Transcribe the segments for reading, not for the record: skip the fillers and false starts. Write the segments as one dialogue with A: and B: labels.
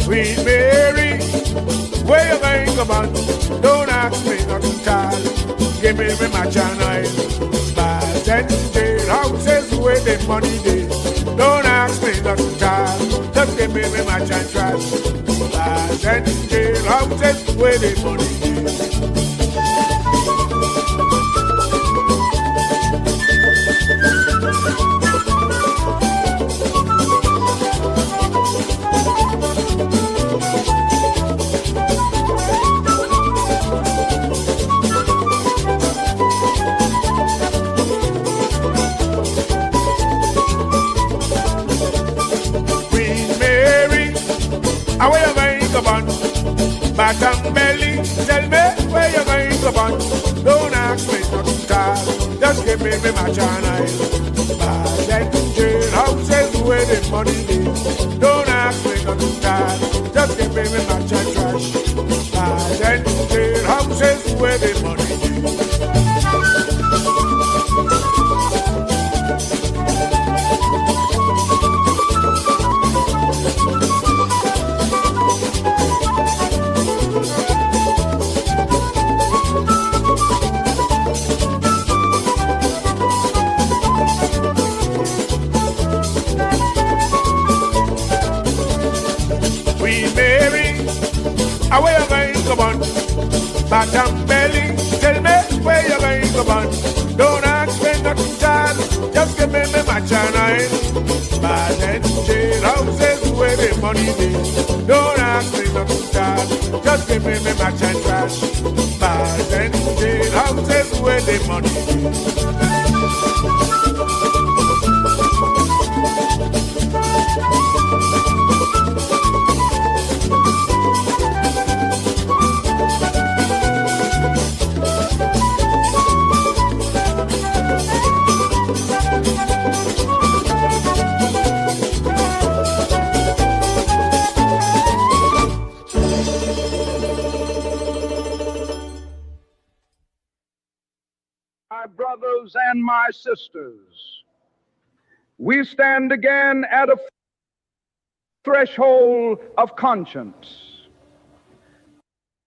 A: Queen Mary, where you going, come on? Don't ask me nothing, child. Give me match and oil. Bars and jailhouses where the money is. Don't ask me nothing, child. Just give me match and trash. Bars and jailhouses where the money is. Where you going, come on? Back and belly, tell me where you going, come on? Don't ask me nothing, child. Just give me match and oil. Bars and jailhouses where the money is. Don't ask me nothing, child. Just give me match and trash. Bars and jailhouses where the money is. Where you going, come on? Back and belly, tell me where you going, come on? Don't ask me nothing, child. Just give me match and oil. Bars and jailhouses where the money is. Don't ask me nothing, child. Just give me match and trash. Bars and jailhouses where the money is.
B: Brothers and my sisters, we stand again at a threshold of conscience,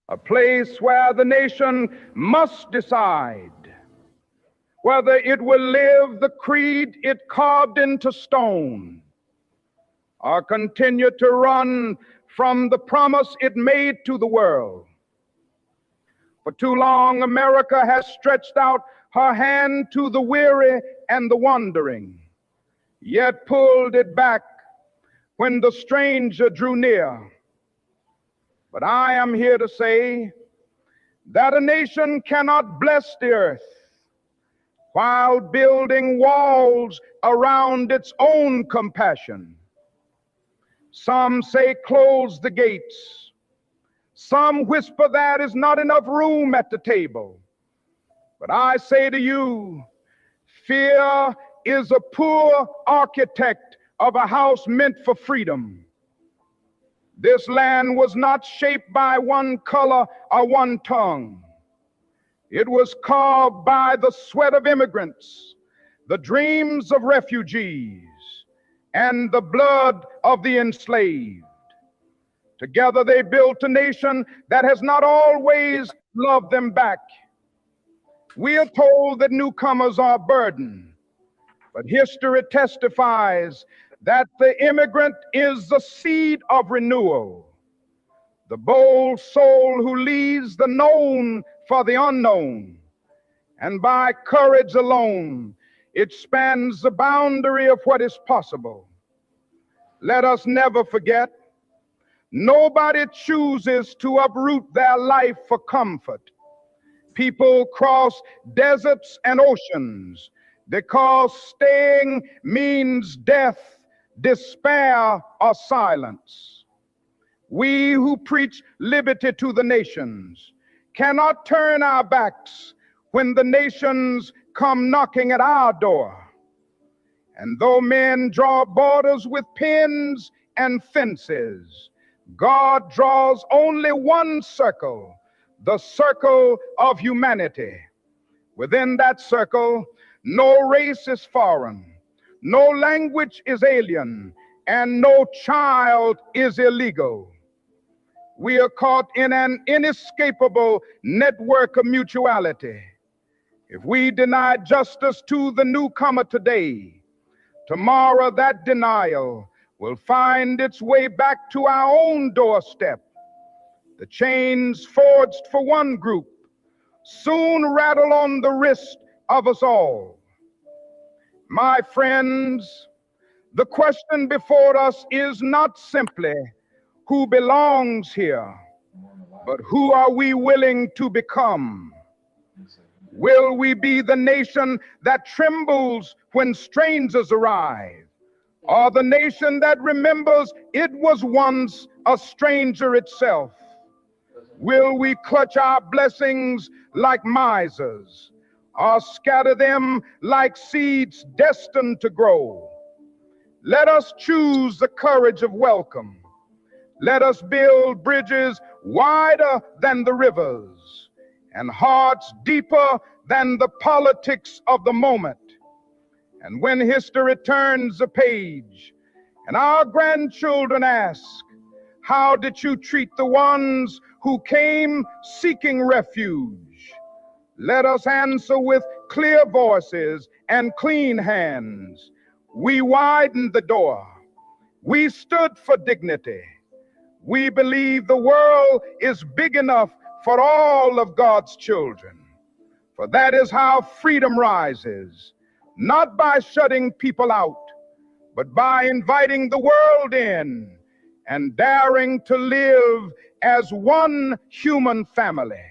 B: a place where the nation must decide whether it will live the creed it carved into stone or continue to run from the promise it made to the world. For too long, America has stretched out her hand to the weary and the wandering, yet pulled it back when the stranger drew near. But I am here to say that a nation cannot bless the earth while building walls around its own compassion. Some say close the gates. Some whisper that is not enough room at the table. But I say to you, fear is a poor architect of a house meant for freedom. This land was not shaped by one color or one tongue. It was carved by the sweat of immigrants, the dreams of refugees, and the blood of the enslaved. Together they built a nation that has not always loved them back. We are told that newcomers are a burden, but history testifies that the immigrant is the seed of renewal, the bold soul who leaves the known for the unknown, and by courage alone, it spans the boundary of what is possible. Let us never forget, nobody chooses to uproot their life for comfort. People cross deserts and oceans because staying means death, despair, or silence. We who preach liberty to the nations cannot turn our backs when the nations come knocking at our door. And though men draw borders with pins and fences, God draws only one circle, the circle of humanity. Within that circle, no race is foreign, no language is alien, and no child is illegal. We are caught in an inescapable network of mutuality. If we deny justice to the newcomer today, tomorrow that denial will find its way back to our own doorstep. The chains forged for one group soon rattle on the wrist of us all. My friends, the question before us is not simply who belongs here, but who are we willing to become? Will we be the nation that trembles when strangers arrive, or the nation that remembers it was once a stranger itself? Will we clutch our blessings like misers, or scatter them like seeds destined to grow? Let us choose the courage of welcome. Let us build bridges wider than the rivers and hearts deeper than the politics of the moment. And when history turns the page and our grandchildren ask, how did you treat the ones who came seeking refuge? Let us answer with clear voices and clean hands. We widened the door. We stood for dignity. We believe the world is big enough for all of God's children. For that is how freedom rises, not by shutting people out, but by inviting the world in and daring to live as one human family.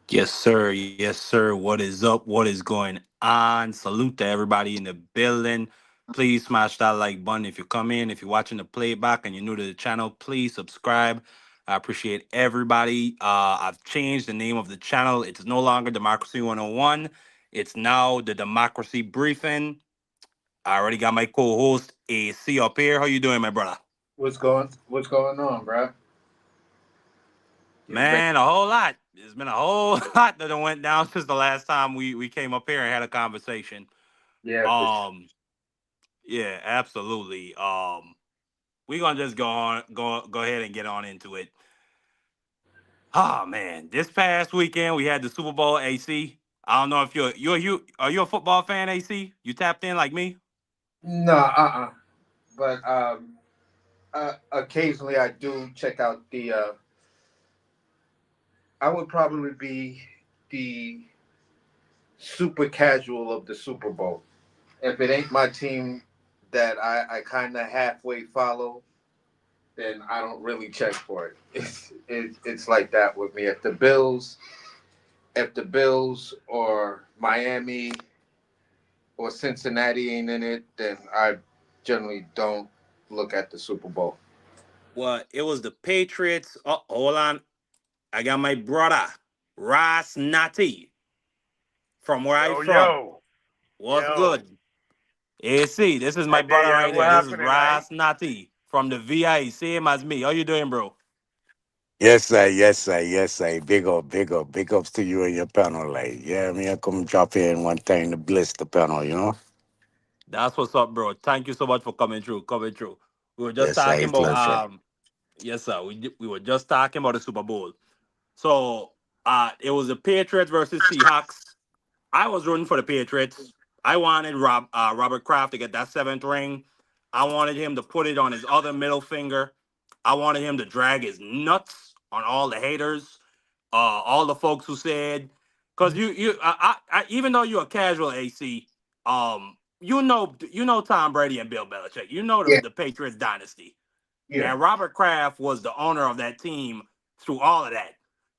C: Yes, sir. Yes, sir. What is up? What is going on? Salute to everybody in the building. Please smash that like button if you come in. If you're watching the playback and you're new to the channel, please subscribe. I appreciate everybody. I've changed the name of the channel. It's no longer Democracy 101. It's now the Democracy Briefing. I already got my co-host AC up here. How you doing, my brother?
D: What's going on, bro?
C: Man, a whole lot. There's been a whole lot that done went down since the last time we came up here and had a conversation.
D: Yeah,
C: Um, yeah, absolutely. We're gonna just go ahead and get on into it. Oh man, this past weekend we had the Super Bowl. AC. I don't know if are you a football fan, AC? You tapped in like me?
D: no, but occasionally I do check out the. I would probably be the super casual of the Super Bowl. If it ain't my team that I kind of halfway follow, then I don't really check for it. It's like that with me. If the Bills or Miami or Cincinnati ain't in it, then I generally don't look at the Super Bowl.
C: Well, it was the Patriots. Oh, hold on. I got my brother, Ras Nati, from where I
E: Yo,
C: from.
E: yo,
C: What's
E: yo.
C: good? AC, this is my
E: Hey,
C: brother right
E: what
C: here. This is
E: happening, man?
C: Ras Nati from the VI, same as me. How you doing, bro?
F: Yes, sir. Yes, sir. Yes, sir. Big up, big up. Big ups to you and your panel. Like, yeah, I come drop in one thing to bless the panel, you know?
C: That's what's up, bro. Thank you so much for coming through. Coming through. We were just
F: Yes, sir.
C: talking
F: It's
C: about
F: pleasure.
C: yes, sir. We were just talking about the Super Bowl. So it was the Patriots versus Seahawks. I was rooting for the Patriots. I wanted Robert Kraft to get that seventh ring. I wanted him to put it on his other middle finger. I wanted him to drag his nuts on all the haters, all the folks who said, because even though you're a casual AC, you know Tom Brady and Bill Belichick. You know
D: Yeah,
C: the Patriots dynasty.
D: yeah,
C: And Robert Kraft was the owner of that team through all of that.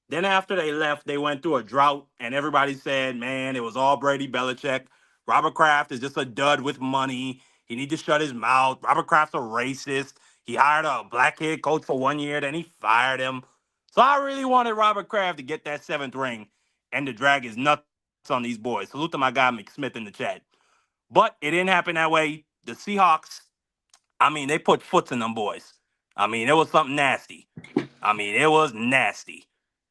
C: Then after they left, they went through a drought, and everybody said, man, it was all Brady Belichick. Robert Kraft is just a dud with money. He need to shut his mouth. Robert Kraft's a racist. He hired a black head coach for 1 year, then he fired him. So I really wanted Robert Kraft to get that seventh ring and to drag his nuts on these boys. Salute to my guy McSmith in the chat. But it didn't happen that way. The Seahawks, I mean, they put foots in them boys. I mean, it was something nasty. I mean, it was nasty.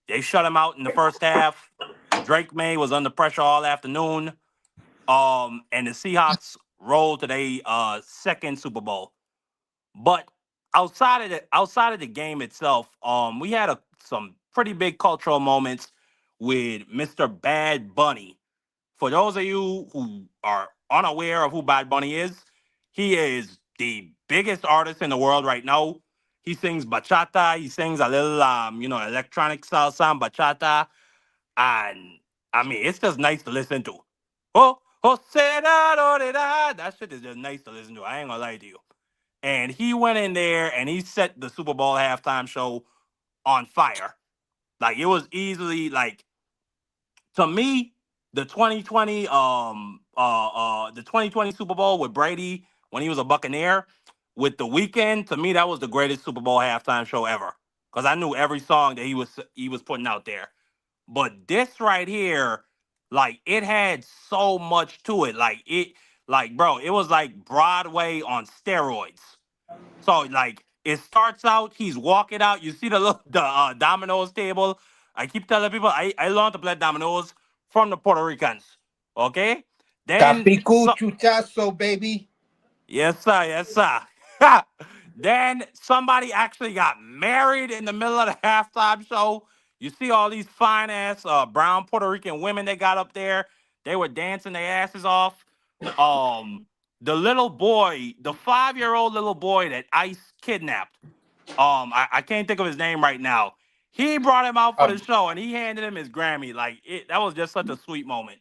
C: They shut him out in the first half. Drake May was under pressure all afternoon. And the Seahawks rolled to their second Super Bowl. But outside of the game itself, we had some pretty big cultural moments with Mr. Bad Bunny. For those of you who are unaware of who Bad Bunny is, he is the biggest artist in the world right now. He sings bachata. He sings a little, electronic style song bachata, and I mean, it's just nice to listen to. Say da, do, da. That shit is just nice to listen to. I ain't gonna lie to you. And he went in there and he set the Super Bowl halftime show on fire. Like it was easily like, to me, the 2020 Super Bowl with Brady when he was a Buccaneer with The Weeknd, to me that was the greatest Super Bowl halftime show ever, because I knew every song that he was putting out there. But this right here, like, it had so much to it. Like, bro, it was like Broadway on steroids. So like it starts out, he's walking out. You see the dominoes table. I keep telling people I learned to play dominoes from the Puerto Ricans. Okay, then
D: Capicu chuchazo, baby.
C: yes sir, yes sir. Then somebody actually got married in the middle of the halftime show. You see all these fine ass brown Puerto Rican women they got up there. They were dancing their asses off. Um, the little boy, the 5-year-old little boy that Ice kidnapped. I can't think of his name right now. He brought him out for the show and he handed him his Grammy. That was just such a sweet moment.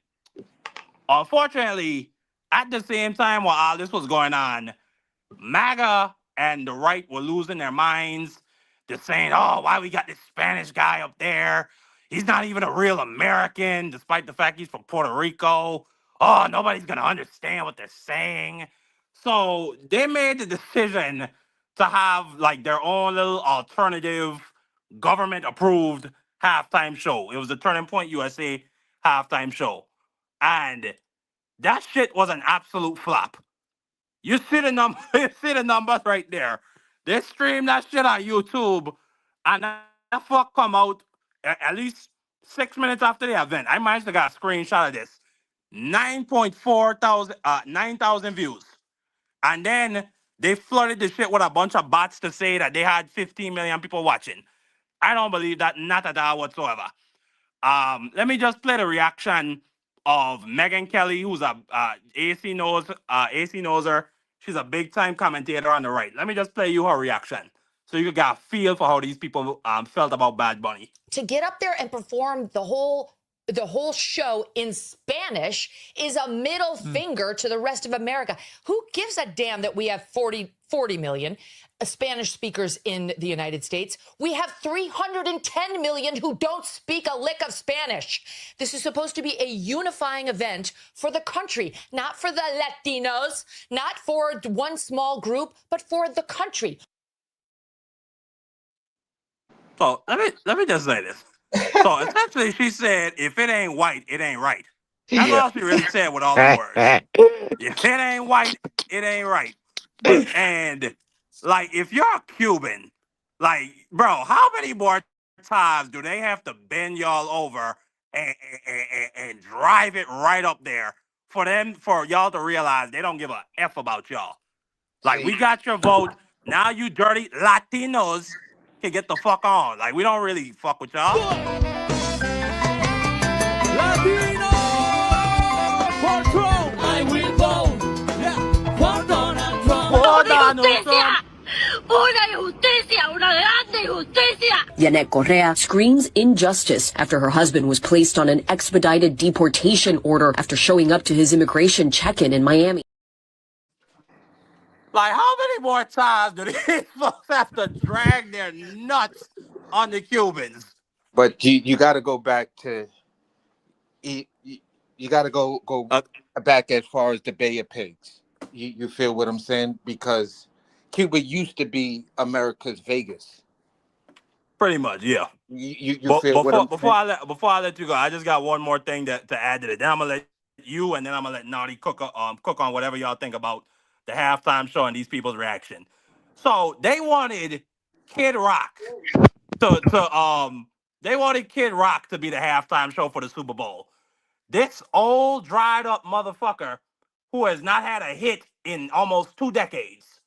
C: Unfortunately, at the same time while all this was going on, MAGA and the right were losing their minds. They're saying, oh, why we got this Spanish guy up there? He's not even a real American, despite the fact he's from Puerto Rico. Oh, nobody's going to understand what they're saying. So they made the decision to have like their own little alternative government approved halftime show. It was the Turning Point USA halftime show. And that shit was an absolute flop. You see the number. You see the numbers right there. They stream that shit on YouTube, and that fuck come out at least 6 minutes after the event. I managed to get a screenshot of this. 9,000 views, and then they flooded the shit with a bunch of bots to say that they had 15 million people watching. I don't believe that, not at all whatsoever. Let me just play the reaction of Megan Kelly, who's a AC knows her. She's a big time commentator on the right. Let me just play you her reaction so you get a feel for how these people felt about Bad Bunny.
E: To get up there and perform the whole show in Spanish is a middle finger to the rest of America. Who gives a damn that we have 40 million Spanish speakers in the United States? We have 310 million who don't speak a lick of Spanish. This is supposed to be a unifying event for the country, not for the Latinos, not for one small group, but for the country.
C: So let me just say this. So essentially, she said, "If it ain't white, it ain't right." That's all she really said with all the words. If it ain't white, it ain't right. And like, if you're a Cuban, like, bro, how many more times do they have to bend y'all over and drive it right up there for y'all to realize they don't give a F about y'all? Like, we got your vote. Now you dirty Latinos can get the fuck on. Like, we don't really fuck with y'all.
G: Latino for Trump. I will vote. Yeah. For Donald Trump.
C: For Donald Trump.
H: Una injusticia, una grande injusticia.
I: Yanette Correa screams injustice after her husband was placed on an expedited deportation order after showing up to his immigration check-in in Miami.
C: Like, how many more times do these folks have to drag their nuts on the Cubans?
D: But you got to go back to you got to go back as far as the Bay of Pigs. You feel what I'm saying? Because Cuba used to be America's Vegas.
C: Pretty much, yeah.
D: You feel what I'm saying?
C: Before I let you go, I just got one more thing to add to it. Then I'm gonna let you, and then I'm gonna let Naughty cook on whatever y'all think about the halftime show and these people's reaction. So they wanted Kid Rock to be the halftime show for the Super Bowl. This old dried up motherfucker who has not had a hit in almost 2 decades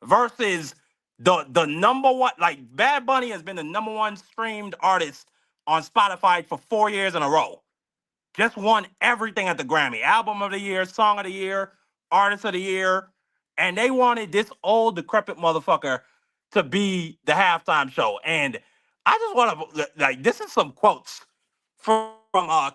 C: versus the number one, like Bad Bunny has been the number one streamed artist on Spotify for 4 years in a row. Just won everything at the Grammy. Album of the year, song of the year, artist of the year. And they wanted this old decrepit motherfucker to be the halftime show. And I just want to, like, this is some quotes from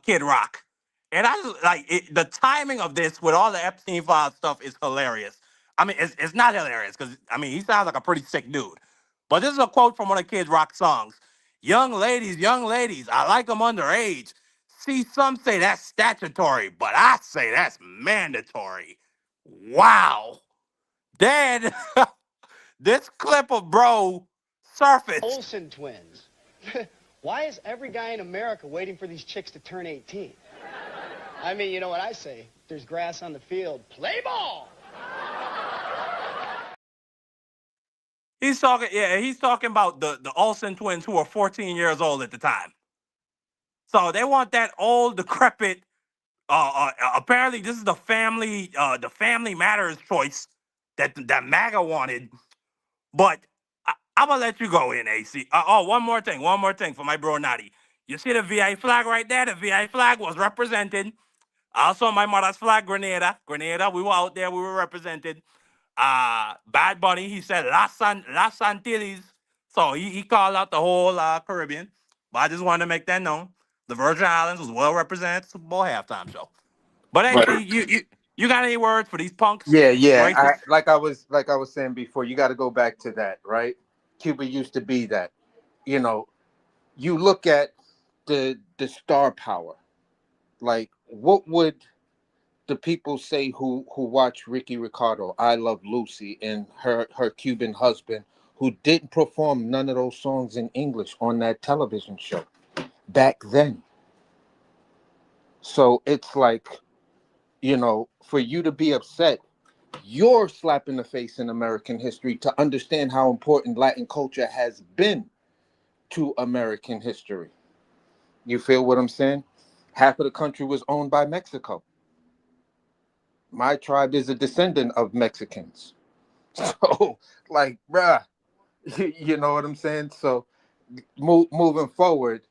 C: Kid Rock. And I just, like, the timing of this with all the Epstein file stuff is hilarious. I mean, it's not hilarious because, I mean, he sounds like a pretty sick dude. But this is a quote from one of Kid Rock's songs. Young ladies, I like them underage. See, some say that's statutory, but I say that's mandatory. Wow. Then this clip of bro surfaced.
J: Olsen twins. Why is every guy in America waiting for these chicks to turn 18? I mean, you know what I say? If there's grass on the field, play ball.
C: He's talking about the Olsen twins who were 14 years old at the time. So they want that old, decrepit. Apparently, this is the Family Matters choice that MAGA wanted. But I'm gonna let you go in, AC. One more thing for my bro Natty. You see the VI flag right there? The VI flag was represented. Also, my mother's flag, Grenada. We were out there. We were represented. Bad Bunny, he said Las Antilles. So he called out the whole Caribbean. But I just wanted to make that known. The Virgin Islands was well represented Super Bowl halftime show. But AC, you got any words for these punks?
D: Yeah. Like I was saying before, you got to go back to that, right? Cuba used to be that. You know, you look at the star power. Like, what would the people say who watch Ricky Ricardo, I Love Lucy, and her Cuban husband, who didn't perform none of those songs in English on that television show back then? So it's like, you know, for you to be upset, you're slapping the face in American history to understand how important Latin culture has been to American history. You feel what I'm saying? Half of the country was owned by Mexico. My tribe is a descendant of Mexicans. So, like, bruh, you know what I'm saying? So, moving forward,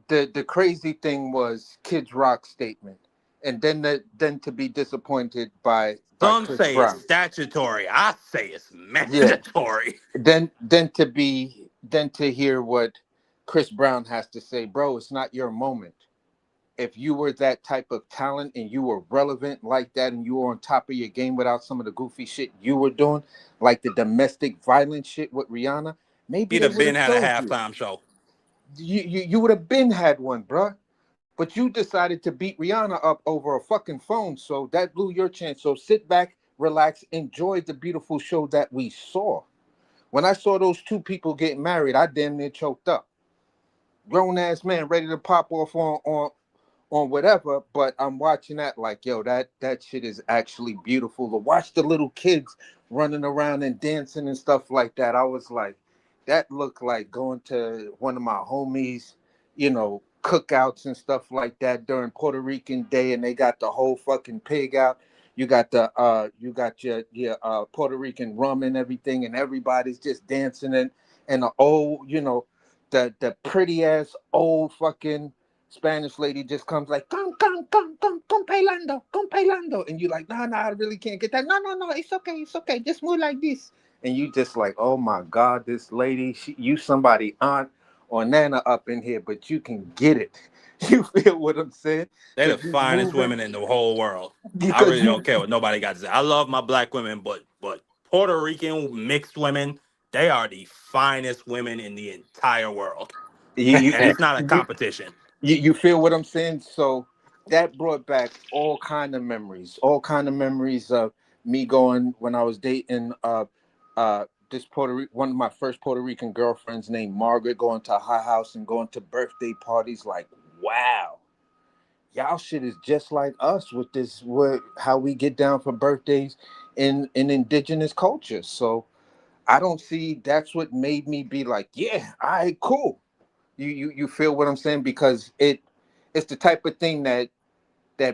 D: the crazy thing was Kid Rock's statement. And then to be disappointed by
C: Some
D: Chris
C: say
D: Brown.
C: it's statutory. I say it's mandatory.
D: Yeah. Then to hear what Chris Brown has to say, bro, it's not your moment. If you were that type of talent and you were relevant like that and you were on top of your game without some of the goofy shit you were doing, like the domestic violence shit with Rihanna, maybe
C: He'd
D: they
C: have
D: would
C: been
D: have
C: had a
D: told
C: halftime show.
D: you would have been had one, bruh. But you decided to beat Rihanna up over a fucking phone, so that blew your chance. So sit back, relax, enjoy the beautiful show that we saw. When I saw those two people getting married, I damn near choked up. Grown ass man ready to pop off on whatever, but I'm watching that like, yo, that shit is actually beautiful. To watch the little kids running around and dancing and stuff like that, I was like, that looked like going to one of my homies, you know, cookouts and stuff like that during Puerto Rican Day, and they got the whole fucking pig out. You got your Puerto Rican rum and everything, and everybody's just dancing and the old, you know, the pretty ass old fucking Spanish lady just comes like, come bailando, and you like, nah, I really can't get that. No, it's okay, just move like this, and you just like, oh my God, this lady, you somebody aunt or nana up in here, but you can get it. You feel what I'm saying?
C: They're the finest women in the whole world. I really don't care what nobody got to say. I love my black women, but Puerto Rican mixed women, they are the finest women in the entire world. And it's not a competition.
D: You feel what I'm saying? So that brought back all kind of memories of me going when I was dating this one of my first Puerto Rican girlfriends named Margaret, going to her house and going to birthday parties. Like, wow, y'all shit is just like us with this, how we get down for birthdays in indigenous culture. So I don't see, that's what made me be like, yeah, all right, cool. You feel what I'm saying? Because it's the type of thing that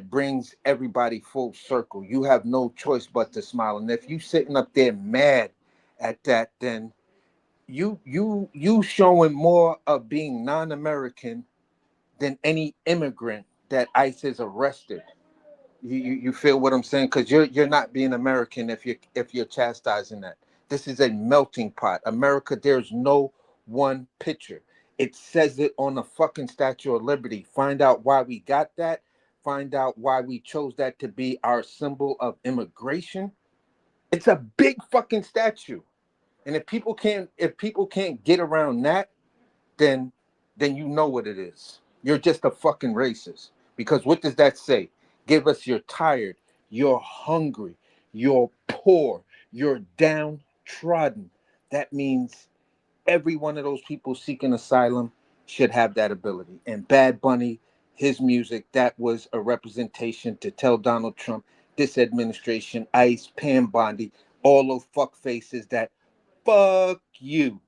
D: brings everybody full circle. You have no choice but to smile. And if you sitting up there mad at that, then you showing more of being non-American than any immigrant that ICE has arrested. You feel what I'm saying? Because you're not being American if you're chastising that. This is a melting pot. America, there's no one picture. It says it on the fucking Statue of Liberty. Find out why we got that. Find out why we chose that to be our symbol of immigration. It's a big fucking statue. And if people can't get around that, then you know what it is. You're just a fucking racist. Because what does that say? Give us you're tired, you're hungry, you're poor, you're downtrodden. That means every one of those people seeking asylum should have that ability. And Bad Bunny, his music, that was a representation to tell Donald Trump, this administration, ICE, Pam Bondi, all those fuck faces that fuck you.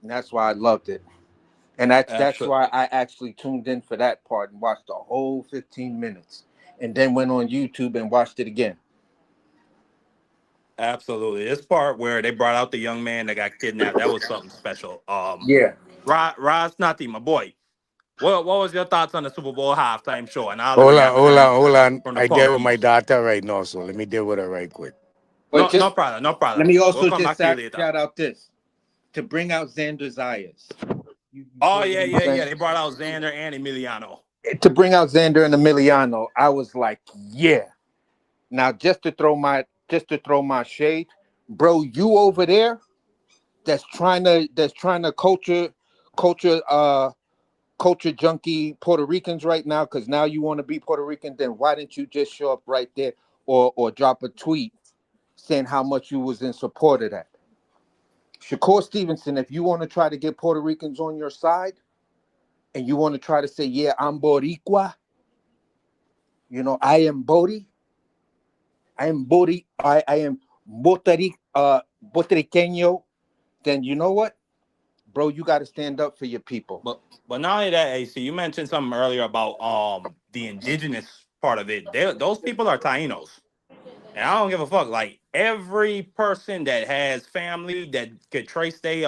D: And that's why I loved it. And that's
C: Absolutely.
D: why I actually tuned in for that part and watched the whole 15 minutes. And then went on YouTube and watched it again.
C: Absolutely. This part where they brought out the young man that got kidnapped, that was something special.
D: Yeah.
C: Raz Nati, my boy. What was your thoughts on the Super Bowl halftime show and
F: Hold
C: Oliver
F: on, hold
C: Yapton
F: on, hold on.
C: from the
F: I deal with my
C: police?
F: daughter right now, so let me deal with her right quick.
D: But
C: No
D: just
C: problem, no
D: let
C: problem.
D: me
C: We'll
D: also
C: come
D: just
C: back to you later.
D: shout out this to bring out Xander's Ayers. You
C: Oh
D: feel what
C: yeah,
D: I'm
C: yeah,
D: saying?
C: yeah. They brought out Xander and Emiliano.
D: To bring out Xander and Emiliano, I was like, yeah. Now just to throw my shade, bro, you over there that's trying to culture culture junkie Puerto Ricans right now because now you want to be Puerto Rican, then why didn't you just show up right there or drop a tweet saying how much you was in support of that? Shakur Stevenson, if you want to try to get Puerto Ricans on your side and you want to try to say, yeah, I'm Boricua, I am Bori, I am Bori, I am Boteriqueño, then you know what? Bro, you got to stand up for your people.
C: But not only that, AC, you mentioned something earlier about the indigenous part of it. Those people are Tainos. And I don't give a fuck. Like every person that has family that could trace they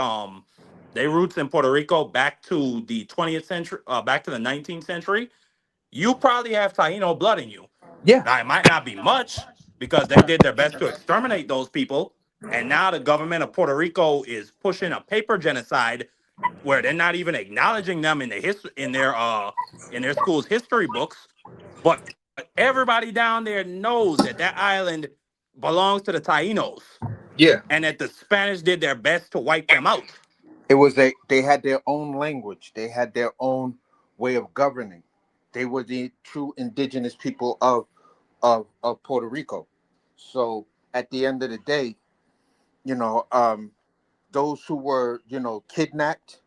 C: roots in Puerto Rico back to the 20th century, back to the 19th century, you probably have Taino blood in you.
D: Yeah.
C: Now it might not be much because they did their best to exterminate those people. And now the government of Puerto Rico is pushing a paper genocide where they're not even acknowledging them in the history in their school's history books. But everybody down there knows that that island belongs to the Tainos
D: Yeah.
C: and that the Spanish did their best to wipe them out.
D: They had their own language. They had their own way of governing. They were the true indigenous people of Puerto Rico. So at the end of the day, you know, those who were, kidnapped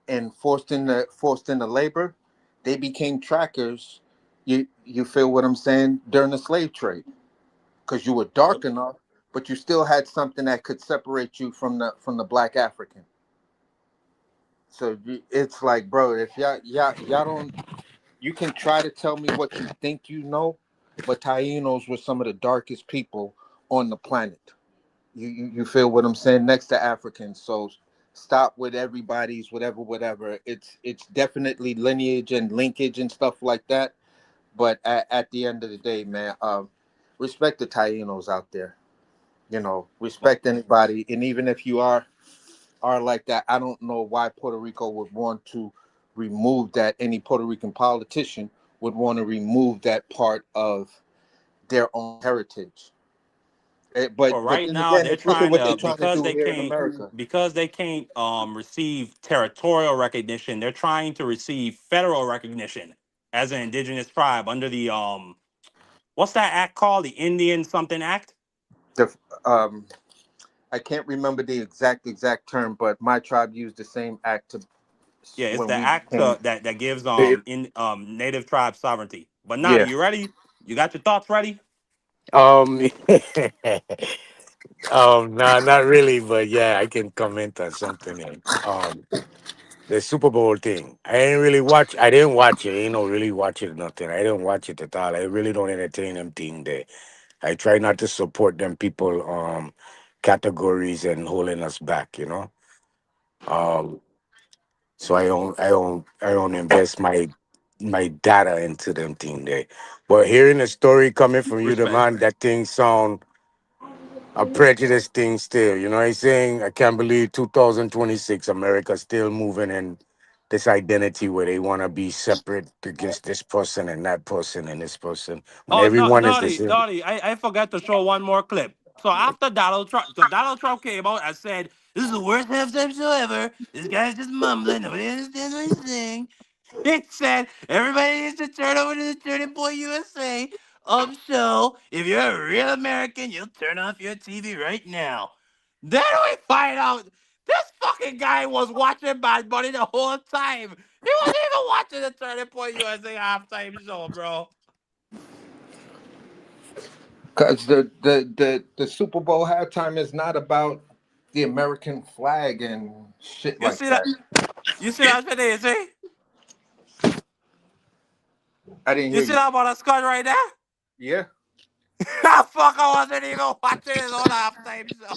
D: and forced into labor, they became trackers. You feel what I'm saying? During the slave trade, because you were dark enough, but you still had something that could separate you from the black African. So it's like, bro, if y'all don't, you can try to tell me what you think you know, but Tainos were some of the darkest people on the planet. You feel what I'm saying? Next to Africans. So stop with everybody's whatever. It's definitely lineage and linkage and stuff like that. But at the end of the day, man, respect the Tainos out there. Respect anybody, and even if you are like that, I don't know why Puerto Rico would want to remove that. Any Puerto Rican politician would want to remove that part of their own heritage.
C: But
D: But
C: right
D: then
C: now
D: again,
C: they're
D: look at
C: trying
D: what they're
C: to
D: trying to do here in America.
C: because they can't receive territorial recognition, they're trying to receive federal recognition as an indigenous tribe under the what's that act called? The Indian something act?
D: The um, I can't remember the exact term, but my tribe used the same act to
C: Yeah, it's
D: when
C: the
D: we
C: act
D: became.
C: that gives
F: Eh,
C: in native tribe sovereignty. But Nadi,
D: Yeah.
C: you ready? You got your thoughts ready?
F: Um, nah, not really, but yeah, I can comment on something. the Super Bowl thing. I didn't watch it. Ain't no really watch it nothing. I didn't watch it at all. I really don't entertain them thing there. I try not to support them people categories and holding us back, you know. Um so I don't invest my data into them thing there. But hearing a story coming from you, the
C: Respect.
F: man, that thing sound a prejudice thing still. You know what I'm saying? I can't believe 2026 America still moving in this identity where they want to be separate against this person and that person and this person when
C: Oh no,
F: everyone is the
C: Naughty,
F: same.
C: Naughty. I forgot to show one more clip. So after Donald Trump came out and said, "This is the worst halftime show ever. This guy's just mumbling. Nobody understands what he's saying." It said everybody needs to turn over to the Turning Point USA show. If you're a real American, you'll turn off your TV right now. Then we find out this fucking guy was watching Bad Bunny the whole time. He wasn't even watching the Turning Point USA halftime show, bro.
D: Because the Super Bowl halftime is not about the American flag and shit
C: You
D: like
C: see
D: that.
C: that? You see that today, see?
D: I didn't
C: You
D: hear
C: see
D: you.
C: that about a squad right there?
D: Yeah.
C: That fucker wasn't even watching his own halftime show.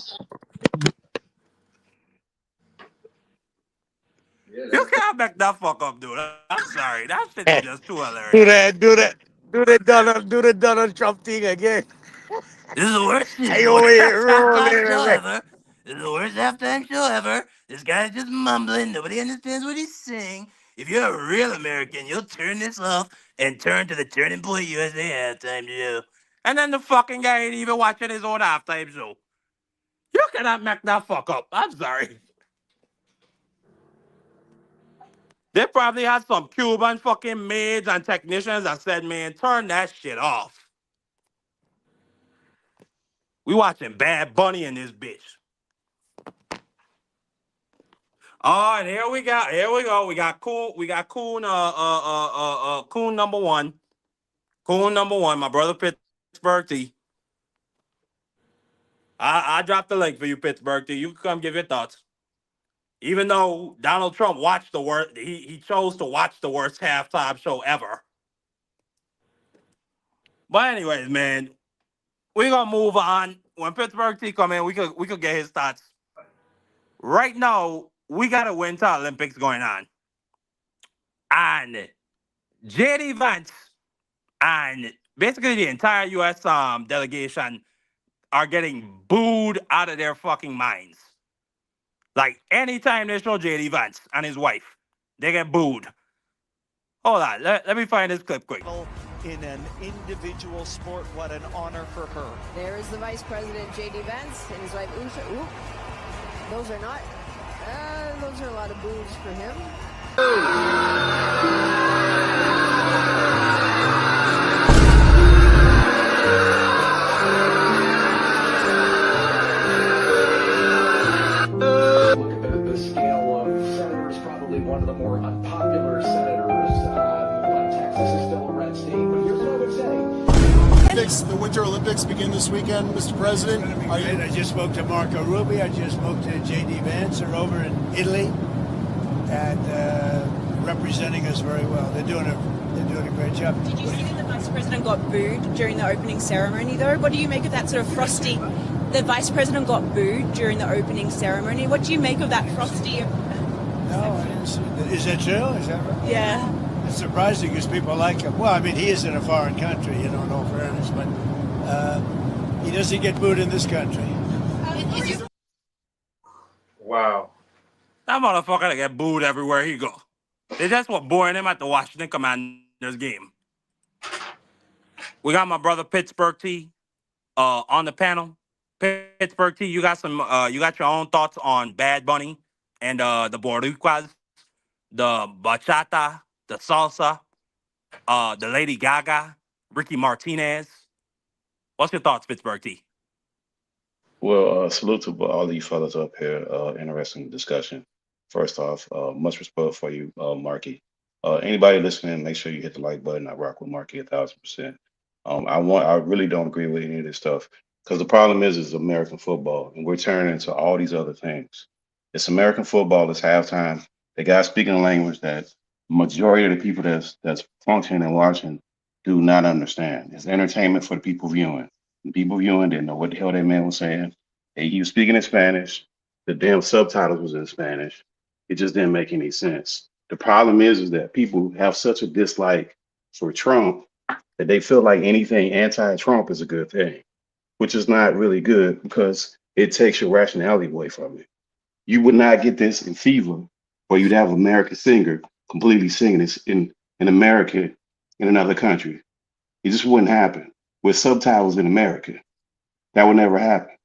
D: Yeah,
C: You
D: that's
C: can't make that fuck up, dude. I'm sorry. That shit is
F: do
C: just too hilarious.
F: Do the Donald Trump thing again.
C: This is the worst. This is
F: I
C: the
F: over
C: worst
F: here
C: halftime show
F: rolling.
C: ever. This is the worst halftime show ever. This guy's just mumbling. Nobody understands what he's saying. If you're a real American, you'll turn this off and turn to the Turning Point USA halftime show. And then the fucking guy ain't even watching his own halftime show. You cannot make that fuck up. I'm sorry. They probably had some Cuban fucking maids and technicians that said, man, turn that shit off. We watching Bad Bunny in this bitch. Oh, and here we go. Here we go. We got Coon Coon number one. Coon number one, my brother Pittsburgh T. I dropped the link for you, Pittsburgh T. You can come give your thoughts. Even though Donald Trump watched the worst, he chose to watch the worst halftime show ever. But anyways, man, we're gonna move on. When Pittsburgh T come in, we could get his thoughts. Right now, we got a Winter Olympics going on. And JD Vance and basically the entire US delegation are getting booed out of their fucking minds. Like anytime they show JD Vance and his wife, they get booed. Hold on, let me find this clip quick.
K: In an individual sport, what an honor for her.
L: There is the Vice President, J.D. Vance, and his wife, Usha. Ooh, those are not, those are a lot of boos for him.
M: Look at the scale of senators, probably one of the more unpopular senators, but Texas is still a red state. But here's what I would say.
N: The Winter Olympics begin this weekend, Mr. President.
O: I just spoke to Marco Rubio. I just spoke to J.D. Vance. They're over in Italy and representing us very well. They're doing a great job.
P: Did you see that the Vice President got booed during the opening ceremony, though? What do you make of that sort of frosty? The Vice President got booed during the opening ceremony. What do you make of that frosty?
O: No, I didn't see that. Is that true? Is that right?
P: Yeah.
O: It's surprising because people like him. Well, I mean, he is in a foreign country, in all fairness, but he doesn't get booed in this country.
D: Wow.
C: That motherfucker that get booed everywhere he go. They just were booing him at the Washington Commanders game. We got my brother Pittsburgh T on the panel. Pittsburgh T, you got your own thoughts on Bad Bunny and the Boricuas, the bachata, the salsa, the Lady Gaga, Ricky Martinez. What's your thoughts, Pittsburgh T?
Q: Well, salute to all of you fellas up here. Interesting discussion. First off, much respect for you, Marky. Anybody listening, make sure you hit the like button. I rock with Marky 1000%. I really don't agree with any of this stuff because the problem is American football, and we're turning to all these other things. It's American football. It's halftime. The guy speaking a language that majority of the people that's functioning and watching do not understand. It's entertainment for the people viewing. The people viewing didn't know what the hell that man was saying. He was speaking in Spanish. The damn subtitles was in Spanish. It just didn't make any sense. The problem is that people have such a dislike for Trump that they feel like anything anti-Trump is a good thing, which is not really good because it takes your rationality away from it. You would not get this in Fever, where you'd have an American singer completely singing this in America in another country. It just wouldn't happen with subtitles in America. That would never happen.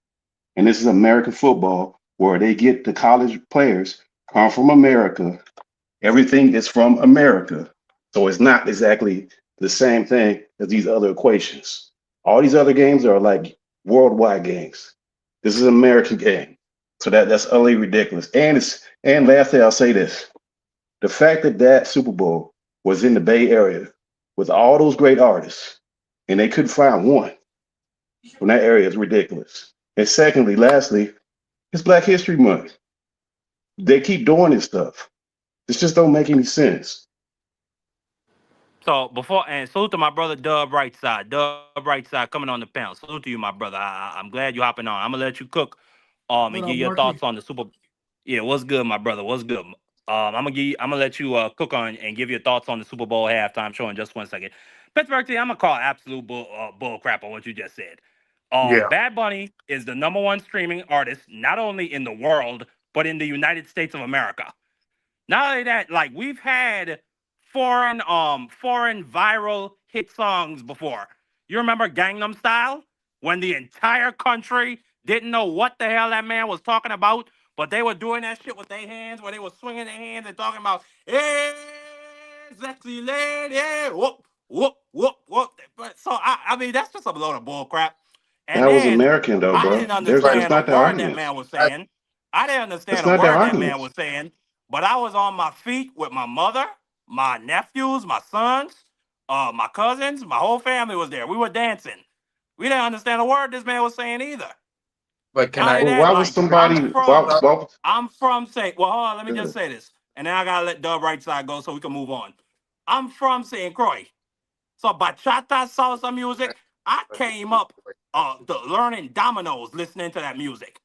Q: And this is American football where they get the college players come from America. Everything is from America. So it's not exactly the same thing as these other equations. All these other games are like worldwide games. This is an American game. So that's utterly ridiculous. And lastly, I'll say this. The fact that Super Bowl was in the Bay Area with all those great artists and they couldn't find one from that area is ridiculous. And secondly, lastly, it's Black History Month. They keep doing this stuff. This just don't make any sense.
C: So and salute to my brother Dub Rightside. Dub Rightside coming on the panel. Salute to you, my brother. I'm glad you hopping on. I'm gonna let you cook
R: What
C: and
R: up,
C: give your
R: Marky?
C: thoughts on the Super. Yeah, what's good, my brother? What's good? I'm gonna let you cook on and give your thoughts on the Super Bowl halftime show in just 1 second. Pittsburgh team, I'm gonna call absolute bull crap on what you just said.
D: Yeah.
C: Bad Bunny is the #1 streaming artist, not only in the world, but in the United States of America. Not only that, like we've had foreign viral hit songs before. You remember Gangnam Style? When the entire country didn't know what the hell that man was talking about, but they were doing that shit with their hands, where they were swinging their hands and talking about, hey, sexy lady, whoop, whoop, whoop, whoop. But so I mean that's just a load of bull crap. And
Q: That was
C: then
Q: American though,
C: I
Q: bro.
C: didn't
Q: That's
C: understand a
Q: not the
C: word that
Q: audience.
C: man was saying. I didn't understand
Q: That's
C: a
Q: not the
C: word that man
Q: audience.
C: was saying, but I was on my feet with my mother, my nephews, my sons, my cousins, my whole family was there. We were dancing. We didn't understand a word this man was saying either.
D: But can
C: Not only
D: I?
Q: Well,
C: that,
Q: why was
C: like
Q: somebody
C: I'm from St. Well, hold on, let me just
Q: Good.
C: say this, and then I gotta let Dub Rightside go so we can move on. I'm from St. Croix, so bachata salsa music. I came up learning dominoes, listening to that music.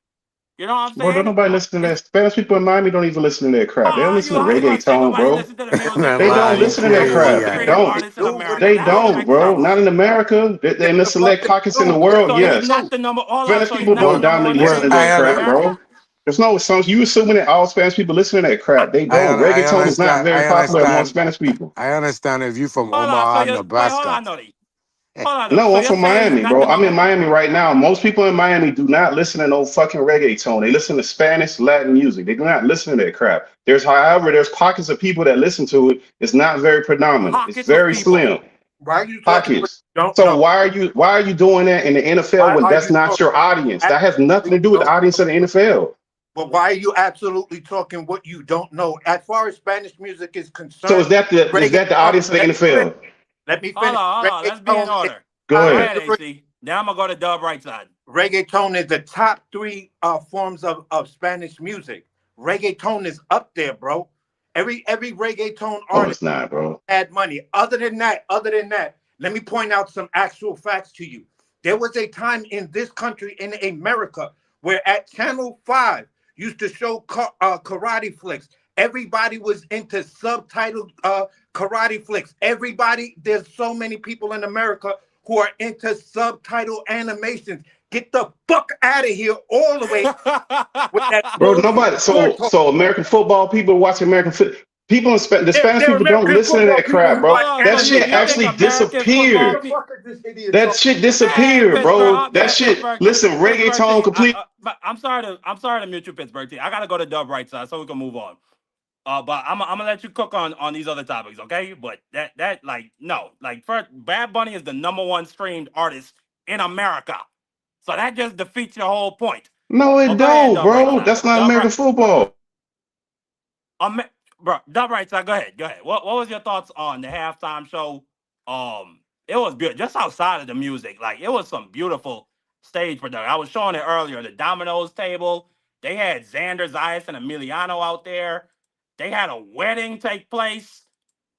C: You know what I'm
Q: Bro, don't
C: saying?
Q: nobody listen to that. Spanish people in Miami don't even listen to that crap. They don't listen to
C: How you gonna say
Q: reggaeton,
C: nobody
Q: bro.
C: listen to the music?
F: Man,
Q: They
C: One of
Q: don't
C: the
F: man, you
C: most
Q: listen to that
F: crazy,
Q: crap.
C: #1
Q: They
F: man.
C: streamed
Q: don't.
C: artists in America.
Q: They
C: That doesn't
Q: don't,
C: make
Q: bro.
C: sense.
Q: Not in America. They're
D: Yes,
Q: in the
D: the
Q: select
D: fuck they
Q: pockets in the
D: do.
Q: world,
C: So he's
Q: yes.
C: not the number. Hold on.
Q: Spanish
C: So he's
Q: people
C: not the
Q: don't
C: number
Q: dominantly
C: one
Q: listen
F: Well,
Q: to
C: streamed
Q: that
C: artist in
Q: crap, bro.
C: America.
Q: There's no songs. You assuming that all Spanish people listen to that crap. They don't.
F: I
Q: Reggaeton is not
F: understand.
Q: very
F: I
Q: popular among
F: understand.
Q: Spanish people.
F: I understand if you from
C: Hold on. So
F: Omaha,
C: you wait. Hold
F: Nebraska.
C: on, Noddy. Hold on, though.
Q: No,
C: So
Q: I'm
C: you're
Q: from
C: saying he's
Q: Miami,
C: not
Q: bro.
C: the
Q: I'm in
C: number?
Q: Miami right now. Most people in Miami do not listen to no fucking reggaeton. They listen to Spanish, Latin music. They do not listen to that crap. There's pockets of people that listen to it. It's not very predominant. It's
C: Pockets of
Q: very
C: people.
Q: slim.
D: Why are you talking what
Q: Pockets.
D: you don't
Q: So
D: know?
Q: why are you doing that in the NFL
D: Why
Q: when
D: are
Q: that's
D: you
Q: not
D: talking
Q: your audience? That has nothing
D: absolutely
Q: to do with the
D: don't
Q: audience
D: know?
Q: of the NFL.
D: But why are you absolutely talking what you don't know? As far as Spanish music is
Q: So
D: concerned,
Q: is that the
D: reggaeton.
Q: audience of the
D: Let me finish.
Q: NFL?
D: Let me
C: Hold
D: finish.
C: on. Let's be in
D: Reggaeton is
C: order.
Q: Go
C: Go
Q: ahead.
C: ahead, AC. Now I'm gonna go to Dub Rightside.
D: Reggaeton is the top 3 forms of Spanish music. Reggaeton is up there, bro. Every reggaeton
Q: Oh,
D: artist
Q: it's not, bro.
D: had money. Other than that, let me point out some actual facts to you. There was a time in this country, in America, where at Channel 5 used to show karate flicks. Everybody was into subtitled karate flicks. There's so many people in America who are into subtitle animations. Get the fuck out of here all the way with that
Q: Bro,
D: bullshit
Q: nobody.
D: you're
Q: So
D: talking.
Q: American football people watching American foot. People the Spanish
D: They're
Q: people don't
D: American
Q: listen to
D: football
Q: that
D: people
Q: crap,
D: who
Q: bro.
C: Hold
D: watch
C: on.
Q: That
C: So
Q: shit
C: you
D: animation.
C: think
Q: actually
C: American football
Q: disappeared.
D: What the fuck is this idiot
Q: That
D: talking?
Q: shit
C: Man,
Q: disappeared, bro. That shit. Listen,
C: Pittsburgh
Q: reggaeton
C: team.
Q: complete.
C: But I'm sorry to mute you, Pittsburgh team. I gotta go to Dub Rightside so we can move on. But I'm gonna let you cook on these other topics, okay? But that like no, like first, Bad Bunny is the #1 streamed artist in America, so that just defeats your whole point.
Q: No,
C: Oh,
Q: it
C: go ahead,
Q: don't,
C: Dub
Q: bro.
C: Rightside.
Q: That's not American football.
C: Bro, Dub Rightside, go ahead, go ahead. What was your thoughts on the halftime show? It was beautiful, just outside of the music. Like it was some beautiful stage production. I was showing it earlier. The Domino's table. They had Xander Zayas and Emiliano out there. They had a wedding take place.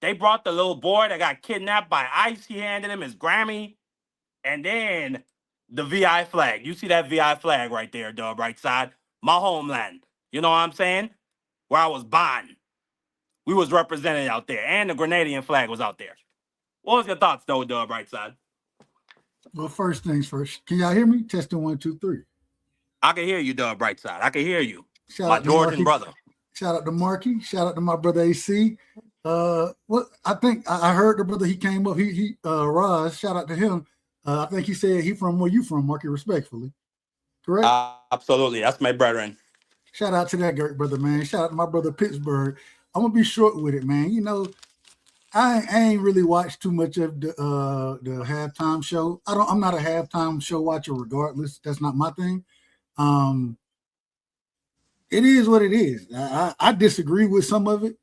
C: They brought the little boy that got kidnapped by ICE. He handed him his Grammy. And then the VI flag. You see that VI flag right there, Dub, right side? My homeland. You know what I'm saying? Where I was born. We was represented out there. And the Grenadian flag was out there. What was your thoughts, though, Dub, right side?
R: Well, first things first. Can y'all hear me? Testing 1, 2, 3.
C: I can hear you, Dub, right side. I can hear you.
R: Shout
C: my
R: out to
C: Georgian
R: Marky.
C: brother.
R: Shout out to Marky. Shout out to my brother AC. What I think I heard the brother he came up. He Roz. Shout out to him. I think he said he from where you from, Marky. Respectfully, correct?
C: Absolutely, that's my brethren.
R: Shout out to that great brother, man. Shout out to my brother Pittsburgh. I'm gonna be short with it, man. You know, I ain't really watched too much of the halftime show. I'm not a halftime show watcher, regardless. That's not my thing. It is what it is. I disagree with some of it.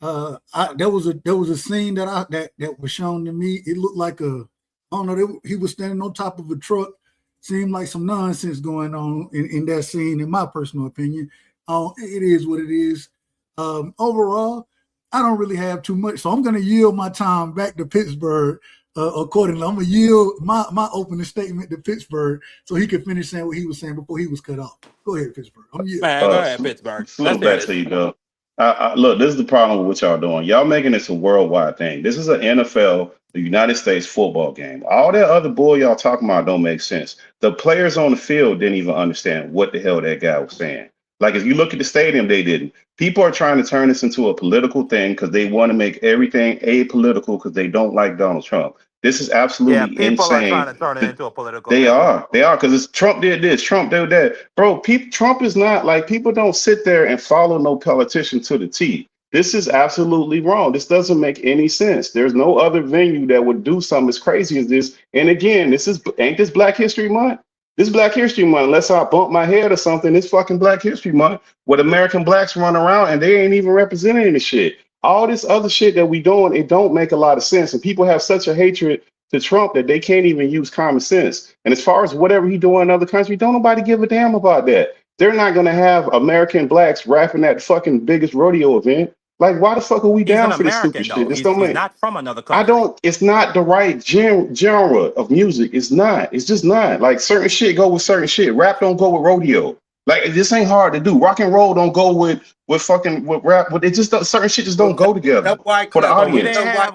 R: There was a scene that was shown to me. It looked like I don't know. He was standing on top of a truck. Seemed like some nonsense going on in that scene, in my personal opinion. It is what it is. Overall, I don't really have too much, so I'm going to yield my time back to Pittsburgh accordingly. I'm going to yield my opening statement to Pittsburgh so he could finish saying what he was saying before he was cut off. Go ahead, Pittsburgh.
C: Man, go ahead, Pittsburgh.
Q: Let's back to you, though. Look, this is the problem with what y'all doing. Y'all making this a worldwide thing. This is an NFL, the United States football game. All that other bull y'all talking about don't make sense. The players on the field didn't even understand what the hell that guy was saying. Like, if you look at the stadium, they didn't. People are trying to turn this into a political thing because they want to make everything apolitical because they don't like Donald Trump. This is absolutely
C: people
Q: insane.
C: Are trying to turn it into a political
Q: They
C: thing.
Q: are because it's Trump did this, Trump did that. Bro, Trump is not like, people don't sit there and follow no politician to the T. This is absolutely wrong. This doesn't make any sense. There's no other venue that would do something as crazy as this. And again, ain't this Black History Month? This Black History Month, unless I bump my head or something, this fucking Black History Month where American blacks run around and they ain't even representing the shit. All this other shit that we doing, it don't make a lot of sense. And people have such a hatred to Trump that they can't even use common sense. And as far as whatever he doing in other countries, don't nobody give a damn about that. They're not going to have American blacks rapping at fucking biggest rodeo event. Like, why the fuck are we down for this stupid shit? This don't make.
C: He's not from another country.
Q: It's not the right genre of music. It's not. It's just not. Like, certain shit go with certain shit. Rap don't go with rodeo. Like, this ain't hard to do. Rock and roll don't go with rap. But it just certain shit just don't go together.
D: That's why
Q: for the
C: So we
Q: audience.
C: didn't have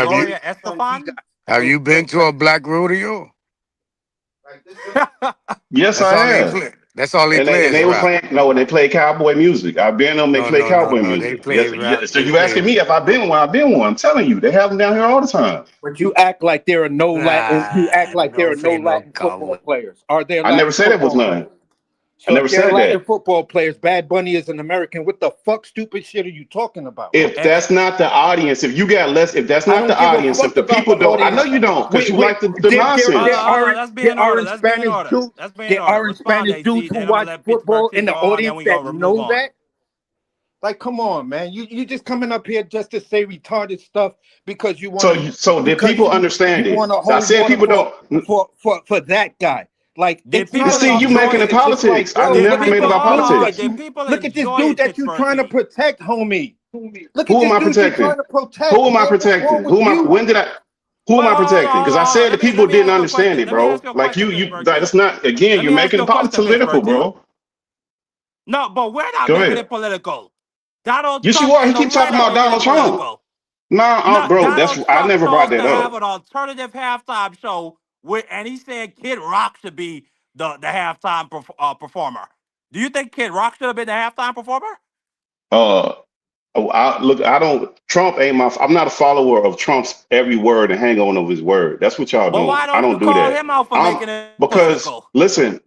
C: Gloria Estefan?
F: Have you been to a black rodeo?
Q: Yes, I have.
F: That's all they play.
Q: And they were playing. No, they play cowboy music. I've been them. They play cowboy music. So you asking me if I've been one? I've been one. I'm telling you, they have them down here all the time.
S: But you act like there are no Latin. You act like there are no Latin football players. Are there?
Q: I never said it was none. I never said
S: Latin
Q: that.
S: Football players. Bad Bunny is an American. What the fuck, stupid shit are you talking about?
Q: If that's not the audience, if you got less, if that's not the audience, if the people don't, I know you don't, because you like the nonsense.
S: There are Spanish dudes who watch football in the audience that know that. Like, come on, man. You just coming up here just to say retarded stuff because you want.
Q: So did people understand it? I said people don't
S: for that guy. Like,
Q: see, you making it politics. I never made it about politics.
S: Look at this dude that you're trying to protect, homie. Look at
Q: Who am I protecting? Who am I protecting? When am I protecting? Because I said the people didn't understand it, bro. Like that's not, again, you're making it political, bro.
C: No, but we're not making it political. Donald Trump.
Q: Yes, you are. He keep talking about Donald Trump. Nah, bro, I never brought that up.
C: Have an alternative halftime show. And he said Kid Rock should be the halftime performer. Do you think Kid Rock should have been the halftime performer?
Q: Trump ain't I'm not a follower of Trump's every word and hang on of his word. That's what y'all doing.
C: I
Q: don't do that.
C: Him out for making it
Q: because
C: political?
Q: Listen,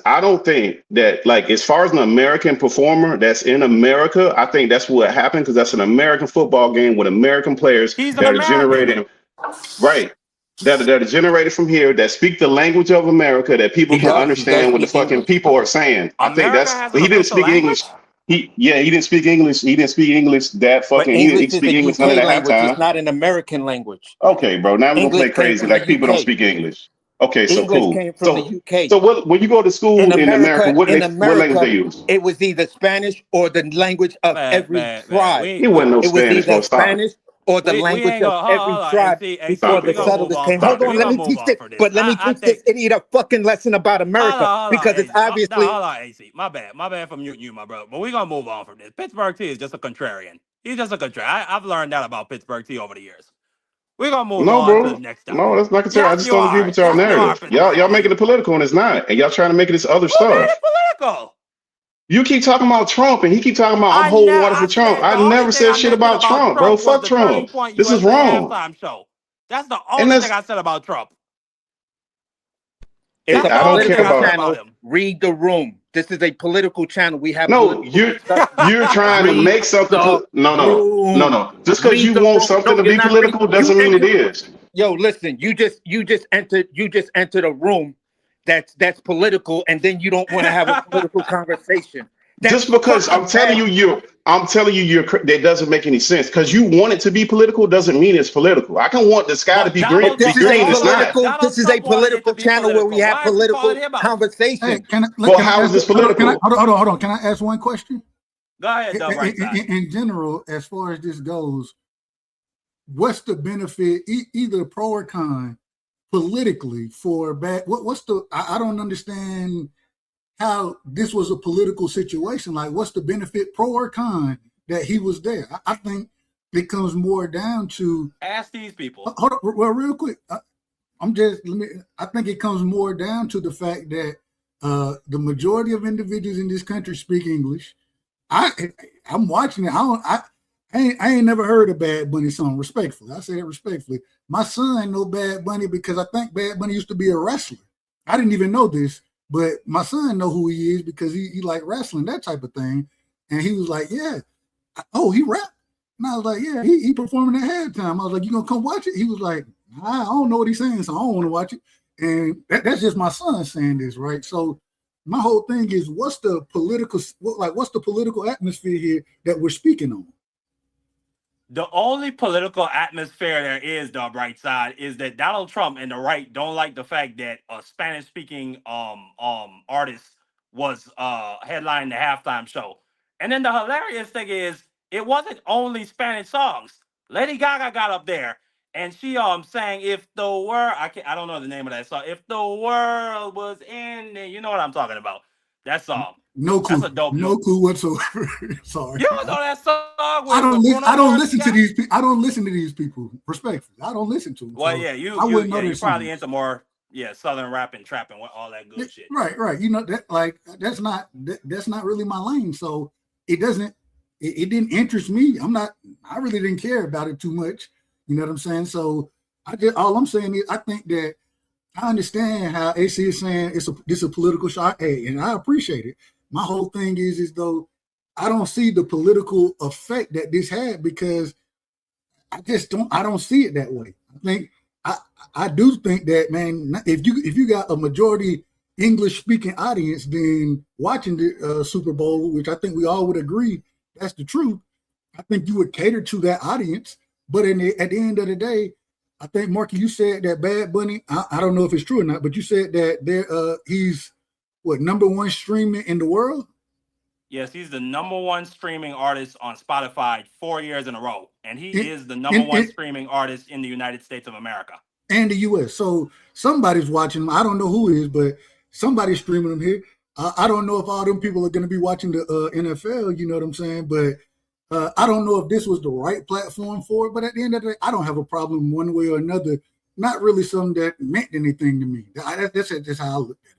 Q: I don't think that, like, as far as an American performer that's in America, I think that's what happened because that's an American football game with American players that are generated. Right. That are generated from here, that speak the language of America, that people can understand what the fucking people are saying. I think he didn't speak English. He didn't speak English. He didn't speak English that fucking. He didn't speak English none of that time.
S: It's not an American language.
Q: Okay, bro. Now we're gonna play crazy like people don't speak English. Okay, so
S: English
Q: cool.
S: came from the UK.
Q: So what when you go to school in America, what language they use?
S: It was either Spanish or the language of every tribe.
Q: It wasn't no
S: It was
Q: Spanish, bro.
S: either
Q: Stop it.
S: Spanish or the
C: We
S: language
C: ain't
S: of
C: gonna
S: every
C: hold on,
S: tribe
C: AC,
S: before
C: we
S: the
C: gonna move
S: settlers
C: on
S: came.
C: from
S: Hold
C: this.
S: on,
C: We
S: let
C: gonna
S: me
C: move
S: teach
C: on
S: it.
C: from this.
S: But let me
C: I
S: teach this
C: think
S: idiot a fucking lesson about America
C: hold on,
S: because it's
C: AC. No,
S: obviously.
C: hold on, AC. My bad for muting you, my brother. But we gonna move on from this. Pittsburgh T is just a contrarian. He's just a contrarian. I've learned that about Pittsburgh T over the years. We're gonna move
Q: No,
C: on to the
Q: bro.
C: next
Q: No,
C: topic.
Q: that's not considered. I
C: Yes,
Q: just
C: you
Q: don't agree
C: are.
Q: with y'all
C: Yes, you are,
Q: narrative. Y'all
C: Pittsburgh
Q: making
C: T.
Q: it political and it's not. And y'all trying to make it this other
C: Who made
Q: stuff.
C: it political?
Q: You keep talking about Trump and he keep talking about I'm holding water for
C: I
Q: Trump.
C: said
Q: I
C: the only
Q: never
C: thing
Q: said
C: I
Q: shit
C: mentioned
Q: about
C: about
Q: Trump, bro.
C: Trump was
Q: Fuck
C: the Turning
Q: Trump.
C: Point
Q: This is
C: USA
Q: wrong.
C: halftime show. That's the
Q: And
C: only thing I said about Trump.
S: It's
C: That's
S: a
C: the
Q: I don't
C: only
Q: care
C: thing I
S: political
C: said
Q: about.
C: about
S: channel.
C: him.
S: Read the room. This is a political channel. We have
Q: No,
S: political discussions.
Q: you're trying to
S: Read
Q: make something.
S: the room.
Q: No. Just because
S: Read
Q: you
S: the
Q: want
S: room.
Q: something
S: No,
Q: to
S: you're
Q: be
S: not reading.
Q: political
S: You
Q: doesn't mean it
S: entered.
Q: is.
S: Yo, listen. You just entered a room that's political, and then you don't want to have a political conversation. That's
Q: Just because
S: fucking bad.
Q: I'm telling you, that doesn't make any sense. Because you want it to be political doesn't mean it's political. I can want the sky to
C: But
Q: be green.
S: But
C: Donald
S: this
C: Trump,
S: is a
Q: It's not.
S: political.
C: Donald
S: This is a
C: Trump wanted it to
S: political
C: be
S: channel where we
C: political.
S: have
C: Why is you calling
S: political
C: him out?
R: Hey,
S: conversations.
Q: Well, how is this political?
R: Hold on. Can I ask one question?
C: Go ahead, Dub Right Side.
R: In general, as far as this goes, what's the benefit, either pro or con, politically for bad? What's the? I don't understand how this was a political situation. Like, what's the benefit, pro or con, that he was there? I think it comes more down to.
C: Ask these people.
R: Hold on, well, real quick. I think it comes more down to the fact that the majority of individuals in this country speak English. I'm watching it. I ain't never heard a Bad Bunny song. Respectfully, I say that respectfully. My son know Bad Bunny because I think Bad Bunny used to be a wrestler. I didn't even know this, but my son know who he is because he like wrestling, that type of thing. And he was like, "Yeah, oh, he rap." And I was like, "Yeah, he performing at halftime." I was like, "You gonna come watch it?" He was like, "I don't know what he's saying, so I don't want to watch it." And that's just my son saying this, right? So my whole thing is, what's the political atmosphere here that we're speaking on?
C: The only political atmosphere there is, the Bright Side, is that Donald Trump and the right don't like the fact that a Spanish-speaking artist was headlining the halftime show. And then the hilarious thing is, it wasn't only Spanish songs. Lady Gaga got up there and she sang "If the World," I don't know the name of that song. "If the world was ending," you know what I'm talking about. That song.
R: No clue.
C: That's a dope.
R: No clue whatsoever. Sorry.
C: You don't know that song?
R: I don't listen to these people. I don't listen to these people. Respectfully, I don't listen to them.
C: Well,
R: so
C: yeah, you probably into more southern rap and trap and all that good shit.
R: Right. You know that, like, that's not really my lane. So it didn't interest me. I really didn't care about it too much. You know what I'm saying? So all I'm saying is, I think that I understand how AC is saying this a political shot. Hey, and I appreciate it. My whole thing is though, I don't see the political effect that this had because I don't see it that way. I do think that, man, if you got a majority English speaking audience, then watching the Super Bowl, which I think we all would agree that's the truth, I think you would cater to that audience. But at the end of the day, I think, Marky, you said that Bad Bunny, I don't know if it's true or not, but you said that he's number one streaming in the world?
C: Yes, he's the number one streaming artist on Spotify 4 years in a row. And he is the number one streaming artist in the United States of America.
R: And the US. So somebody's watching him. I don't know who is, but somebody's streaming him here. I don't know if all them people are going to be watching the NFL, you know what I'm saying? But I don't know if this was the right platform for it. But at the end of the day, I don't have a problem one way or another. Not really something that meant anything to me. That's how I look at it.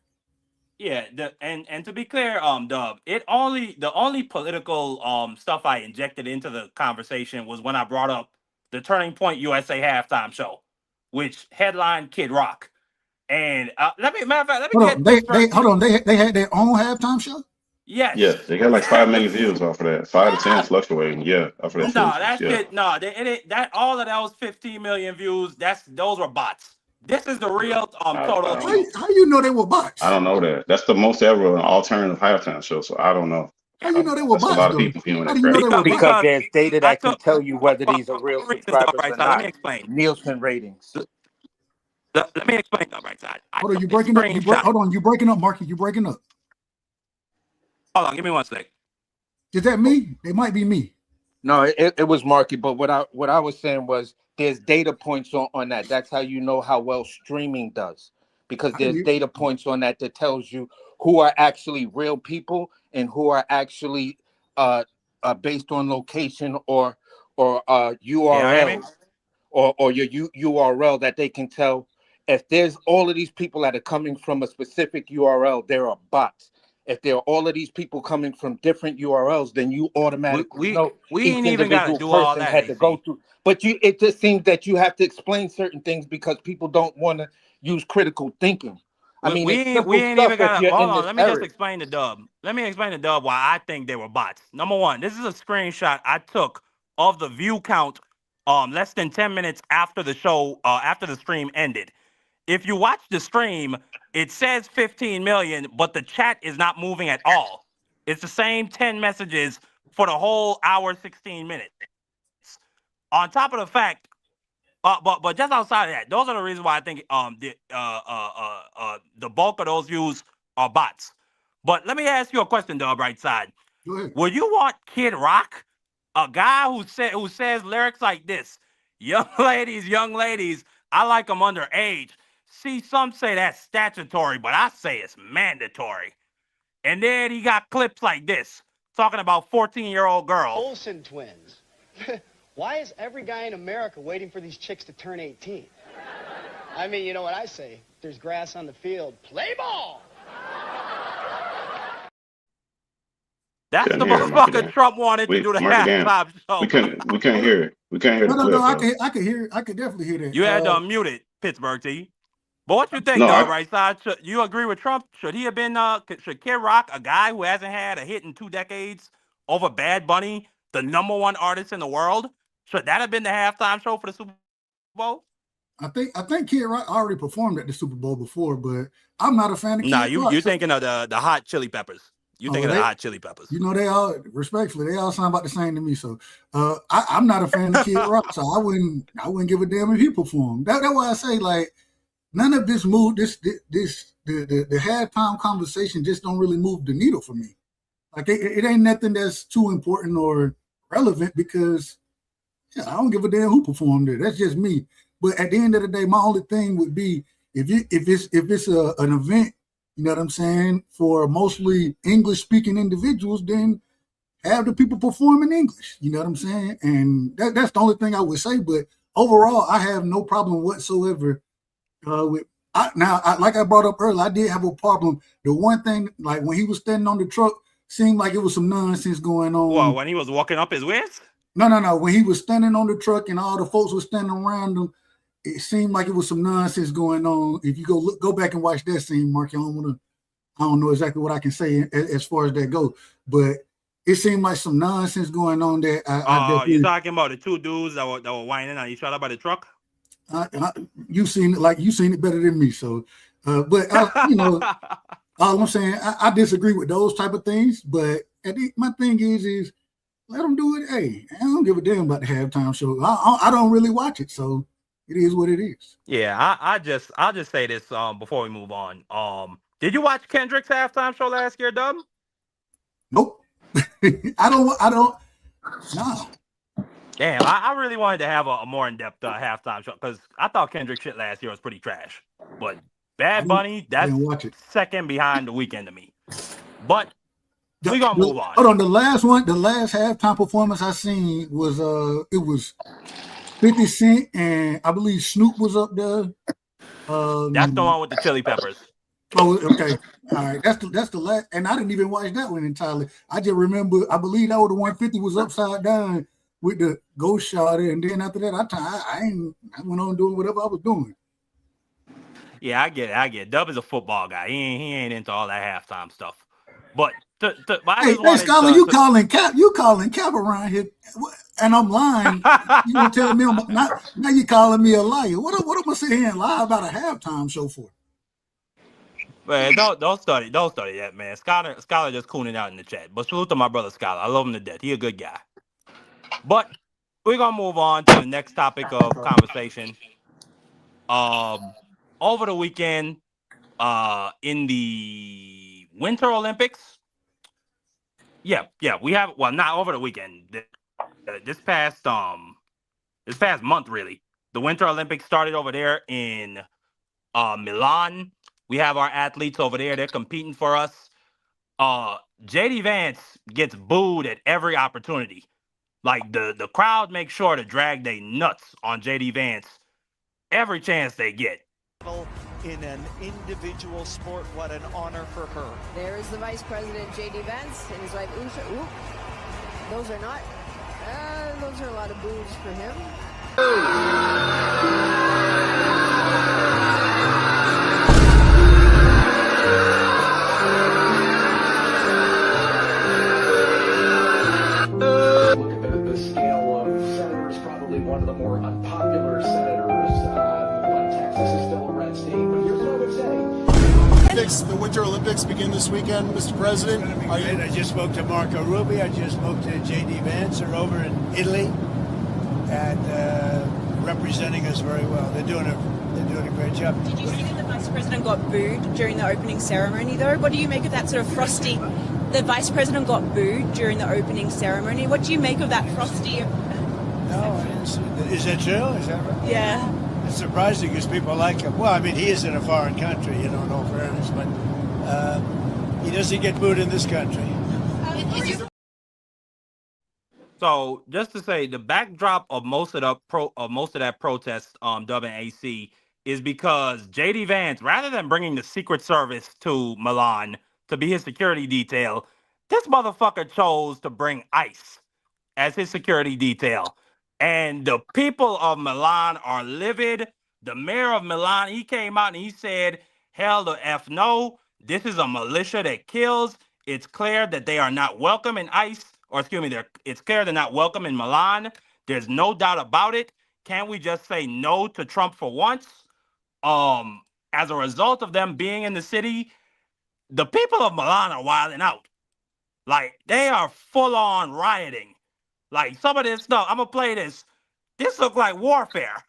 C: Yeah, and to be clear, Dub, the only political stuff I injected into the conversation was when I brought up the Turning Point USA halftime show, which headlined Kid Rock. And let me
R: hold on. They had their own halftime show?
C: Yes.
Q: Yeah, they got like 5 million views off of that. 5 to 10 fluctuating. Yeah, off of that.
C: No, that shit. No, that all of those 15 million views. Those were bots. This is the real total.
R: How you know they were bots?
Q: I don't know that. That's the most ever alternative halftime show. So I don't know.
R: How you know they were bots?
Q: A lot of people viewing that crap.
S: Because there's data that can tell you whether these are real subscribers or
C: Let
S: not.
C: me explain.
S: Nielsen ratings.
C: Let me explain the right side.
R: Hold on, you breaking up. Hold on, you breaking up, Marky. You breaking up.
C: Hold on, give me 1 sec.
R: Is that me? It might be me.
S: No, it was Marky, but what I was saying was there's data points on that. That's how you know how well streaming does, because there's data points on that tells you who are actually real people and who are actually based on location or URLs or your URL that they can tell if there's all of these people that are coming from a specific URL, there are bots. If there are all of these people coming from different URLs, then you automatically know
C: we ain't
S: each
C: even got to
S: individual
C: do all
S: person
C: that.
S: had to go through. But it just seems that you have to explain certain things because people don't want to use critical thinking. I mean,
C: we
S: it's
C: ain't
S: simple
C: even
S: stuff
C: got
S: if
C: to.
S: you're
C: Hold
S: in
C: on,
S: this
C: let me just
S: era.
C: explain the dub. Let me explain the dub why I think they were bots. Number one, this is a screenshot I took of the view count less than 10 minutes after the show, after the stream ended. If you watch the stream, it says 15 million, but the chat is not moving at all. It's the same 10 messages for the whole hour, 16 minutes. On top of the fact, but just outside of that, those are the reasons why I think the bulk of those views are bots. But let me ask you a question, Dub, right side. Would you want Kid Rock, a guy who says lyrics like this, young ladies, I like them underage. See, some say that's statutory, but I say it's mandatory. And then he got clips like this, talking about 14-year-old girls.
J: Olsen twins. Why is every guy in America waiting for these chicks to turn 18? I mean, you know what I say? There's grass on the field. Play ball!
C: That's the motherfucker Trump wanted to do the halftime show.
Q: We can't hear it. We can't hear the clip.
R: No, I could hear. I could definitely hear that.
C: You had to unmute it, Pittsburgh T. But what you think, right side? You agree with Trump? Should he have been? Should Kid Rock, a guy who hasn't had a hit in 2 decades, over Bad Bunny, the #1 artist in the world, should that have been the halftime show for the Super Bowl?
R: I think Kid Rock already performed at the Super Bowl before, but I'm not a fan of Kid Rock.
C: Nah, you thinking of the Hot Chili Peppers. You thinking of the Hot Chili Peppers.
R: You know, they all, respectfully, they all sound about the same to me. So I'm not a fan of Kid Rock, so I wouldn't give a damn if he performed. That's why I say, like, none of this move, the halftime conversation just don't really move the needle for me. Like, it ain't nothing that's too important or relevant because I don't give a damn who performed it. That's just me. But at the end of the day, my only thing would be if it's an event, you know what I'm saying, for mostly English speaking individuals, then have the people perform in English. You know what I'm saying? And that's the only thing I would say. But overall, I have no problem whatsoever with. Like I brought up earlier, I did have a problem. The one thing, like when he was standing on the truck, seemed like it was some nonsense going on.
C: Well, when he was walking up his waist?
R: No. When he was standing on the truck and all the folks were standing around him, it seemed like it was some nonsense going on. If you go back and watch that scene, Mark, I don't know exactly what I can say as far as that goes, but it seemed like some nonsense going on there.
C: You're talking about the 2 dudes that were whining on each other by the truck?
R: You've seen it better than me. So, but you know, all I'm saying, I disagree with those type of things. But my thing is let them do it. Hey, I don't give a damn about the halftime show. I don't really watch it, so it is what it is.
C: Yeah, I'll just say this before we move on. Did you watch Kendrick's halftime show last year, Dub?
R: Nope. I don't. No.
C: Damn, I really wanted to have a more in-depth halftime show because I thought Kendrick shit last year was pretty trash. But Bad Bunny, that's second behind The Weeknd to me. But we're gonna move on.
R: Hold on, the last halftime performance I seen was it was 50 Cent and I believe Snoop was up there.
C: That's the one with the Chili Peppers.
R: Oh, okay. All right. That's the last, and I didn't even watch that one entirely. I just remember, I believe that was the 150 was upside down with the ghost shot, and then after that, I went on doing whatever I was doing.
C: Yeah, I get it. Dub is a football guy. He ain't into all that halftime stuff. But
R: hey, Scholar, you calling Cap around here, and I'm lying. You gonna tell me now you calling me a liar? What am I gonna sit here and lie about a halftime show for?
C: Man, don't study that, man. Scholar just cooning out in the chat. But salute to my brother Scholar. I love him to death. He a good guy. But we're gonna move on to the next topic of conversation. over the weekend, in the Winter Olympics. Yeah, we have. Well, not over the weekend. This past month, really. The Winter Olympics started over there in Milan. We have our athletes over there. They're competing for us. JD Vance gets booed at every opportunity. Like the crowd makes sure to drag they nuts on JD Vance every chance they get.
K: In an individual sport, what an honor for her.
L: There is the Vice President J.D. Vance and his wife Usha. Ooh, those are not. Those are a lot of boos for him.
M: Look at the scale of senators, probably one of the more unpopular senators, but Texas is still a red state. But here's what I would say.
N: The Winter Olympics begin this weekend, Mr. President.
O: I just spoke to Marco Rubio. I just spoke to J.D. Vance. They're over in Italy and representing us very well. They're doing a great job.
P: Did you see that the Vice President got booed during the opening ceremony, though? What do you make of that sort of frosty? The Vice President got booed during the opening ceremony. What do you make of that frosty?
O: No, I didn't see that. Is that true? Is that right?
P: Yeah.
O: It's surprising because people like him. Well, I mean, he is in a foreign country, in all fairness, but he doesn't get booed in this country.
C: So just to say, the backdrop of most of that protest, Dub and AC, is because JD Vance, rather than bringing the Secret Service to Milan to be his security detail, this motherfucker chose to bring ICE as his security detail. And the people of Milan are livid. The mayor of Milan, he came out and he said, hell the F no. This is a militia that kills. It's clear that they are not welcome in ICE. Or excuse me, it's clear they're not welcome in Milan. There's no doubt about it. Can't we just say no to Trump for once? As a result of them being in the city, the people of Milan are wilding out. Like, they are full on rioting. Like, some of this stuff, I'm going to play this. This looks like warfare.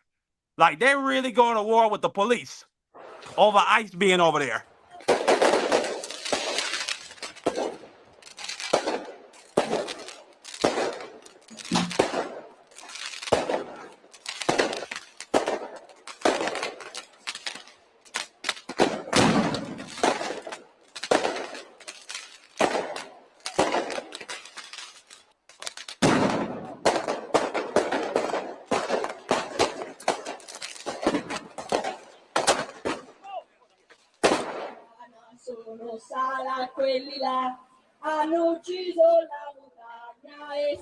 C: Like, they're really going to war with the police over ICE being over there.
H: Sono sala quelli là, hanno ucciso la montagna e...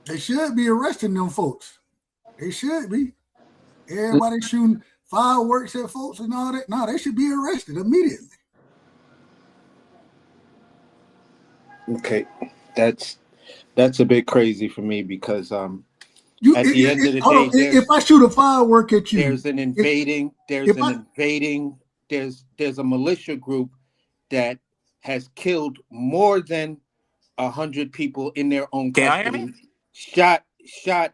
R: They should be arresting them folks. They should be. Everybody shooting fireworks at folks and all that. No, they should be arrested immediately.
S: Okay, that's a bit crazy for me because at the end of the day,
R: if I shoot a firework at you,
S: there's a militia group that has killed more than 100 people in their own custody. Shot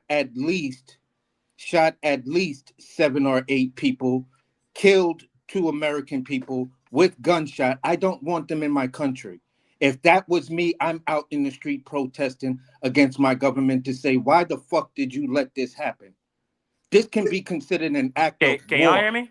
S: at least 7 or 8 people, killed 2 American people with gunshot. I don't want them in my country. If that was me, I'm out in the street protesting against my government to say, why the fuck did you let this happen? This can be considered an act of war.
C: Can y'all hear me?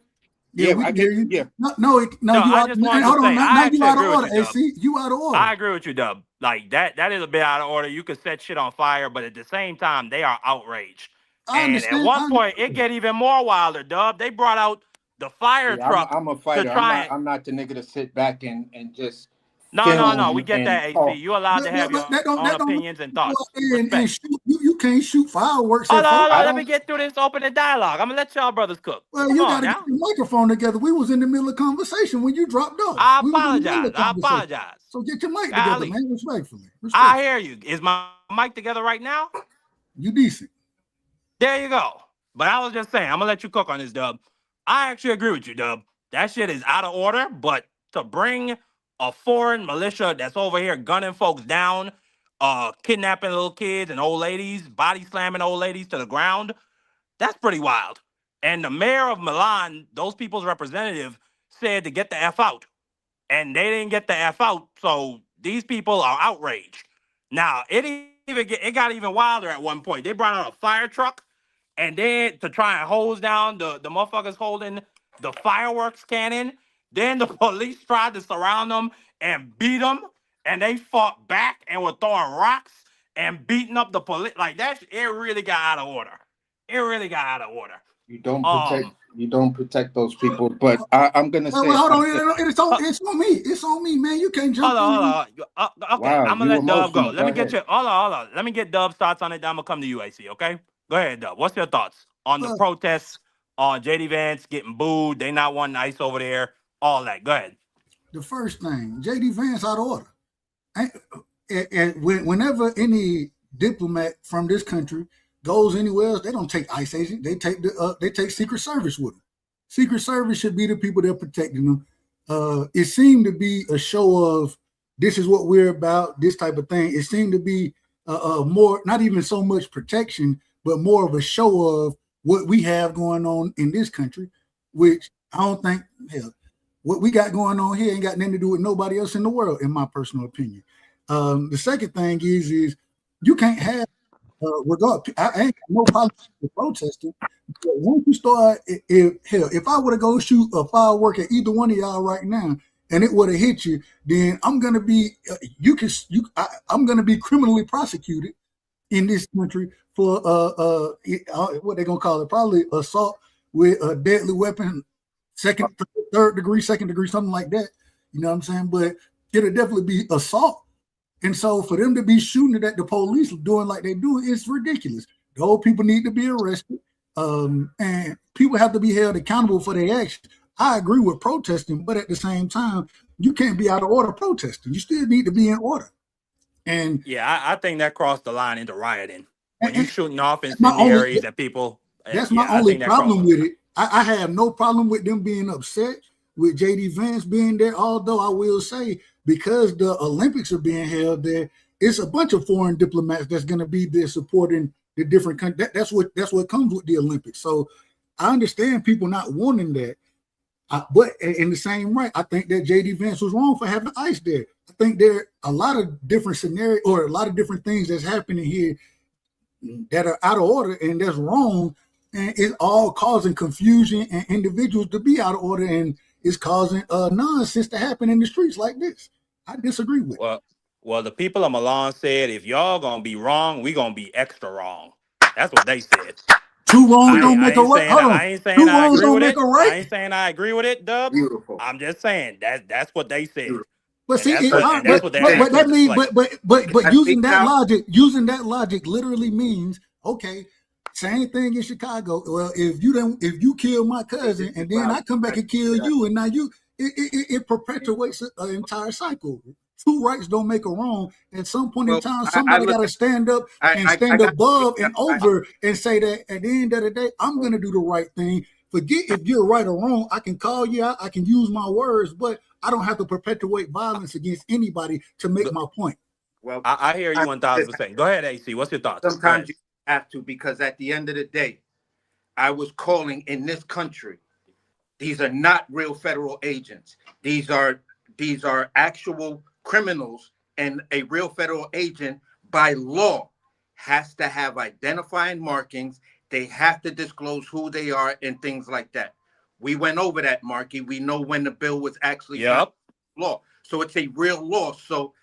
R: Yeah, we can hear you. Yeah. No, you out of order, AC. You out of order.
C: I agree with you, Dub. Like, that is a bit out of order. You could set shit on fire, but at the same time, they are outraged. And at one point, it get even more wilder, Dub. They brought out the fire truck.
S: I'm a fighter. I'm not the nigga to sit back and just
C: No. We
S: film
C: get
S: and
C: that, AC.
S: talk.
C: You allowed to have your own
R: That don't mean
C: opinions and
R: you go out
C: thoughts.
R: there and
C: Respect.
R: shoot. You can't shoot fireworks at
C: Hold
R: folks.
C: on. Let me get through this opening dialogue. I'm gonna let y'all brothers cook.
R: Well,
C: Come
R: you
C: on
R: got to get
C: now.
R: the microphone together. We was in the middle of conversation when you dropped off.
C: I
R: We was in the middle
C: apologize.
R: of conversation. So get your mic together,
C: Golly.
R: man. Respectfully.
C: I hear you. Is my mic together right now?
R: You decent.
C: There you go. But I was just saying, I'm gonna let you cook on this, Dub. I actually agree with you, Dub. That shit is out of order, but to bring a foreign militia that's over here gunning folks down, kidnapping little kids and old ladies, body slamming old ladies to the ground, that's pretty wild. And the mayor of Milan, those people's representative, said to get the F out. And they didn't get the F out, so these people are outraged. Now, it got even wilder at one point. They brought out a fire truck, and then to try and hose down the motherfuckers holding the fireworks cannon. Then the police tried to surround them and beat them, and they fought back and were throwing rocks and beating up the police. Like that, it really got out of order. It really got out of order.
S: You don't protect those people. But I'm gonna say,
R: hold on, it's on me. It's on me, man. You can't jump.
C: Hold on. Okay,
S: wow,
C: I'm gonna let Dub go.
S: emotional.
C: Let me get you. Hold on. Let me get Dub's thoughts on it. Then I'm gonna come to you, AC. Okay, go ahead, Dub. What's your thoughts on the protests? On JD Vance getting booed, they not wanting ICE over there, all that. Go ahead.
R: The first thing, JD Vance out of order. And whenever any diplomat from this country goes anywhere else, they don't take ICE agent. They take Secret Service with them. Secret Service should be the people that are protecting them. It seemed to be a show of this is what we're about, this type of thing. It seemed to be more, not even so much protection, but more of a show of what we have going on in this country, which I don't think, hell, what we got going on here ain't got nothing to do with nobody else in the world, in my personal opinion. The second thing is you can't have, I ain't got no problem with protesting, but once you start, if I were to go shoot a firework at either one of y'all right now, and it would have hit you, then I'm gonna be, I'm gonna be criminally prosecuted in this country for what they're gonna call it, probably assault with a deadly weapon, second degree, something like that. You know what I'm saying? But it'll definitely be assault. And so for them to be shooting it at the police doing like they do, it's ridiculous. The old people need to be arrested, and people have to be held accountable for their actions. I agree with protesting, but at the same time, you can't be out of order protesting. You still need to be in order. And
C: yeah, I think that crossed the line into rioting. When you're shooting off incendiaries at people.
R: That's my only problem with it. I have no problem with them being upset with JD Vance being there, although I will say, because the Olympics are being held there, it's a bunch of foreign diplomats that's going to be there supporting the different countries. That's what comes with the Olympics. So I understand people not wanting that. But in the same right, I think that JD Vance was wrong for having ICE there. I think there are a lot of different scenarios or a lot of different things that's happening here that are out of order and that's wrong. And it's all causing confusion and individuals to be out of order, and it's causing nonsense to happen in the streets like this. I disagree with.
C: Well, the people of Milan said, if y'all gonna be wrong, we gonna be extra wrong. That's what they said.
R: Two wrongs don't make a right.
C: I ain't saying I agree with it. I ain't saying I agree with it, Dub.
S: Beautiful.
C: I'm just saying that's what they said.
R: But see, but using that logic literally means, okay, same thing in Chicago. Well, if you kill my cousin and then I come back and kill you, and now it perpetuates an entire cycle. Two rights don't make a wrong. At some point in time, somebody got to stand up and stand above and over and say that at the end of the day, I'm going to do the right thing. Forget if you're right or wrong. I can call you out. I can use my words, but I don't have to perpetuate violence against anybody to make my point.
D: Well,
C: I hear you 1,000%. Go ahead, AC. What's your thoughts?
D: Sometimes you have to, because at the end of the day, I was calling in this country. These are not real federal agents. These are actual criminals, and a real federal agent by law has to have identifying markings. They have to disclose who they are and things like that. We went over that, Marky. We know when the bill was actually law. So it's a real law. So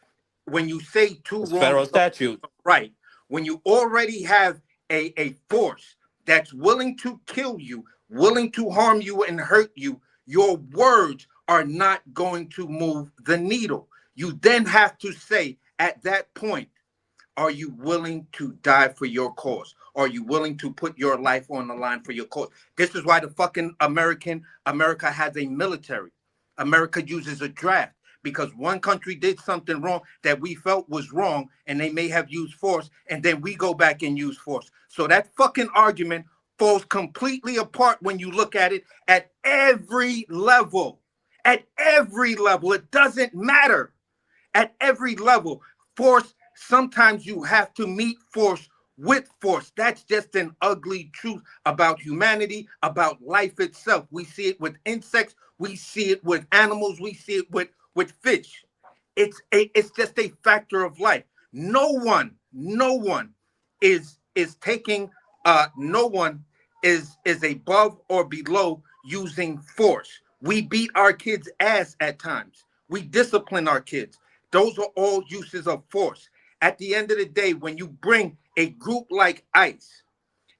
D: when you say two wrongs,
C: federal statute,
D: right? When you already have a force that's willing to kill you, willing to harm you and hurt you, your words are not going to move the needle.
S: You then have to say at that point, are you willing to die for your cause? Are you willing to put your life on the line for your cause? This is why the fucking America has a military. America uses a draft because one country did something wrong that we felt was wrong and they may have used force, and then we go back and use force. So that fucking argument falls completely apart when you look at it at every level. At every level. It doesn't matter. At every level. Force, sometimes you have to meet force with force. That's just an ugly truth about humanity, about life itself. We see it with insects. We see it with animals. We see it with fish. It's just a factor of life. No one is taking no one is above or below using force. We beat our kids' ass at times. We discipline our kids. Those are all uses of force. At the end of the day, when you bring a group like ICE,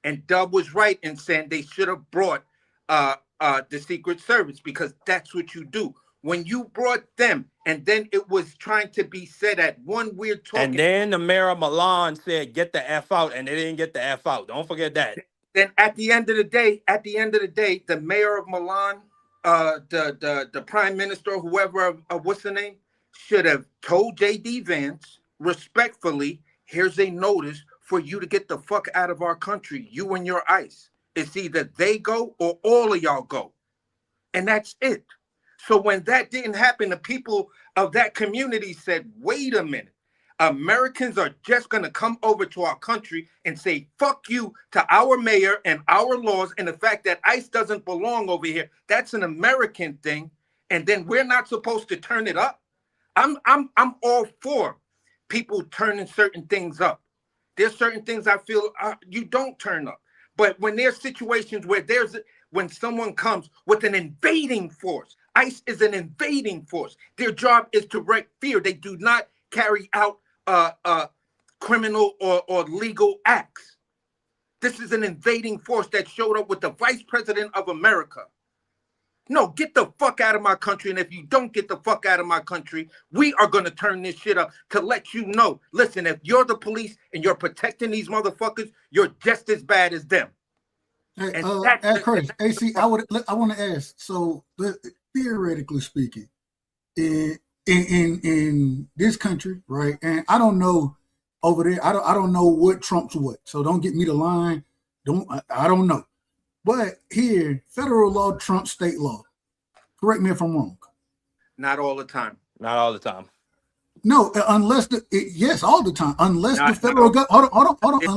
S: and Dub was right in saying they should have brought the Secret Service, because that's what you do. When you brought them, and then it was trying to be said at one weird talking.
C: And then the mayor of Milan said, "Get the F out," and they didn't get the F out. Don't forget that.
S: Then at the end of the day, the mayor of Milan, the prime minister, whoever, what's the name, should have told J.D. Vance respectfully, here's a notice for you to get the fuck out of our country, you and your ICE. It's either they go or all of y'all go. And that's it. So when that didn't happen, the people of that community said, wait a minute. Americans are just going to come over to our country and say, fuck you to our mayor and our laws and the fact that ICE doesn't belong over here. That's an American thing. And then we're not supposed to turn it up. I'm all for people turning certain things up. There's certain things I feel you don't turn up. But when there's situations where when someone comes with an invading force, ICE is an invading force. Their job is to wreak fear. They do not carry out criminal or legal acts. This is an invading force that showed up with the Vice President of America. No, get the fuck out of my country. And if you don't get the fuck out of my country, we are going to turn this shit up to let you know. Listen, if you're the police and you're protecting these motherfuckers, you're just as bad as them.
R: Hey, Chris, AC, I want to ask. So, theoretically speaking, in this country, right? And I don't know over there. I don't know what trumps what. So don't get me the line. I don't know. But here, federal law trumps state law. Correct me if I'm wrong.
S: Not all the time.
C: Not all the time.
R: No, unless yes, all the time. Unless the federal government. Hold on.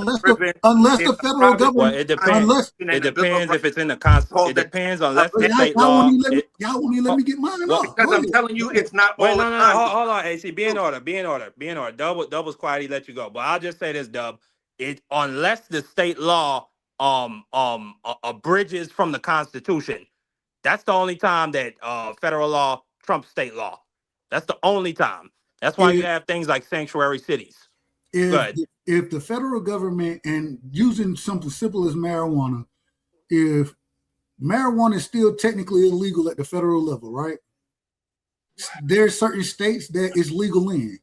R: Unless the federal government.
C: Well, it depends. It depends if it's in the Constitution. It depends unless the state law.
R: Y'all won't even let me get mine off.
S: Because I'm telling you, it's not all the time.
C: Hold on, AC. Be in order. Dub was quiet. He let you go. But I'll just say this, Dub. Unless the state law abridges from the Constitution, that's the only time that federal law trumps state law. That's the only time. That's why you have things like sanctuary cities.
R: If the federal government, and using something simple as marijuana, if marijuana is still technically illegal at the federal level, right? There's certain states that is legal in.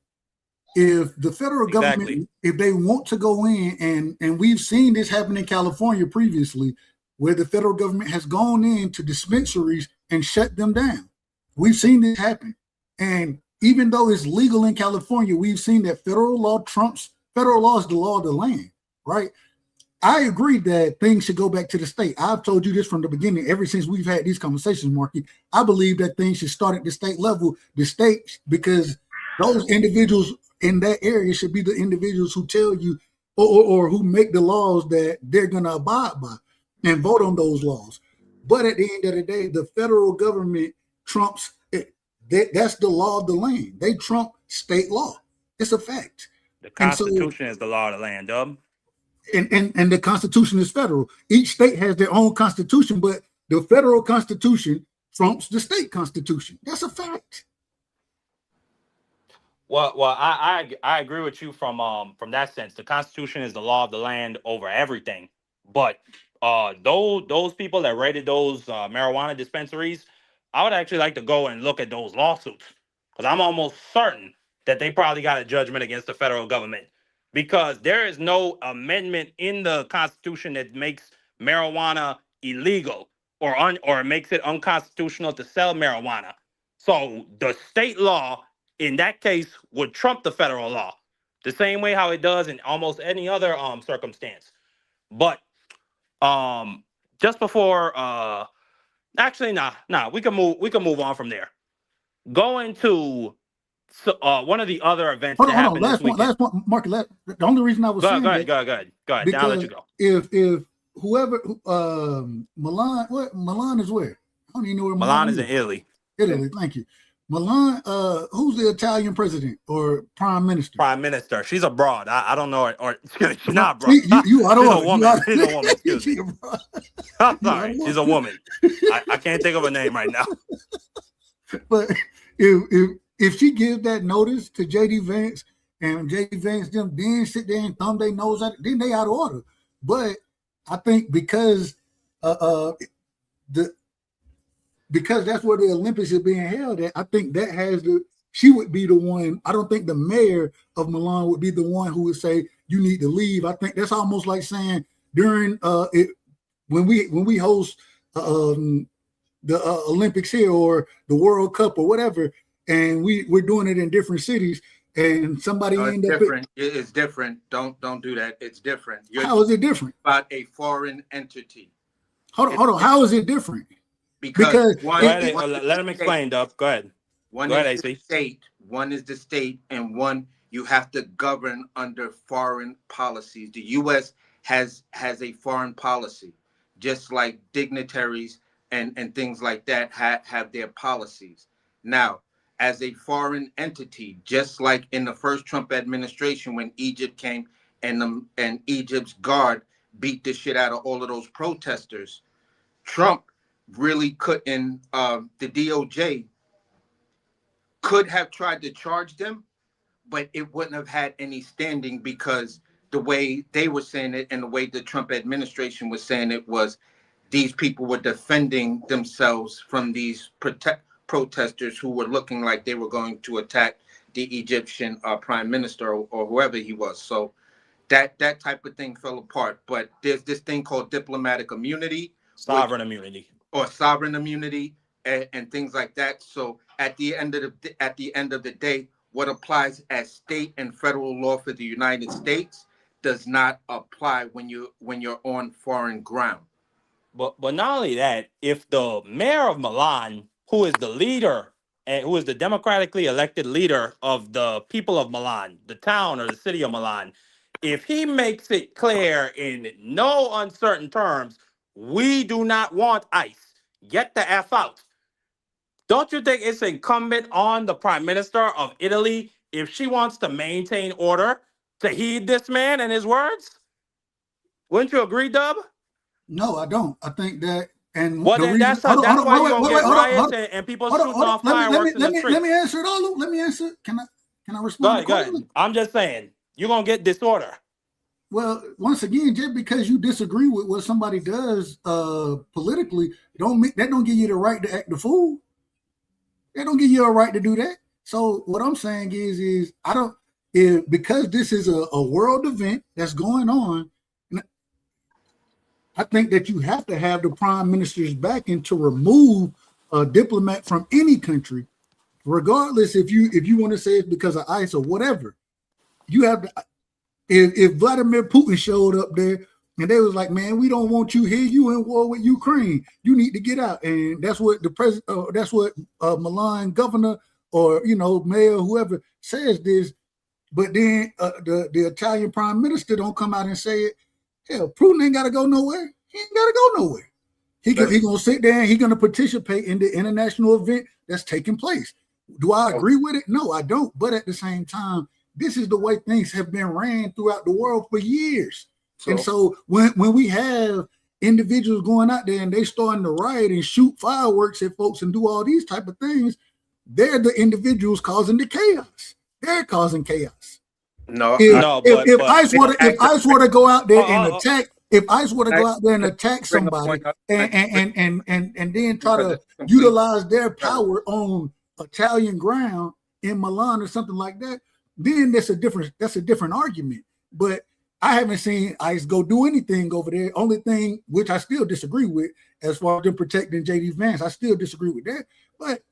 R: If the federal government, if they want to go in, and we've seen this happen in California previously, where the federal government has gone into dispensaries and shut them down. We've seen this happen. And even though it's legal in California, we've seen that federal law is the law of the land, right? I agree that things should go back to the state. I've told you this from the beginning, ever since we've had these conversations, Marky. I believe that things should start at the state level, because those individuals in that area should be the individuals who tell you or who make the laws that they're going to abide by and vote on those laws. But at the end of the day, the federal government trumps it. That's the law of the land. They trump state law. It's a fact.
C: The Constitution is the law of the land, Dub.
R: And the Constitution is federal. Each state has their own constitution, but the federal constitution trumps the state constitution. That's a fact.
C: Well, I agree with you from that sense. The Constitution is the law of the land over everything. But those people that raided those marijuana dispensaries, I would actually like to go and look at those lawsuits, because I'm almost certain that they probably got a judgment against the federal government, because there is no amendment in the Constitution that makes marijuana illegal or makes it unconstitutional to sell marijuana. So the state law in that case would trump the federal law, the same way how it does in almost any other circumstance. But just before actually nah, we can move on from there. Going to one of the other events
R: Hold
C: that
R: on,
C: happened this weekend.
R: last one, Mark. The only reason I was saying
C: Go ahead. Then I'll let you go.
R: If whoever Milan is where? I don't even know where
C: Milan is in Italy.
R: Italy, thank you. Milan, who's the Italian president or prime minister?
C: Prime minister. She's abroad. I don't know, or she's not abroad.
R: You
C: She's a woman. She's a woman. Excuse me. I'm sorry. She's a woman. I can't think of a name right now.
R: But if she gives that notice to JD Vance and JD Vance them then sit there and thumb their nose at it, then they out of order. But I think because that's where the Olympics are being held at, I think that she would be the one. I don't think the mayor of Milan would be the one who would say you need to leave. I think that's almost like saying during when we host the Olympics here or the World Cup or whatever, and we're doing it in different cities, and somebody
D: end up different. It's different. Don't do that. It's different.
R: How is it different?
D: About a foreign entity.
R: Hold on. How is it different?
D: Because
C: let him explain, Dub. Go ahead.
D: One is the state. One is the state, and one you have to govern under foreign policies. The U.S. has a foreign policy, just like dignitaries and things like that have their policies. Now, as a foreign entity, just like in the first Trump administration when Egypt came and Egypt's guard beat the shit out of all of those protesters, Trump really couldn't, the DOJ could have tried to charge them, but it wouldn't have had any standing because the way they were saying it and the way the Trump administration was saying it was these people were defending themselves from these protesters who were looking like they were going to attack the Egyptian prime minister or whoever he was. So that type of thing fell apart. But there's this thing called diplomatic immunity,
C: sovereign immunity,
D: and things like that. So at the end of the day, what applies as state and federal law for the United States does not apply when you're on foreign ground.
C: But not only that, if the mayor of Milan, who is the leader and who is the democratically elected leader of the people of Milan, the town or the city of Milan, if he makes it clear in no uncertain terms, we do not want ICE, get the F out. Don't you think it's incumbent on the prime minister of Italy, if she wants to maintain order, to heed this man and his words? Wouldn't you agree, Dub?
R: No, I don't. I think that, and
C: well, then that's why you're gonna get riots and people shooting off fireworks in the streets.
R: Let me answer it all. Let me answer. Can I respond?
C: Go ahead. I'm just saying you're gonna get disorder.
R: Well, once again, just because you disagree with what somebody does politically, that don't give you the right to act the fool. That don't give you a right to do that. So what I'm saying is because this is a world event that's going on, I think that you have to have the prime minister's backing to remove a diplomat from any country, regardless if you want to say it's because of ICE or whatever. You have to. If Vladimir Putin showed up there and they was like, "Man, we don't want you here. You in war with Ukraine. You need to get out." And that's what the president, that's what Milan governor or mayor, whoever says this. But then the Italian prime minister don't come out and say it. Hell, Putin ain't got to go nowhere. He ain't got to go nowhere. He gonna sit there and he gonna participate in the international event that's taking place. Do I agree with it? No, I don't. But at the same time, this is the way things have been ran throughout the world for years. And so when we have individuals going out there and they starting to riot and shoot fireworks at folks and do all these type of things, they're the individuals causing the chaos. They're causing chaos. If ICE were to go out there and attack, if ICE were to go out there and attack somebody and then try to utilize their power on Italian ground, in Milan or something like that, then that's a different argument. But I haven't seen ICE go do anything over there. Only thing which I still disagree with, as far as them protecting JD Vance, I still disagree with that. But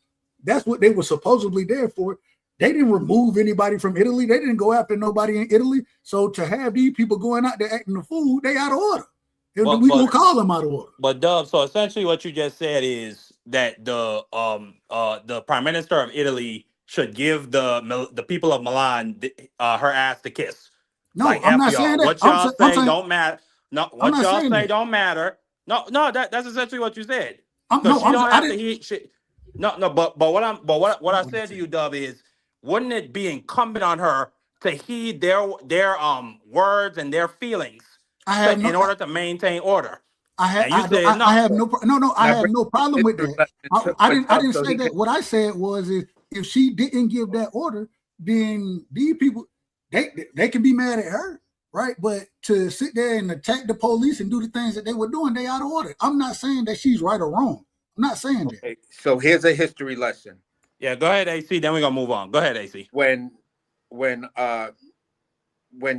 R: that's what they were supposedly there for. They didn't remove anybody from Italy. They didn't go after nobody in Italy. So to have these people going out there acting the fool, they out of order. We gonna call them out of order.
C: But Dub, so essentially what you just said is that the Prime Minister of Italy should give the people of Milan her ass to kiss.
R: No,
C: like,
R: I'm not saying that.
C: What y'all say don't matter. No, what y'all say don't matter. No, that's essentially what you said. But what I said to you, Dub, is wouldn't it be incumbent on her to heed their words and their feelings in order to maintain order?
R: I have no problem with that. I didn't say that. What I said was, if she didn't give that order, then these people they can be mad at her, right? But to sit there and attack the police and do the things that they were doing, they out of order. I'm not saying that she's right or wrong. I'm not saying that.
S: Okay, so here's a history lesson.
C: Yeah, go ahead, AC. Then we're gonna move on. Go ahead, AC.
S: When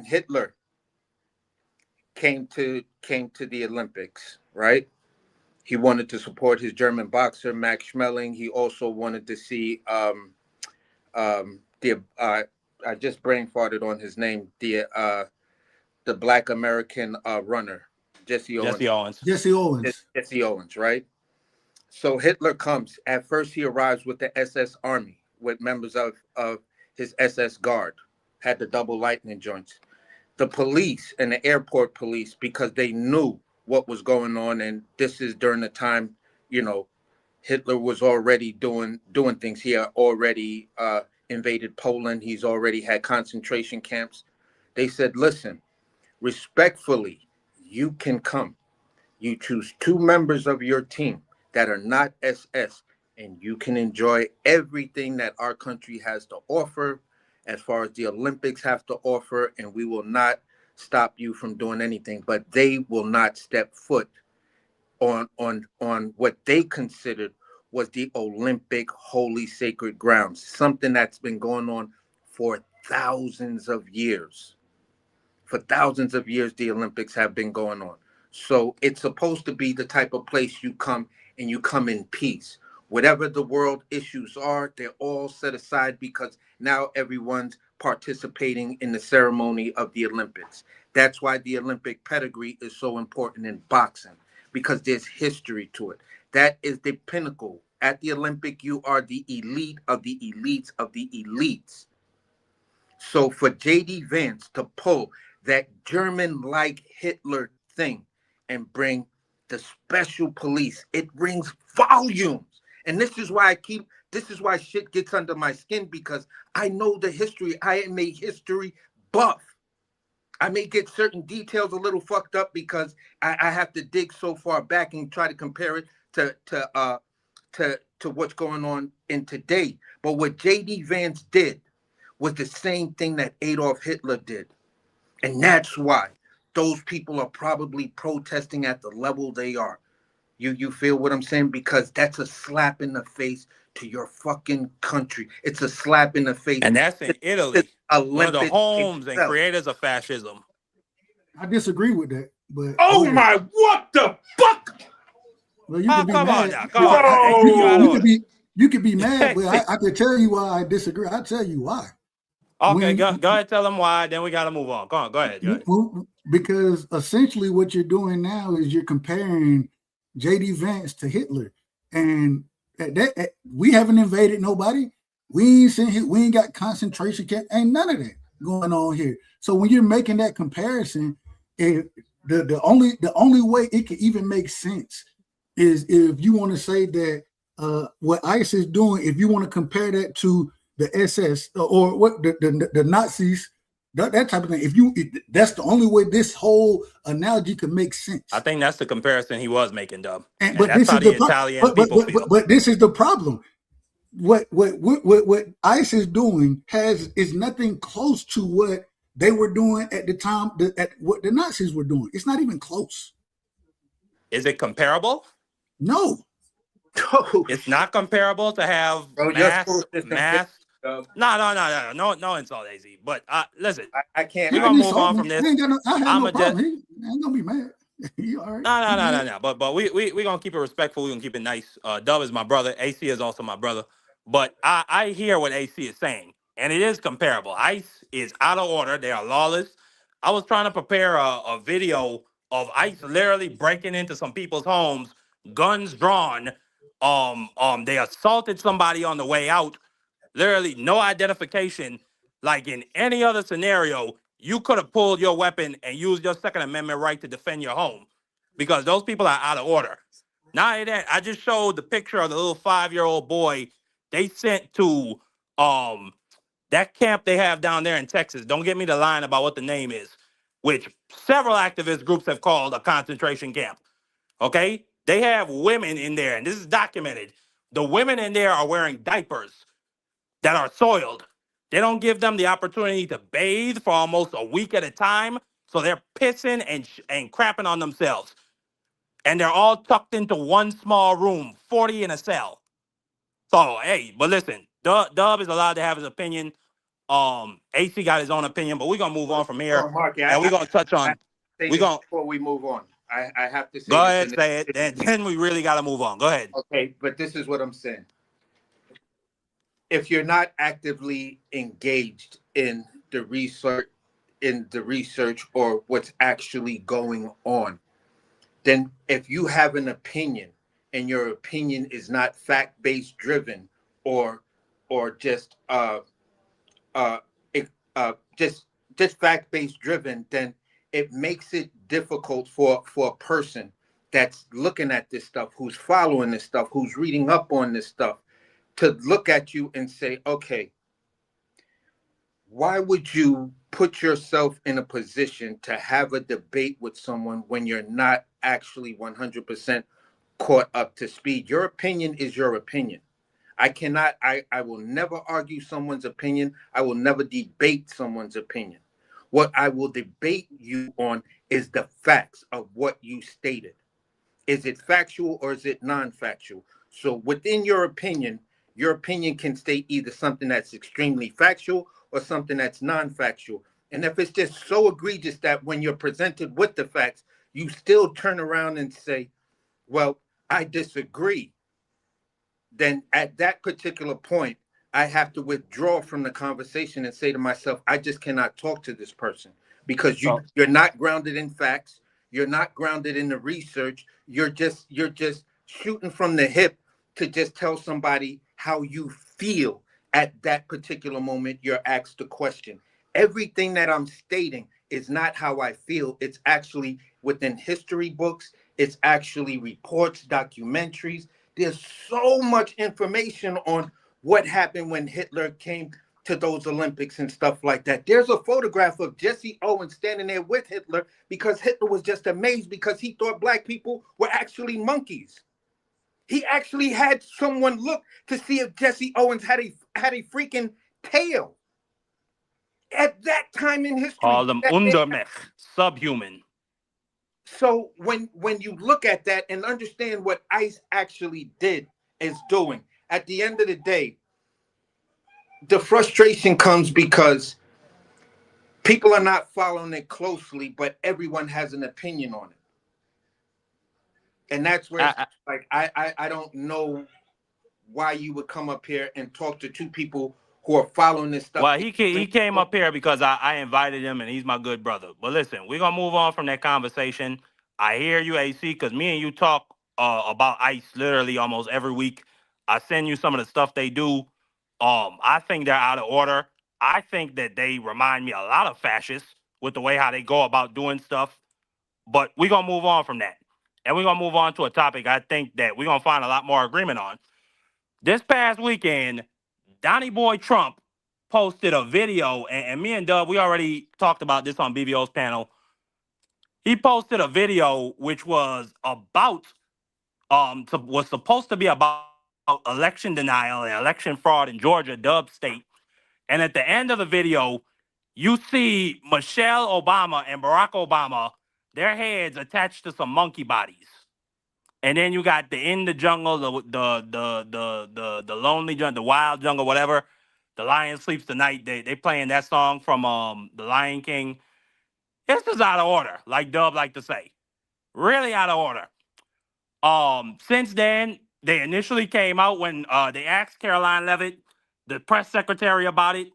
S: Hitler came to the Olympics, right? He wanted to support his German boxer Max Schmeling. He also wanted to see I just brain farted on his name, the Black American runner, Jesse Owens.
R: Jesse
S: Owens, right? So Hitler comes. At first, he arrives with the SS Army, with members of his SS Guard, had the double lightning joints. The police and the airport police, because they knew what was going on, and this is during the time, Hitler was already doing things. He had already invaded Poland. He's already had concentration camps. They said, listen, respectfully, you can come. You choose 2 members of your team that are not SS, and you can enjoy everything that our country has to offer as far as the Olympics have to offer, and we will not stop you from doing anything. But they will not step foot on what they considered was the Olympic holy sacred grounds, something that's been going on for thousands of years. For thousands of years, the Olympics have been going on. So it's supposed to be the type of place you come, and you come in peace. Whatever the world issues are, they're all set aside, because now everyone's participating in the ceremony of the Olympics. That's why the Olympic pedigree is so important in boxing, because there's history to it. That is the pinnacle. At the Olympic, you are the elite of the elites of the elites. So for JD Vance to pull that German-like Hitler thing and bring the special police, it rings volumes. And this is why shit gets under my skin, because I know the history. I am a history buff. I may get certain details a little fucked up because I have to dig so far back and try to compare it to what's going on in today. But what JD Vance did was the same thing that Adolf Hitler did. And that's why those people are probably protesting at the level they are. You feel what I'm saying? Because that's a slap in the face to your fucking country. It's a slap in the face.
C: And that's in Italy. One of the homes and creators of fascism.
R: I disagree with that. But
S: what the fuck?
R: Well, you can be mad. You can be mad, but I can tell you why I disagree. I'll tell you why.
C: Okay, go ahead, tell them why. Then we got to move on. Go ahead.
R: Because essentially what you're doing now is you're comparing JD Vance to Hitler, and we haven't invaded nobody. We ain't got concentration camp. Ain't none of that going on here. So when you're making that comparison, the only way it can even make sense is if you want to say that what ICE is doing, if you want to compare that to the SS or what the Nazis, that type of thing. That's the only way this whole analogy could make sense.
C: I think that's the comparison he was making, Dub.
R: But that's how the Italian people feel. But this is the problem. What ICE is doing is nothing close to what they were doing at the time, at what the Nazis were doing. It's not even close.
C: Is it comparable?
R: No.
C: It's not comparable to have mass No insult, AZ. But listen,
D: I can't.
C: we're
R: I
C: gonna
R: ain't
C: move on
R: insulting
C: from
R: him.
C: this.
R: I had
C: I'ma
R: no
C: just
R: problem. He ain't gonna be mad. He all right.
C: no,
R: He
C: no. But we gonna keep it respectful. We gonna keep it nice. Dub is my brother. AC is also my brother. But I hear what AC is saying, and it is comparable. ICE is out of order. They are lawless. I was trying to prepare a video of ICE literally breaking into some people's homes, guns drawn. They assaulted somebody on the way out. Literally no identification. Like in any other scenario, you could have pulled your weapon and used your Second Amendment right to defend your home because those people are out of order. Not only that, I just showed the picture of the little 5-year-old boy they sent to that camp they have down there in Texas. Don't get me the line about what the name is, which several activist groups have called a concentration camp. Okay? They have women in there, and this is documented. The women in there are wearing diapers that are soiled. They don't give them the opportunity to bathe for almost a week at a time. So they're pissing and crapping on themselves. And they're all tucked into one small room, 40 in a cell. So, hey, but listen, Dub is allowed to have his opinion. AC got his own opinion, but we're going to move on from here.
D: Marky,
C: And we're going to touch on,
D: say
C: we're
D: this
C: going to,
D: before we move on. I have to say
C: go
D: this.
C: ahead, say it. Then we really got to move on. Go ahead.
D: Okay, but this is what I'm saying. If you're not actively engaged in the research or what's actually going on, then if you have an opinion and your opinion is not fact-based driven or just just fact-based driven, then it makes it difficult for a person that's looking at this stuff, who's following this stuff, who's reading up on this stuff, to look at you and say, okay, why would you put yourself in a position to have a debate with someone when you're not actually 100% caught up to speed? Your opinion is your opinion. I will never argue someone's opinion. I will never debate someone's opinion. What I will debate you on is the facts of what you stated. Is it factual or is it non-factual? So within your opinion can state either something that's extremely factual or something that's non-factual. And if it's just so egregious that when you're presented with the facts, you still turn around and say, well, I disagree, then at that particular point, I have to withdraw from the conversation and say to myself, I just cannot talk to this person because you're not grounded in facts. You're not grounded in the research. You're just shooting from the hip to just tell somebody how you feel at that particular moment you're asked a question. Everything that I'm stating is not how I feel. It's actually within history books. It's actually reports, documentaries. There's so much information on what happened when Hitler came to those Olympics and stuff like that. There's a photograph of Jesse Owens standing there with Hitler because Hitler was just amazed because he thought black people were actually monkeys. He actually had someone look to see if Jesse Owens had a freaking tail. At that time in history.
C: Call them Undermech, subhuman.
D: So when you look at that and understand what ICE actually is doing, at the end of the day, the frustration comes because people are not following it closely, but everyone has an opinion on it. And that's where I don't know why you would come up here and talk to two people who are following this stuff.
C: Well, he came up here because I invited him, and he's my good brother. But listen, we're going to move on from that conversation. I hear you, AC, because me and you talk about ICE literally almost every week. I send you some of the stuff they do. I think they're out of order. I think that they remind me a lot of fascists with the way how they go about doing stuff. But we're going to move on from that. And we're going to move on to a topic I think that we're going to find a lot more agreement on. This past weekend, Donnie Boy Trump posted a video, and me and Dub, we already talked about this on BBO's panel. He posted a video which was about, was supposed to be about election denial and election fraud in Georgia, Dub state. And at the end of the video, you see Michelle Obama and Barack Obama, their heads attached to some monkey bodies. And then you got the in the jungle, the lonely jungle, the wild jungle, whatever. The Lion Sleeps Tonight. They playing that song from The Lion King. It's just out of order, like Dub like to say. Really out of order. Since then, they initially came out when they asked Caroline Leavitt, the press secretary, about it.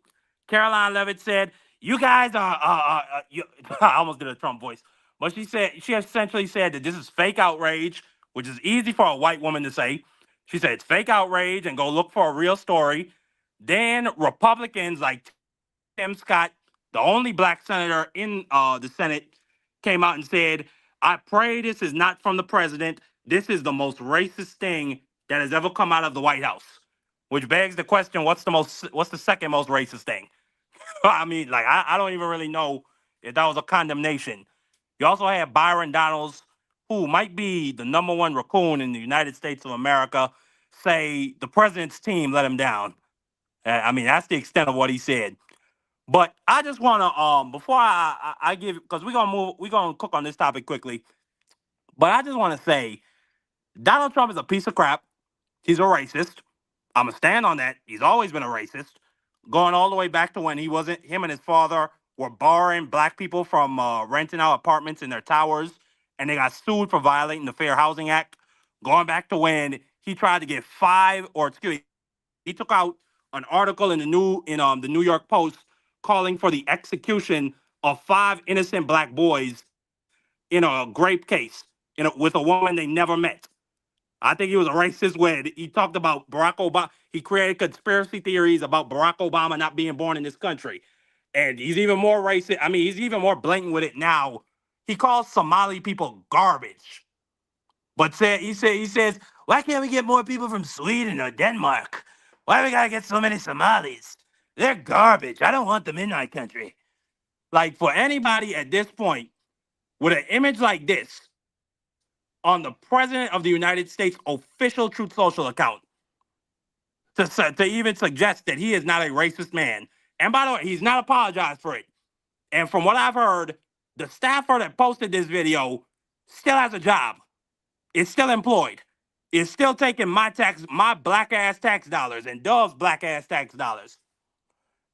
C: Caroline Leavitt said, "You guys are you," I almost did a Trump voice, but she essentially said that this is fake outrage, which is easy for a white woman to say. She said it's fake outrage and go look for a real story. Then Republicans like Tim Scott, the only black senator in the Senate, came out and said, "I pray this is not from the president. This is the most racist thing that has ever come out of the White House." Which begs the question, what's the second most racist thing? I mean, like, I don't even really know if that was a condemnation. You also had Byron Donalds, who might be the #1 raccoon in the United States of America, say the president's team let him down. I mean, that's the extent of what he said. But I just want to, before I give, because we're gonna cook on this topic quickly. But I just want to say, Donald Trump is a piece of crap. He's a racist. I'm gonna stand on that. He's always been a racist, going all the way back to when him and his father were barring black people from renting out apartments in their towers, and they got sued for violating the Fair Housing Act. Going back to when he tried to get he took out an article in the New York Post calling for the execution of 5 innocent black boys in a grape case with a woman they never met. I think he was a racist when he talked about Barack Obama. He created conspiracy theories about Barack Obama not being born in this country. And he's even more racist. I mean, he's even more blatant with it now. He calls Somali people garbage. But he says, why can't we get more people from Sweden or Denmark? Why do we gotta get so many Somalis? They're garbage. I don't want them in my country. Like, for anybody at this point with an image like this on the President of the United States official Truth Social account to even suggest that he is not a racist man. And by the way, he's not apologized for it. And from what I've heard, the staffer that posted this video still has a job. Is still employed. Is still taking my black ass tax dollars and Dove's black ass tax dollars.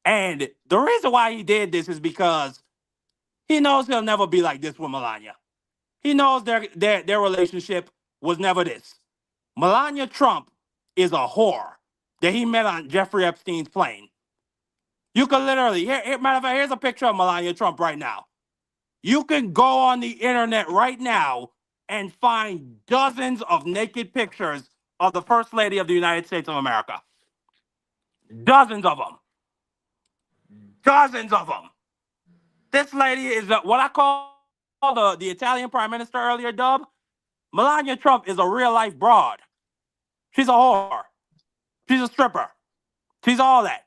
C: And the reason why he did this is because he knows he'll never be like this with Melania. He knows their relationship was never this. Melania Trump is a whore that he met on Jeffrey Epstein's plane. You can literally, matter of fact, here's a picture of Melania Trump right now. You can go on the internet right now and find dozens of naked pictures of the First Lady of the United States of America. Dozens of them. Dozens of them. This lady is what I call the Italian Prime Minister earlier, Dub. Melania Trump is a real-life broad. She's a whore. She's a stripper. She's all that.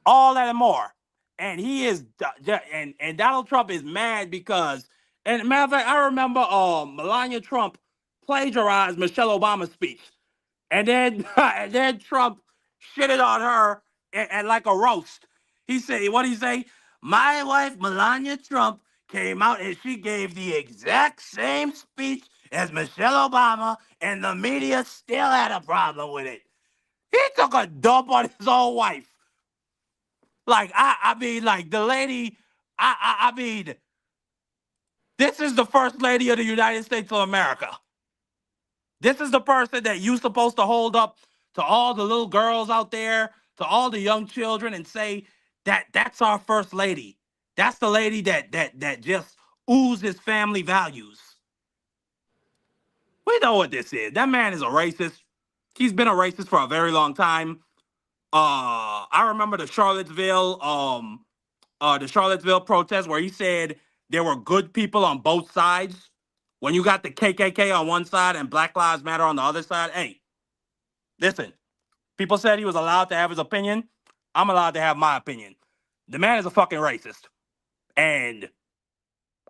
C: All that and more. And he is, and Donald Trump is mad because, and matter of fact, I remember Melania Trump plagiarized Michelle Obama's speech. And then Trump shitted on her and like a roast. He said, what did he say? My wife, Melania Trump, came out and she gave the exact same speech as Michelle Obama, and the media still had a problem with it. He took a dump on his own wife. Like, I mean, like, the lady, I mean, this is the First Lady of the United States of America. This is the person that you're supposed to hold up to all the little girls out there, to all the young children, and say that that's our First Lady. That's the lady that just oozes family values. We know what this is. That man is a racist. He's been a racist for a very long time. I remember the Charlottesville protest where he said there were good people on both sides. When you got the KKK on one side and Black Lives Matter on the other side, hey, listen, people said he was allowed to have his opinion. I'm allowed to have my opinion. The man is a fucking racist. And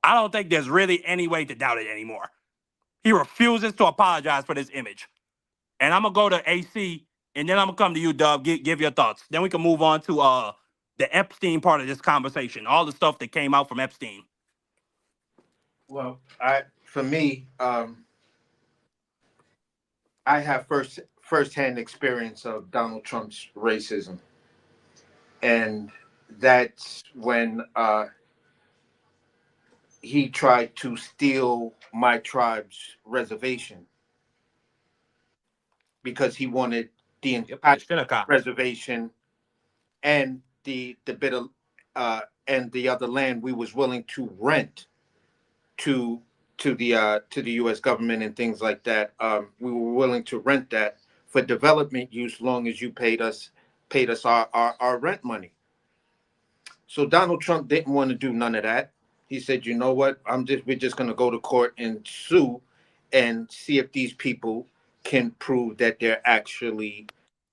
C: I don't think there's really any way to doubt it anymore. He refuses to apologize for this image. And I'm going to go to AC, and then I'm going to come to you, Dub, give your thoughts. Then we can move on to the Epstein part of this conversation, all the stuff that came out from Epstein.
D: Well, for me, I have first-hand experience of Donald Trump's racism. And that's when he tried to steal my tribe's reservation because he wanted the entire reservation and the bit of and the other land we was willing to rent to the U.S. government and things like that. We were willing to rent that for development use, long as you paid us our rent money. So Donald Trump didn't want to do none of that. He said, "You know what? We're just going to go to court and sue, and see if these people can prove that they're actually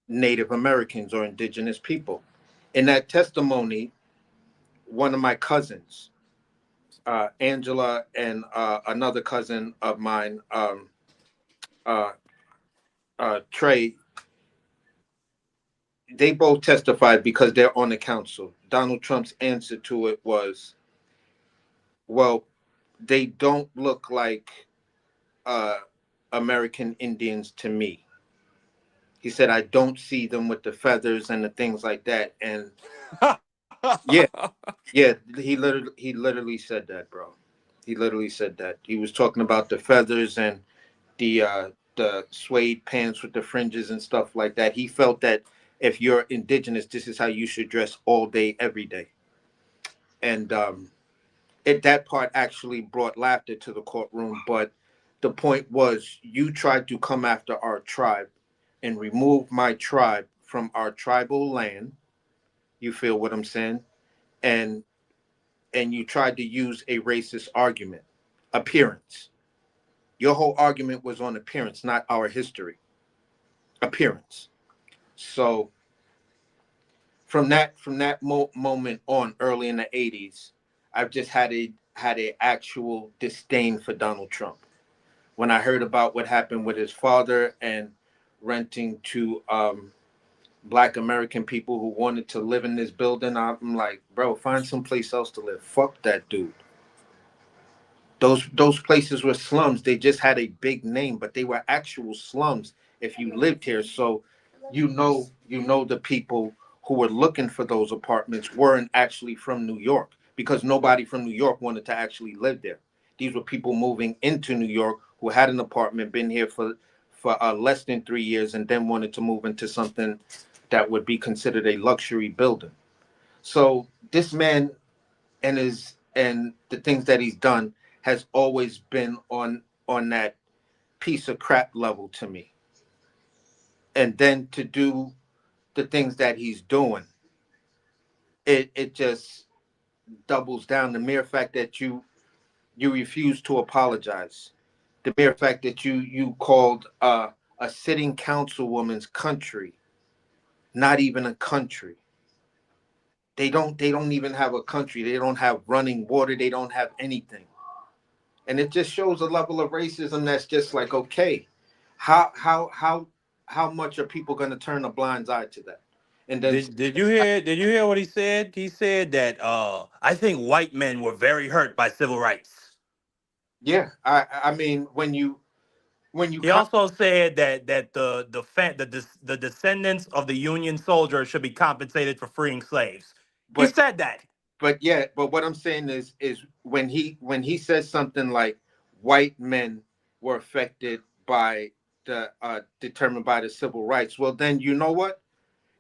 D: Native Americans or indigenous people." In that testimony, one of my cousins, Angela, and another cousin of mine, Trey, they both testified because they're on the council. Donald Trump's answer to it was, well, they don't look like American Indians to me. He said, I don't see them with the feathers and the things like that. And yeah, he literally said that, bro. He literally said that. He was talking about the feathers and the suede pants with the fringes and stuff like that. He felt that if you're indigenous, this is how you should dress all day, every day. And that part actually brought laughter to the courtroom. But the point was, you tried to come after our tribe and remove my tribe from our tribal land. You feel what I'm saying? And you tried to use a racist argument, appearance. Your whole argument was on appearance, not our history. Appearance. So from that moment on, early in the 80s, I've just had a actual disdain for Donald Trump. When I heard about what happened with his father and renting to Black American people who wanted to live in this building, I'm like, bro, find someplace else to live. Fuck that dude. Those places were slums. They just had a big name, but they were actual slums if you lived here. So you know the people who were looking for those apartments weren't actually from New York, because nobody from New York wanted to actually live there. These were people moving into New York who had an apartment, been here for less than 3 years, and then wanted to move into something that would be considered a luxury building. So this man and the things that he's done has always been on that piece of crap level to me. And then to do the things that he's doing, it just doubles down. The mere fact that you refuse to apologize, the mere fact that you called a sitting councilwoman's country not even a country. They don't even have a country. They don't have running water. They don't have anything. And it just shows a level of racism that's just like, okay, how much are people going to turn a blind eye to that? And then
C: did you hear what he said? He said that I think white men were very hurt by civil rights.
D: Yeah, I mean when you
C: he also said that the descendants of the Union soldiers should be compensated for freeing slaves. He said that.
D: But what I'm saying is when he says something like white men were affected by the determined by the civil rights, well then you know what?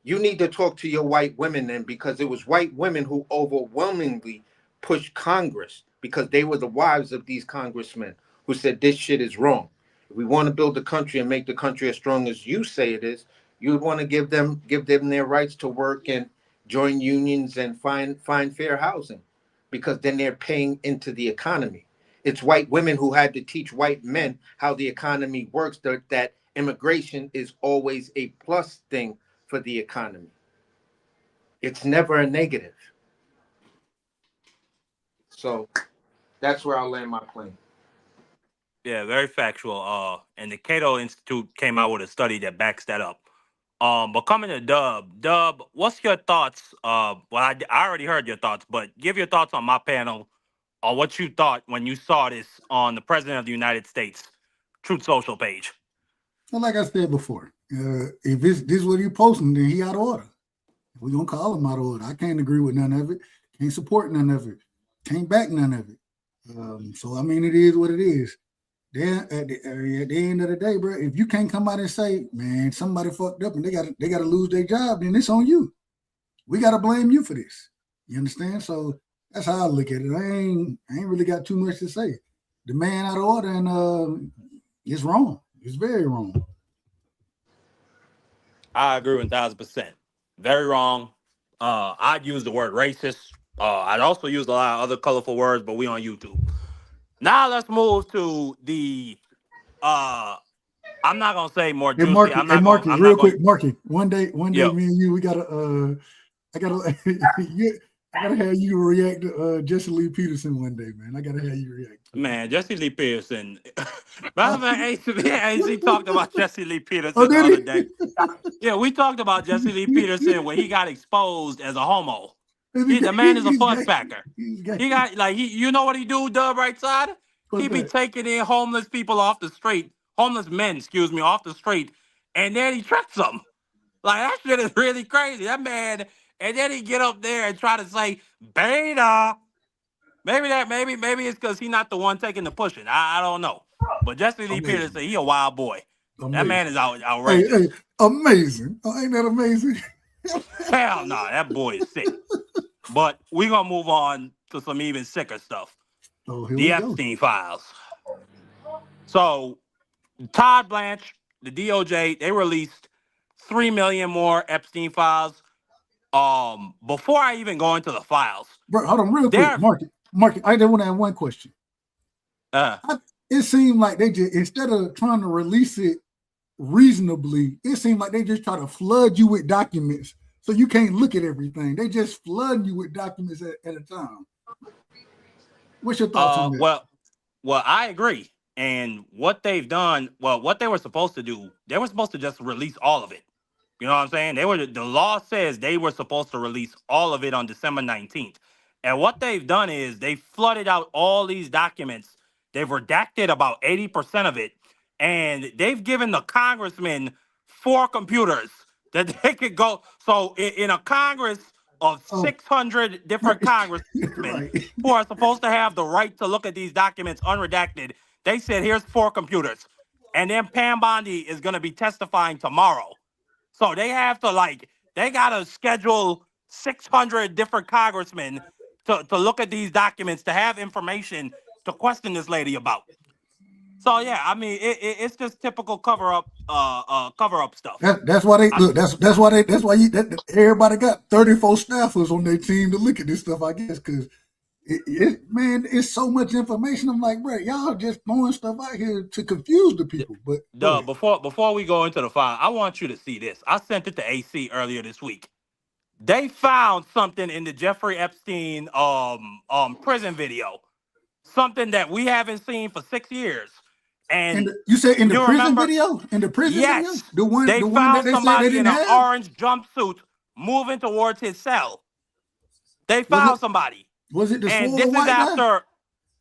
D: You need to talk to your white women then, because it was white women who overwhelmingly pushed Congress, because they were the wives of these congressmen who said this shit is wrong. If we want to build the country and make the country as strong as you say it is, you would want to give them their rights to work and join unions and find fair housing, because then they're paying into the economy. It's white women who had to teach white men how the economy works, that immigration is always a plus thing for the economy. It's never a negative. So that's where I'll land my plane.
C: Yeah, very factual. And the Cato Institute came out with a study that backs that up. But coming to Dub, what's your thoughts? Well, I already heard your thoughts, but give your thoughts on my panel on what you thought when you saw this on the President of the United States Truth Social page.
R: Well, like I said before, if this is what you're posting, then he out of order. We're gonna call them out of order. I can't agree with none of it. Can't support none of it. Can't back none of it. So I mean, it is what it is. Then at the end of the day, bro, if you can't come out and say, man, somebody fucked up and they gotta lose their job, then it's on you. We gotta blame you for this. You understand? So that's how I look at it. I ain't really got too much to say. The man out of order, and it's wrong. It's very wrong.
C: I agree 1,000%. Very wrong. I'd use the word racist. I'd also use a lot of other colorful words, but we on YouTube. Now let's move to the. I'm not gonna say more juicy.
R: Marky, real quick, Marky. One day, me and you, we gotta. I gotta have you react to Jesse Lee Peterson one day, man. I gotta have you react.
C: Man, Jesse Lee Peterson. AC talked about Jesse Lee Peterson the other day. Yeah, we talked about Jesse Lee Peterson when he got exposed as a homo. The man is a fuss packer. He got you know what he do, Dub right side? He be taking in homeless people off the street, homeless men, off the street, and then he tricks them. Like, that shit is really crazy. That man, and then he get up there and try to say beta. Maybe it's because he's not the one taking the pushing. I don't know. But Jesse Lee Peterson, he a wild boy. Amazing. That man is outrageous.
R: Hey, amazing. Oh, ain't that amazing?
C: Hell no, that boy is sick. But we're going to move on to some even sicker stuff. The Epstein files. So, Todd Blanche, the DOJ, they released 3 million more Epstein files. Before I even go into the files.
R: Bro, hold on real quick, Marky, I just want to have one question. It seemed like they just, instead of trying to release it reasonably, it seemed like they just try to flood you with documents so you can't look at everything. They just flood you with documents at a time. What's your thoughts on that?
C: Well, I agree. And what they've done, what they were supposed to do, they were supposed to just release all of it. You know what I'm saying? The law says they were supposed to release all of it on December 19th. And what they've done is they flooded out all these documents. They've redacted about 80% of it. And they've given the congressmen 4 computers that they could go. So in a Congress of 600 different congressmen who are supposed to have the right to look at these documents unredacted, they said, here's 4 computers. And then Pam Bondi is going to be testifying tomorrow. So they have to they got to schedule 600 different congressmen to look at these documents, to have information to question this lady about. So yeah, I mean, it's just typical cover up stuff.
R: That's why they look. That's why everybody got 34 staffers on their team to look at this stuff. I guess because man, it's so much information. I'm like, bro, y'all just throwing stuff out here to confuse the people. But
C: before we go into the file, I want you to see this. I sent it to AC earlier this week. They found something in the Jeffrey Epstein prison video, something that we haven't seen for 6 years. And
R: you said in the prison video? In the prison video? The one that they
C: somebody
R: said they
C: in
R: didn't
C: an
R: have?
C: orange jumpsuit moving towards his cell. They found somebody.
R: Was it the
C: and
R: swole white guy?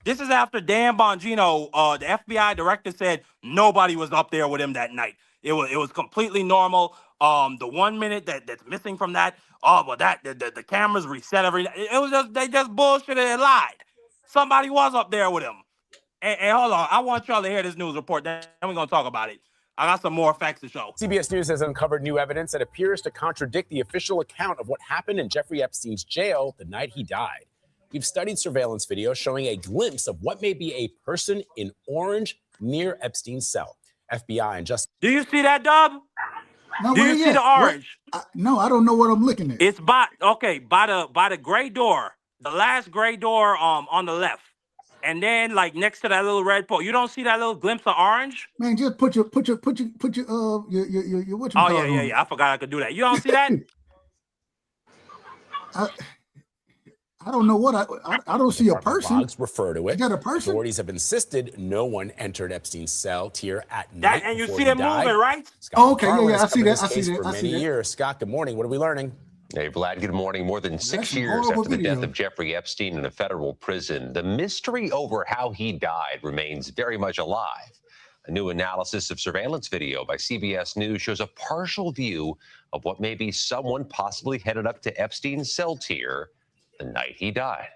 C: This is after Dan Bongino, the FBI director, said nobody was up there with him that night. It was completely normal. The 1 minute that's missing from that, the cameras reset every night. It was just, they just bullshitted and lied. Somebody was up there with him. And hold on, I want y'all to hear this news report. Then we're gonna talk about it. I got some more facts to show.
T: CBS News has uncovered new evidence that appears to contradict the official account of what happened in Jeffrey Epstein's jail the night he died. We've studied surveillance video showing a glimpse of what may be a person in orange near Epstein's cell. FBI and Justice.
C: Do you see that, Dub?
R: No,
C: do you see the orange?
R: No, I don't know what I'm looking at.
C: It's by the gray door, the last gray door on the left. And then next to that little red pole, you don't see that little glimpse of orange?
R: Man, just put your what you call it.
C: Yeah. I forgot I could do that. You don't see that?
R: I don't know what I don't see a person.
T: Logs refer to it.
R: Is that a person?
T: Authorities have insisted no one entered Epstein's cell here at night.
C: And you see it moving, right?
R: Okay, yeah, I see that. I see that.
T: For many years, Scott. Good morning. What are we learning?
U: Hey, Vlad, good morning. More than 6 years after the death of Jeffrey Epstein in a federal prison, the mystery over how he died remains very much alive. A new analysis of surveillance video by CBS News shows a partial view of what may be someone possibly headed up to Epstein's cell tier the night he died.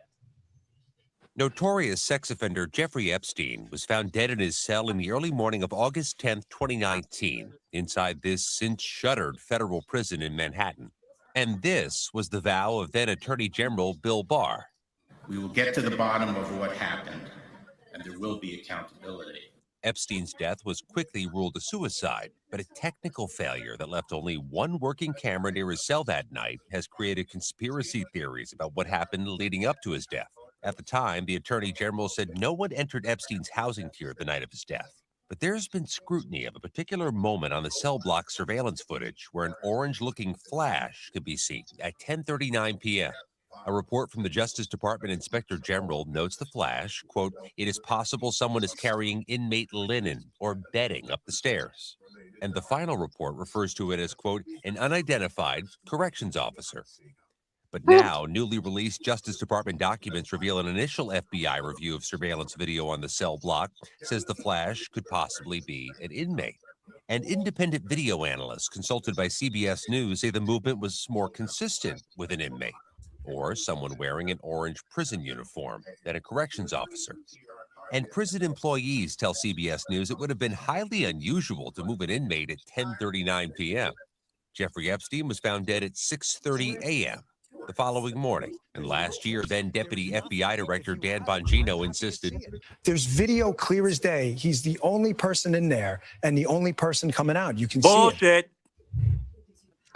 U: Notorious sex offender Jeffrey Epstein was found dead in his cell in the early morning of August 10th, 2019, inside this since-shuttered federal prison in Manhattan. And this was the vow of then Attorney General Bill Barr.
A: We will get to the bottom of what happened, and there will be accountability.
U: Epstein's death was quickly ruled a suicide, but a technical failure that left only one working camera near his cell that night has created conspiracy theories about what happened leading up to his death. At the time, the Attorney General said no one entered Epstein's housing tier the night of his death. But there's been scrutiny of a particular moment on the cell block surveillance footage where an orange-looking flash could be seen at 10:39 p.m. A report from the Justice Department Inspector General notes the flash, quote, "It is possible someone is carrying inmate linen or bedding up the stairs." And the final report refers to it as, quote, "an unidentified corrections officer." But now, newly released Justice Department documents reveal an initial FBI review of surveillance video on the cell block says the flash could possibly be an inmate. And independent video analysts consulted by CBS News say the movement was more consistent with an inmate or someone wearing an orange prison uniform than a corrections officer. And prison employees tell CBS News it would have been highly unusual to move an inmate at 10:39 p.m. Jeffrey Epstein was found dead at 6:30 a.m. the following morning. And last year, then Deputy FBI Director Dan Bongino insisted,
V: "There's video clear as day. He's the only person in there and the only person coming out. You can see it."
C: Bullshit.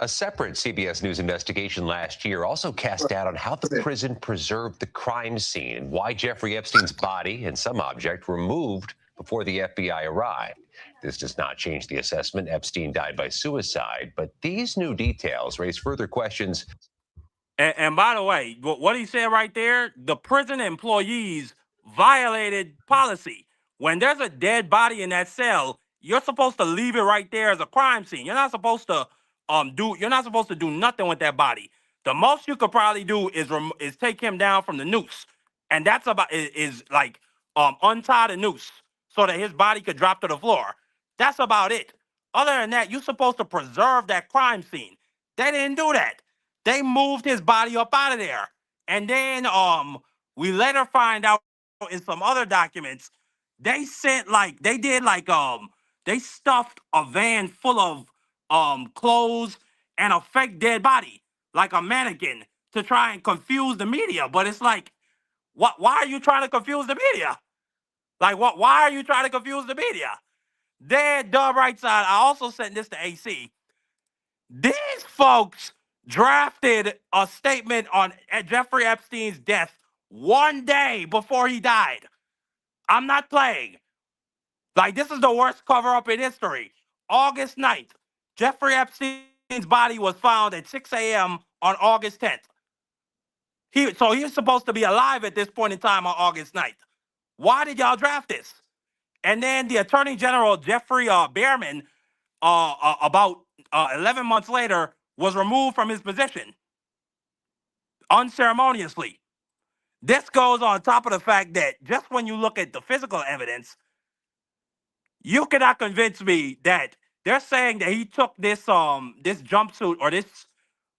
U: A separate CBS News investigation last year also cast doubt on how the prison preserved the crime scene and why Jeffrey Epstein's body and some object were moved before the FBI arrived. This does not change the assessment Epstein died by suicide, but these new details raise further questions.
C: And by the way, what he said right there, the prison employees violated policy. When there's a dead body in that cell, you're supposed to leave it right there as a crime scene. You're not supposed to do nothing with that body. The most you could probably do is take him down from the noose. And that's about untie the noose so that his body could drop to the floor. That's about it. Other than that, you're supposed to preserve that crime scene. They didn't do that. They moved his body up out of there. And then we later find out in some other documents, they stuffed a van full of clothes and a fake dead body, like a mannequin, to try and confuse the media. But it's like, why are you trying to confuse the media? Why are you trying to confuse the media? Then Dub Right Side, I also sent this to AC. These folks drafted a statement on Jeffrey Epstein's death one day before he died. I'm not playing. This is the worst cover-up in history. August 9th, Jeffrey Epstein's body was found at 6 a.m. on August 10th. So he was supposed to be alive at this point in time on August 9th. Why did y'all draft this? And then the Attorney General, Jeffrey Behrman, about 11 months later, was removed from his position unceremoniously. This goes on top of the fact that just when you look at the physical evidence, you cannot convince me that they're saying that he took this this jumpsuit or this,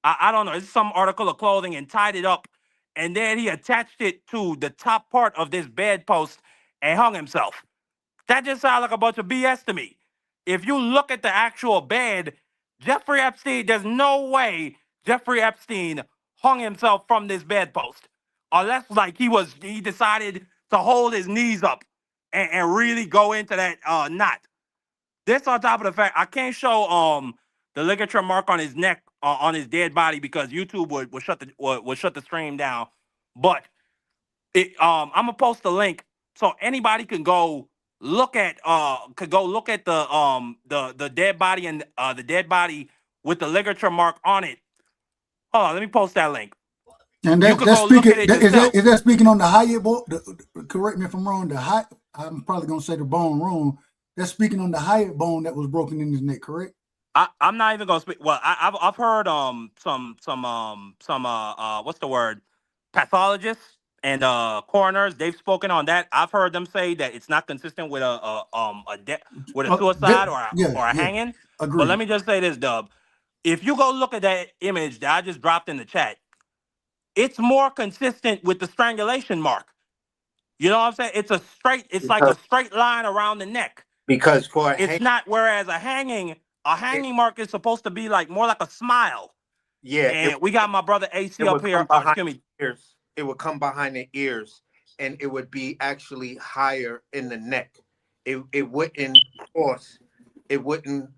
C: I don't know, it's some article of clothing and tied it up, and then he attached it to the top part of this bedpost and hung himself. That just sounds like a bunch of BS to me. If you look at the actual bed, Jeffrey Epstein, there's no way Jeffrey Epstein hung himself from this bedpost. Unless he decided to hold his knees up and really go into that knot. This on top of the fact I can't show the ligature mark on his neck on his dead body because YouTube would shut the stream down. But I'm gonna post the link so anybody can go look at the dead body and the dead body with the ligature mark on it. Hold on, let me post that link.
R: And that's speaking. Is that speaking on the Hyatt bone? Correct me if I'm wrong. I'm probably gonna say the bone wrong. That's speaking on the Hyatt bone that was broken in his neck. Correct.
C: I'm not even gonna speak. Well, I've heard some what's the word? Pathologists and coroners, they've spoken on that. I've heard them say that it's not consistent with a suicide or a hanging.
R: Agreed.
C: But let me just say this, Dub. If you go look at that image that I just dropped in the chat, it's more consistent with the strangulation mark. You know what I'm saying? It's like a straight line around the neck.
D: Because for
C: it's not, whereas a hanging mark is supposed to be like more like a smile.
D: Yeah,
C: and we got my brother AC up here. Excuse me.
D: Ears. It would come behind the ears, and it would be actually higher in the neck. It wouldn't cross. It wouldn't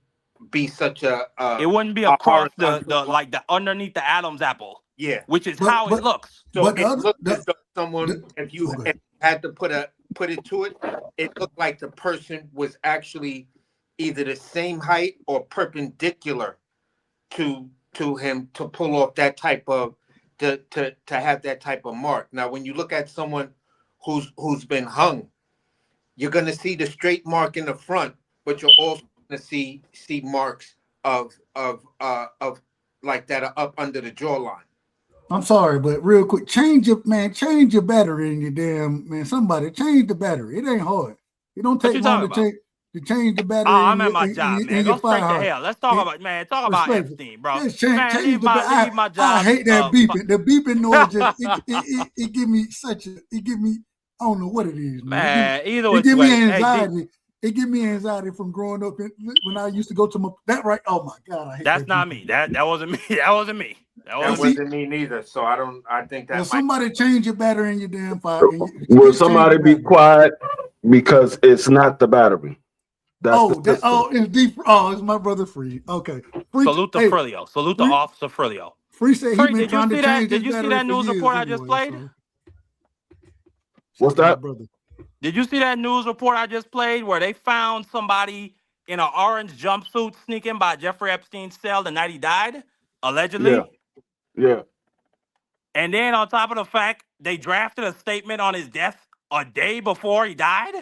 D: be such a.
C: It wouldn't be across the like the underneath the Adam's apple.
D: Yeah,
C: which is how it looks.
D: So it looked as though someone, if you had to put it to it, it looked like the person was actually either the same height or perpendicular to him to pull off that type of to have that type of mark. Now, when you look at someone who's been hung, you're gonna see the straight mark in the front, but you're also gonna see marks of like that are up under the jawline.
R: I'm sorry, but real quick, change your battery in your damn man. Somebody change the battery. It ain't hard. It don't take long to change the battery.
C: Oh, I'm at my job, man. Go straight to hell. Let's talk about about Epstein, bro. Man, leave my job.
R: I hate that beeping. The beeping noise just it give me I don't know what it is, man.
C: Either way,
R: it give me anxiety. It give me anxiety from growing up when I used to go to my Oh my God, I hate
C: that's not me. That wasn't me. That wasn't me.
D: That wasn't me neither. So I think that.
R: Well, somebody change your battery in your damn phone.
B: Will somebody be quiet because it's not the battery?
R: It's deep. Oh, it's my brother Free. Okay.
C: Salute to Frilio. Salute to Officer Frilio.
R: Free said he been trying to change
C: Did you see that news report I just played?
B: What's that?
C: Did you see that news report I just played where they found somebody in an orange jumpsuit sneaking by Jeffrey Epstein's cell the night he died, allegedly?
B: Yeah.
C: And then on top of the fact, they drafted a statement on his death a day before he died?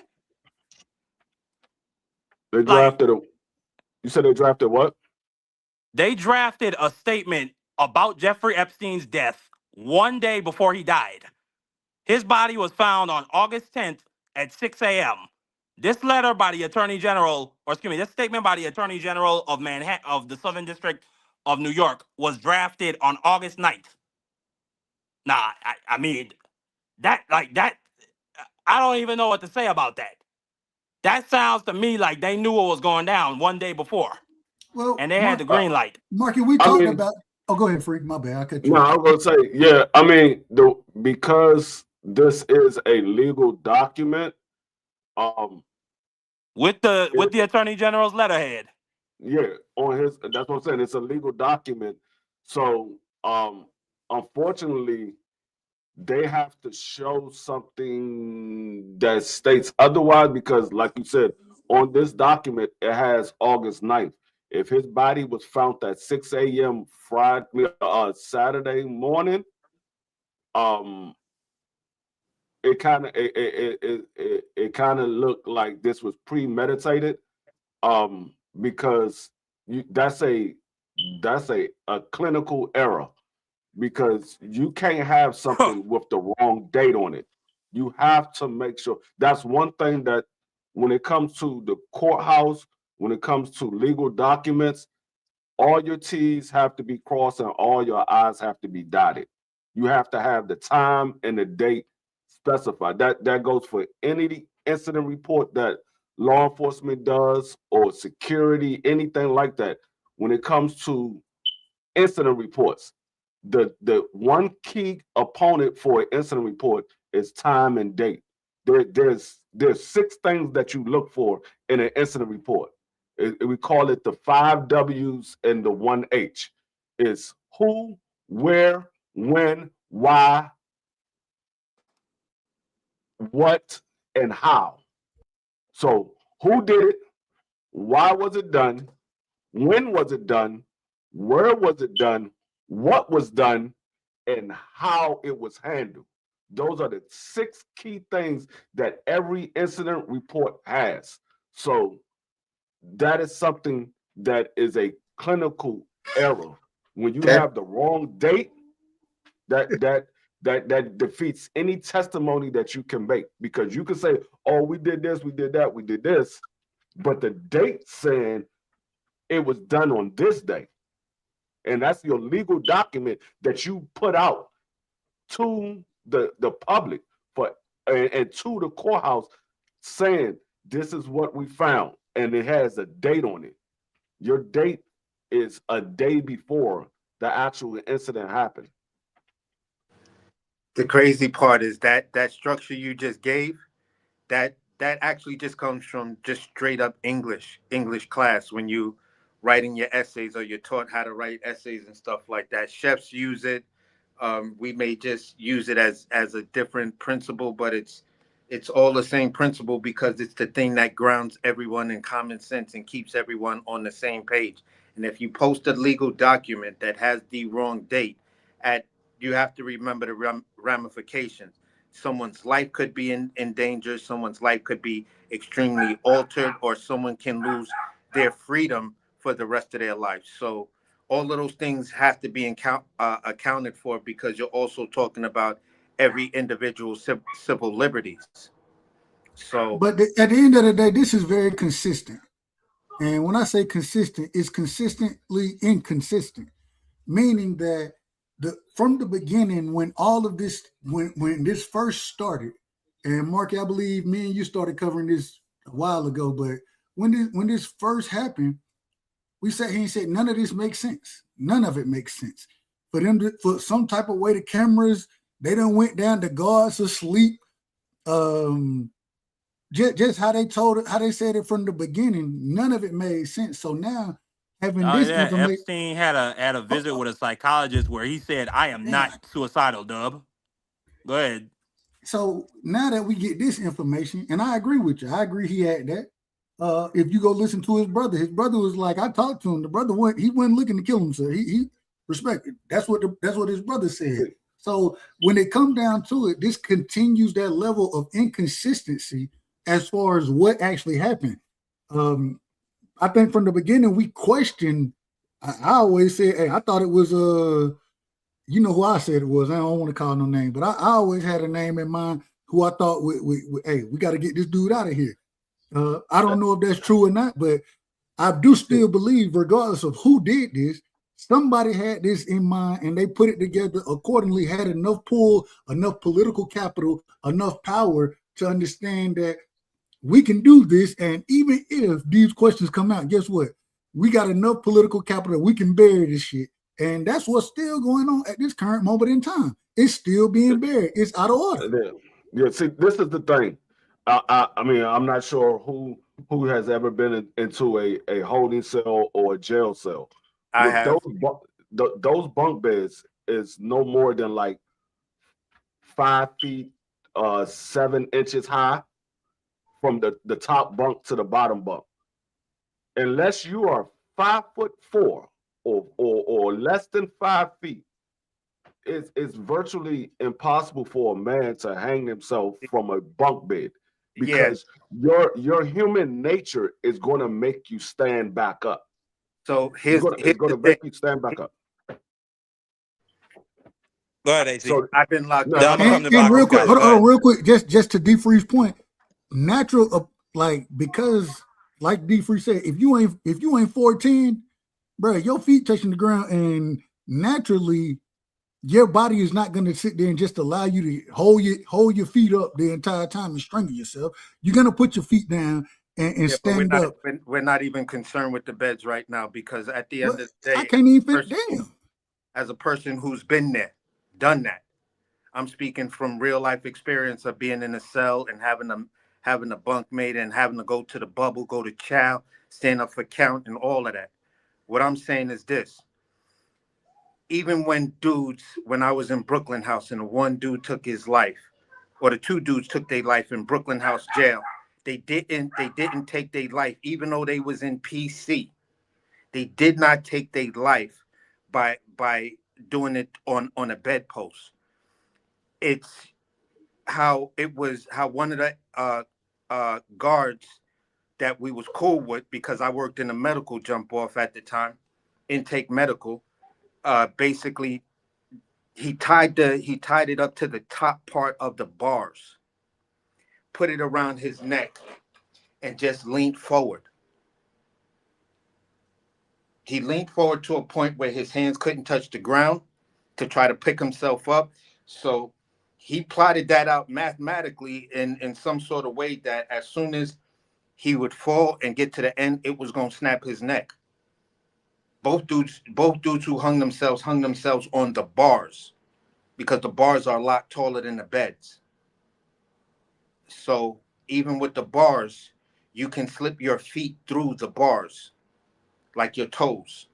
B: They drafted You said they drafted what?
C: They drafted a statement about Jeffrey Epstein's death one day before he died. His body was found on August 10th at 6 a.m. This statement by the Attorney General of Manhattan of the Southern District of New York was drafted on August 9th. Nah, I mean, that I don't even know what to say about that. That sounds to me like they knew what was going down one day before.
R: Well,
C: and they had the green light.
R: Marky, we talking about. Oh, go ahead, Freak. My bad. I cut you.
B: No, I was gonna say, yeah. I mean, because this is a legal document.
C: With the Attorney General's letterhead.
B: Yeah, on his. That's what I'm saying. It's a legal document. So, unfortunately, they have to show something that states otherwise, because, like you said, on this document, it has August 9th. If his body was found at 6 a.m. Saturday morning, it kind of looked like this was premeditated, because that's a clinical error, because you can't have something with the wrong date on it. You have to make sure. That's one thing that when it comes to the courthouse, when it comes to legal documents, all your T's have to be crossed and all your I's have to be dotted. You have to have the time and the date specified. That goes for any incident report that law enforcement does, or security, anything like that. When it comes to incident reports, the one key opponent for an incident report is time and date. There's 6 things that you look for in an incident report. We call it the 5 W's and the 1 H. It's who, where, when, why, what, and how. So who did it? Why was it done? When was it done? Where was it done? What was done? And how it was handled. Those are the 6 key things that every incident report has. So that is something that is a clinical error. When you have the wrong date, that that defeats any testimony that you can make, because you can say, oh, we did this, we did that, we did this, but the date saying it was done on this day, and that's your legal document that you put out to the public for and to the courthouse saying this is what we found, and it has a date on it. Your date is a day before the actual incident happened.
D: The crazy part is that structure you just gave, that actually just comes from just straight up English class when you writing your essays, or you're taught how to write essays and stuff like that. Chefs use it. We may just use it as a different principle, but it's all the same principle, because it's the thing that grounds everyone in common sense and keeps everyone on the same page. And if you post a legal document that has the wrong date, you have to remember the ramifications. Someone's life could be in danger. Someone's life could be extremely altered, or someone can lose their freedom for the rest of their life. So all of those things have to be accounted for, because you're also talking about every individual's civil liberties. So,
R: but at the end of the day, this is very consistent. And when I say consistent, it's consistently inconsistent, meaning that from the beginning, when all of this, when this first started, and Mark, I believe me and you started covering this a while ago, but when this first happened, we sat here and said none of this makes sense. None of it makes sense. For them for some type of way, the cameras, they done went down, the guards asleep. Just how they said it from the beginning, none of it made sense. So now having this information,
C: Epstein had a visit with a psychologist where he said, "I am not suicidal, Dub." Go ahead.
R: So now that we get this information, and I agree with you, I agree he had that. If you go listen to his brother was like, I talked to him. The brother wasn't looking to kill himself. He respected. That's what his brother said. So when it comes down to it, this continues that level of inconsistency as far as what actually happened. I think from the beginning we questioned. I always said, hey, I thought it was you know who I said it was. I don't want to call no name, but I always had a name in mind who I thought hey, we got to get this dude out of here. I don't know if that's true or not, but I do still believe, regardless of who did this, somebody had this in mind and they put it together accordingly, had enough pull, enough political capital, enough power to understand that we can do this. And even if these questions come out, guess what? We got enough political capital, we can bury this shit. And that's what's still going on at this current moment in time. It's still being buried. It's out of order.
B: Yeah, see, this is the thing. I mean, I'm not sure who has ever been into a holding cell or a jail cell.
D: I have.
B: Those bunk beds is no more than like 5 feet 7 inches high from the top bunk to the bottom bunk. Unless you are 5'4" or less than 5 feet, it's virtually impossible for a man to hang himself from a bunk bed, because your human nature is going to make you stand back up.
D: So
B: it's going to make you stand back up.
C: Go ahead, AC.
D: So I've been locked
R: up. And real quick, hold on, real quick, just to D-Free's point, natural, because like D-Free said, if you ain't 4'10", bro, your feet touching the ground, and naturally your body is not going to sit there and just allow you to hold your feet up the entire time and strangle yourself. You're going to put your feet down and stand up.
D: We're not even concerned with the beds right now, because at the end of the day,
R: I can't even damn.
D: As a person who's been there, done that, I'm speaking from real life experience of being in a cell and having a bunk mate and having to go to the bubble, go to chow, stand up for count, and all of that. What I'm saying is this. Even when I was in Brooklyn House and the one dude took his life, or the two dudes took their life in Brooklyn House jail, they didn't take their life, even though they was in PC. They did not take their life by doing it on a bedpost. It's how one of the guards that we was cool with, because I worked in a medical jump off at the time, intake medical, basically
S: he tied it up to the top part of the bars, put it around his neck, and just leaned forward. He leaned forward to a point where his hands couldn't touch the ground to try to pick himself up. So he plotted that out mathematically in some sort of way that as soon as he would fall and get to the end, it was going to snap his neck. Both dudes who hung themselves on the bars, because the bars are a lot taller than the beds. So even with the bars, you can slip your feet through the bars, like your toes,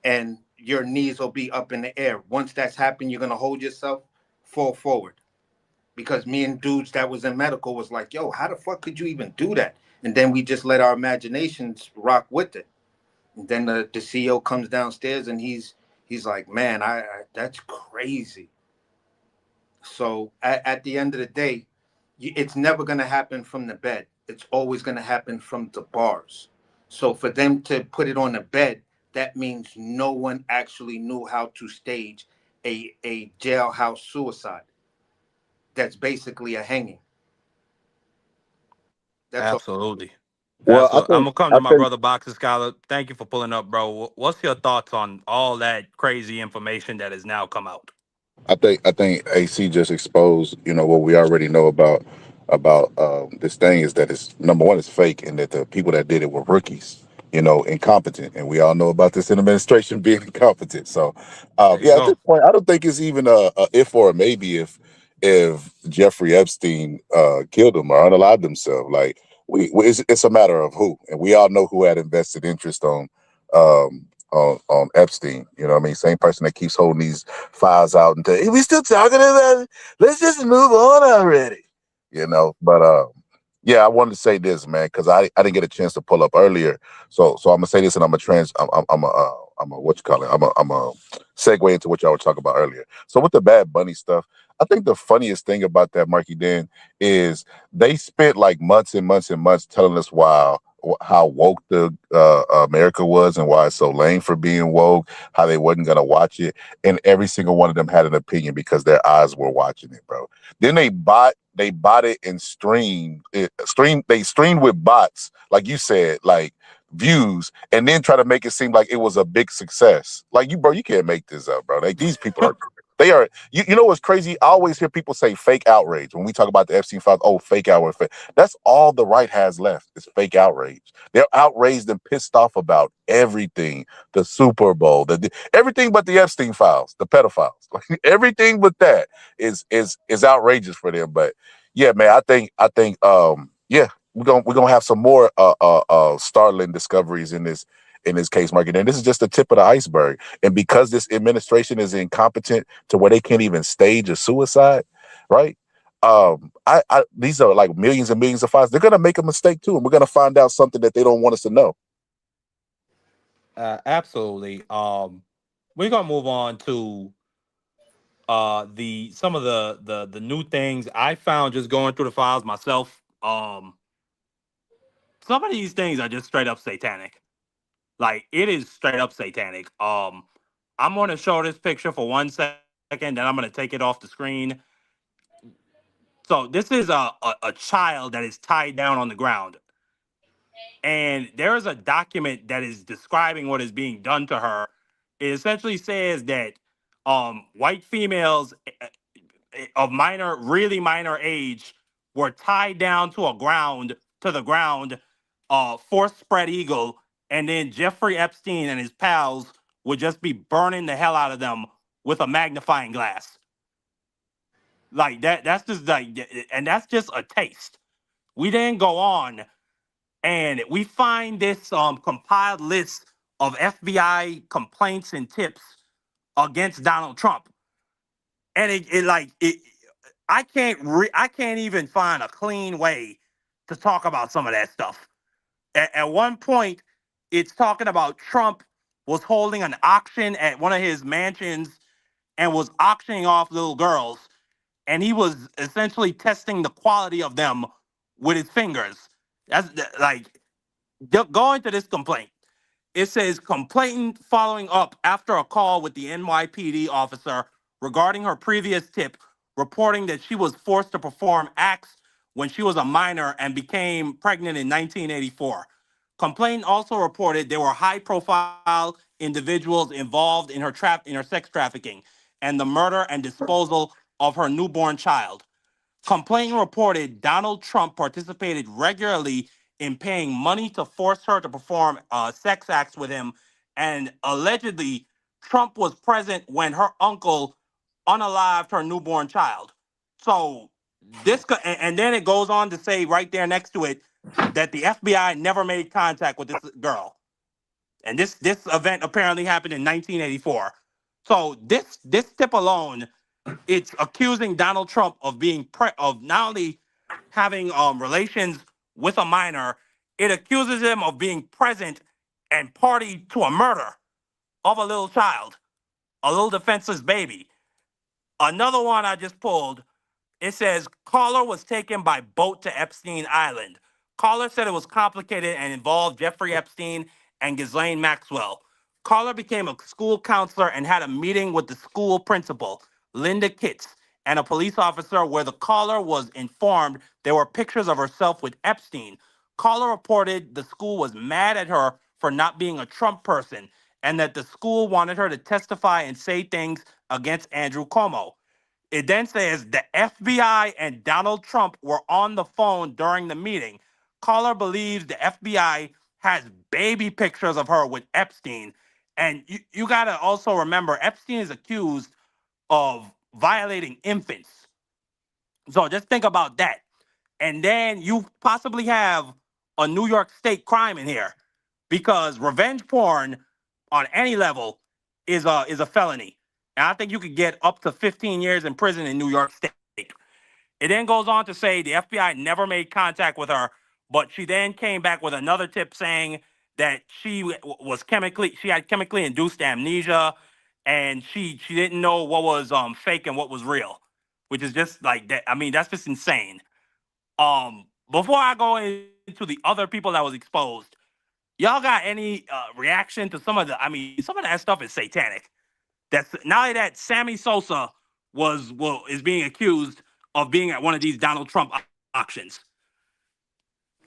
S: and your knees will be up in the air. Once that's happened, you're going to hold yourself, fall forward. Because me and dudes that was in medical was like, yo, how the fuck could you even do that? And then we just let our imaginations rock with it. And then the CEO comes downstairs and he's like, man, I that's crazy. So at the end of the day, it's never going to happen from the bed. It's always going to happen from the bars. So for them to put it on the bed, that means no one actually knew how to stage a jailhouse suicide. That's basically a hanging. That's
C: Absolutely.
B: Well, I
C: Absolutely. I'm
B: think
C: gonna come
B: I
C: to my
B: think
C: brother Boxer Scholar. Thank you for pulling up, bro. What's your thoughts on all that crazy information that has now come out?
E: I think AC just exposed, what we already know about this thing is that it's number one, it's fake, and that the people that did it were rookies, incompetent, and we all know about this administration being incompetent. So,
C: There you
E: yeah, at this
C: go.
E: point, I don't think it's even a if or a maybe if Jeffrey Epstein killed him or unalived himself. Like it's a matter of who, and we all know who had invested interest um on Epstein. You know what I mean? Same person that keeps holding these files out and hey, we still talking about it. Let's just move on already. But yeah, I wanted to say this, man, because I didn't get a chance to pull up earlier. So I'm gonna say this, and I'm a what you call it? I'm a segue into what y'all were talking about earlier. So with the Bad Bunny stuff, I think the funniest thing about that, Marky Dan, is they spent like months and months and months telling us how woke the America was and why it's so lame for being woke, how they wasn't gonna watch it, and every single one of them had an opinion because their eyes were watching it, bro. Then they bought it and they streamed with bots, like you said, like views, and then try to make it seem like it was a big success. Like you can't make this up, bro. Like these people are they are you know what's crazy? I always hear people say fake outrage when we talk about the Epstein files. Oh, fake outrage. That's all the right has left is fake outrage. They're outraged and pissed off about everything. The Super Bowl, everything but the Epstein files, the pedophiles. Everything but that is outrageous for them. But yeah, man, I think yeah, we're gonna have some more startling discoveries in this case, market. And this is just the tip of the iceberg. And because this administration is incompetent to where they can't even stage a suicide, right? These are like millions and millions of files. They're gonna make a mistake too, and we're gonna find out something that they don't want us to know.
C: Absolutely. We're gonna move on to some of the new things I found just going through the files myself. Some of these things are just straight up satanic. Like it is straight up satanic. I'm gonna show this picture for 1 second, then I'm gonna take it off the screen. So this is a child that is tied down on the ground. And there is a document that is describing what is being done to her. It essentially says that white females of really minor age were tied down to the ground, forced spread eagle, and then Jeffrey Epstein and his pals would just be burning the hell out of them with a magnifying glass. Like that's just like, and that's just a taste. We then go on and we find this compiled list of FBI complaints and tips against Donald Trump. And I can't even find a clean way to talk about some of that stuff. At one point, it's talking about Trump was holding an auction at one of his mansions and was auctioning off little girls, and he was essentially testing the quality of them with his fingers. That's like go into this complaint. it says complainant following up after a call with the NYPD officer regarding her previous tip, reporting that she was forced to perform acts when she was a minor and became pregnant in 1984. Complainant also reported there were high-profile individuals involved in her sex trafficking and the murder and disposal of her newborn child. Complainant reported Donald Trump participated regularly in paying money to force her to perform sex acts with him, and allegedly Trump was present when her uncle unalived her newborn child. So and then it goes on to say right there next to it that the FBI never made contact with this girl, and this event apparently happened in 1984. So this tip alone, it's accusing Donald Trump of of not only having relations with a minor, it accuses him of being present and party to a murder of a little child, a little defenseless baby. Another one I just pulled, it says caller was taken by boat to Epstein Island. Caller said it was complicated and involved Jeffrey Epstein and Ghislaine Maxwell. Caller became a school counselor and had a meeting with the school principal, Linda Kitts, and a police officer where the caller was informed there were pictures of herself with Epstein. Caller reported the school was mad at her for not being a Trump person and that the school wanted her to testify and say things against Andrew Cuomo. It then says the FBI and Donald Trump were on the phone during the meeting. Caller believes the FBI has baby pictures of her with Epstein. And you got to also remember, Epstein is accused of violating infants. So just think about that. And then you possibly have a New York State crime in here because revenge porn on any level is a felony. And I think you could get up to 15 years in prison in New York State. It then goes on to say the FBI never made contact with her, but she then came back with another tip saying that she had chemically induced amnesia, and she didn't know what was fake and what was real, which is just like that. I mean, that's just insane. Before I go into the other people that was exposed, y'all got any reaction to some of that stuff is satanic. That's not only that Sammy Sosa is being accused of being at one of these Donald Trump auctions.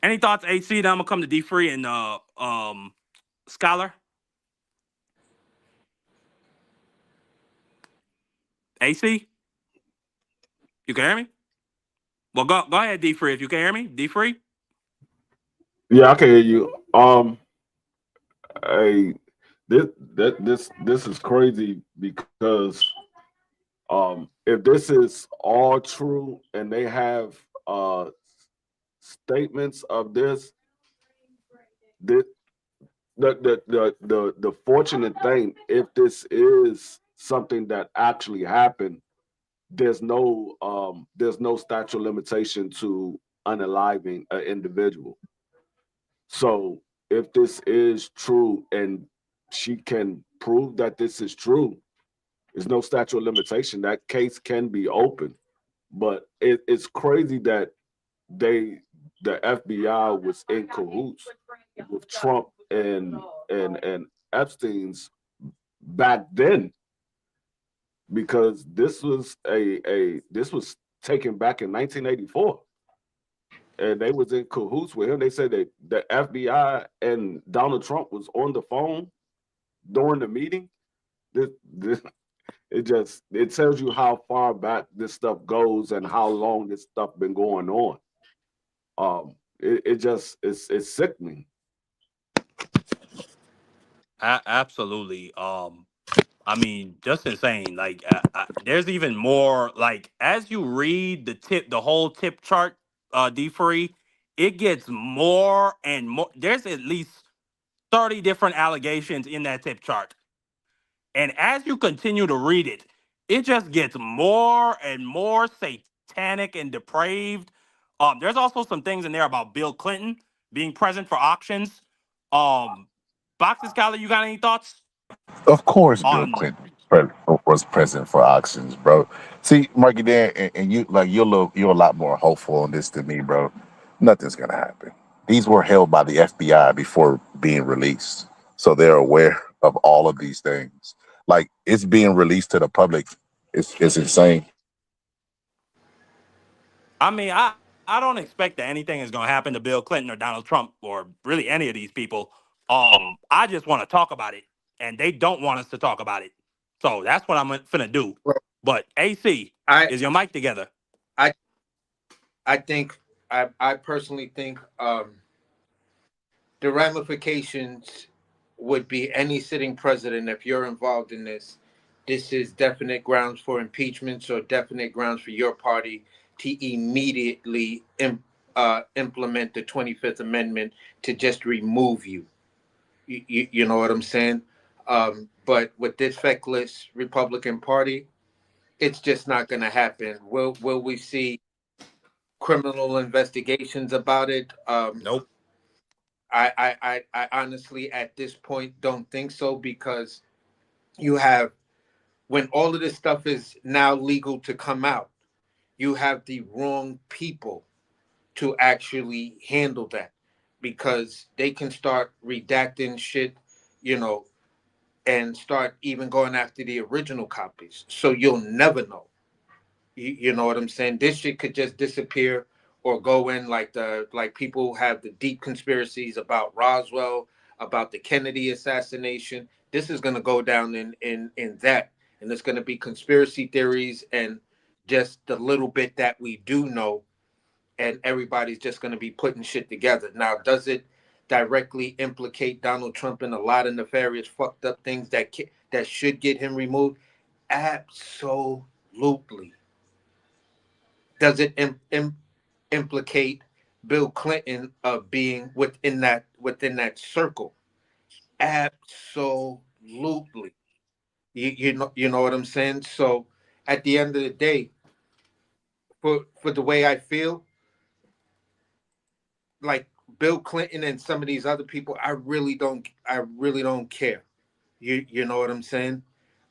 C: Any thoughts, AC? Then I'm gonna come to D Free and Scholar. AC, you can hear me? Well, go ahead, D Free. If you can hear me, D Free.
B: Yeah, I can hear you. This is crazy because if this is all true and they have statements of this, the fortunate thing, if this is something that actually happened, there's no statute of limitation to unaliving an individual. So if this is true and she can prove that this is true, there's no statute of limitation. That case can be open. But it's crazy that the FBI was in cahoots with Trump and Epstein's back then, because this was taken back in 1984. And they was in cahoots with him. They said that the FBI and Donald Trump was on the phone during the meeting. It tells you how far back this stuff goes and how long this stuff been going on. It's sickening.
C: Absolutely. I mean, just insane. Like, there's even more. Like, as you read the whole tip chart, D Free, it gets more and more. There's at least 30 different allegations in that tip chart, and as you continue to read it, it just gets more and more satanic and depraved. There's also some things in there about Bill Clinton being present for auctions. Boxes, Scholar, you got any thoughts?
E: Of course, Bill Clinton was present for auctions, bro. See, Marky Dan, and you you're a lot more hopeful on this than me, bro. Nothing's gonna happen. These were held by the FBI before being released. so they're aware of all of these things. Like, it's being released to the public. It's insane.
C: I mean, I don't expect that anything is going to happen to Bill Clinton or Donald Trump or really any of these people. I just want to talk about it, and they don't want us to talk about it. So that's what I'm finna do. But AC, is your mic together?
D: I think I personally think the ramifications would be any sitting president, if you're involved in this, this is definite grounds for impeachment, or definite grounds for your party to immediately implement the 25th Amendment to just remove you. You know what I'm saying? But with this feckless Republican Party, it's just not going to happen. Will we see criminal investigations about it?
C: Nope.
D: I honestly, at this point, don't think so, because you have, when all of this stuff is now legal to come out, you have the wrong people to actually handle that, because they can start redacting shit, you know, and start even going after the original copies. So you'll never know. You know what I'm saying? This shit could just disappear or go in like people have the deep conspiracies about Roswell, about the Kennedy assassination. This is going to go down in that, and it's going to be conspiracy theories and just the little bit that we do know, and everybody's just going to be putting shit together. Now, does it directly implicate Donald Trump in a lot of nefarious, fucked up things that should get him removed? Absolutely. Does it implicate Bill Clinton of being within that circle? Absolutely. You know what I'm saying? So at the end of the day, for the way I feel, like Bill Clinton and some of these other people, I really don't care. You know what I'm saying?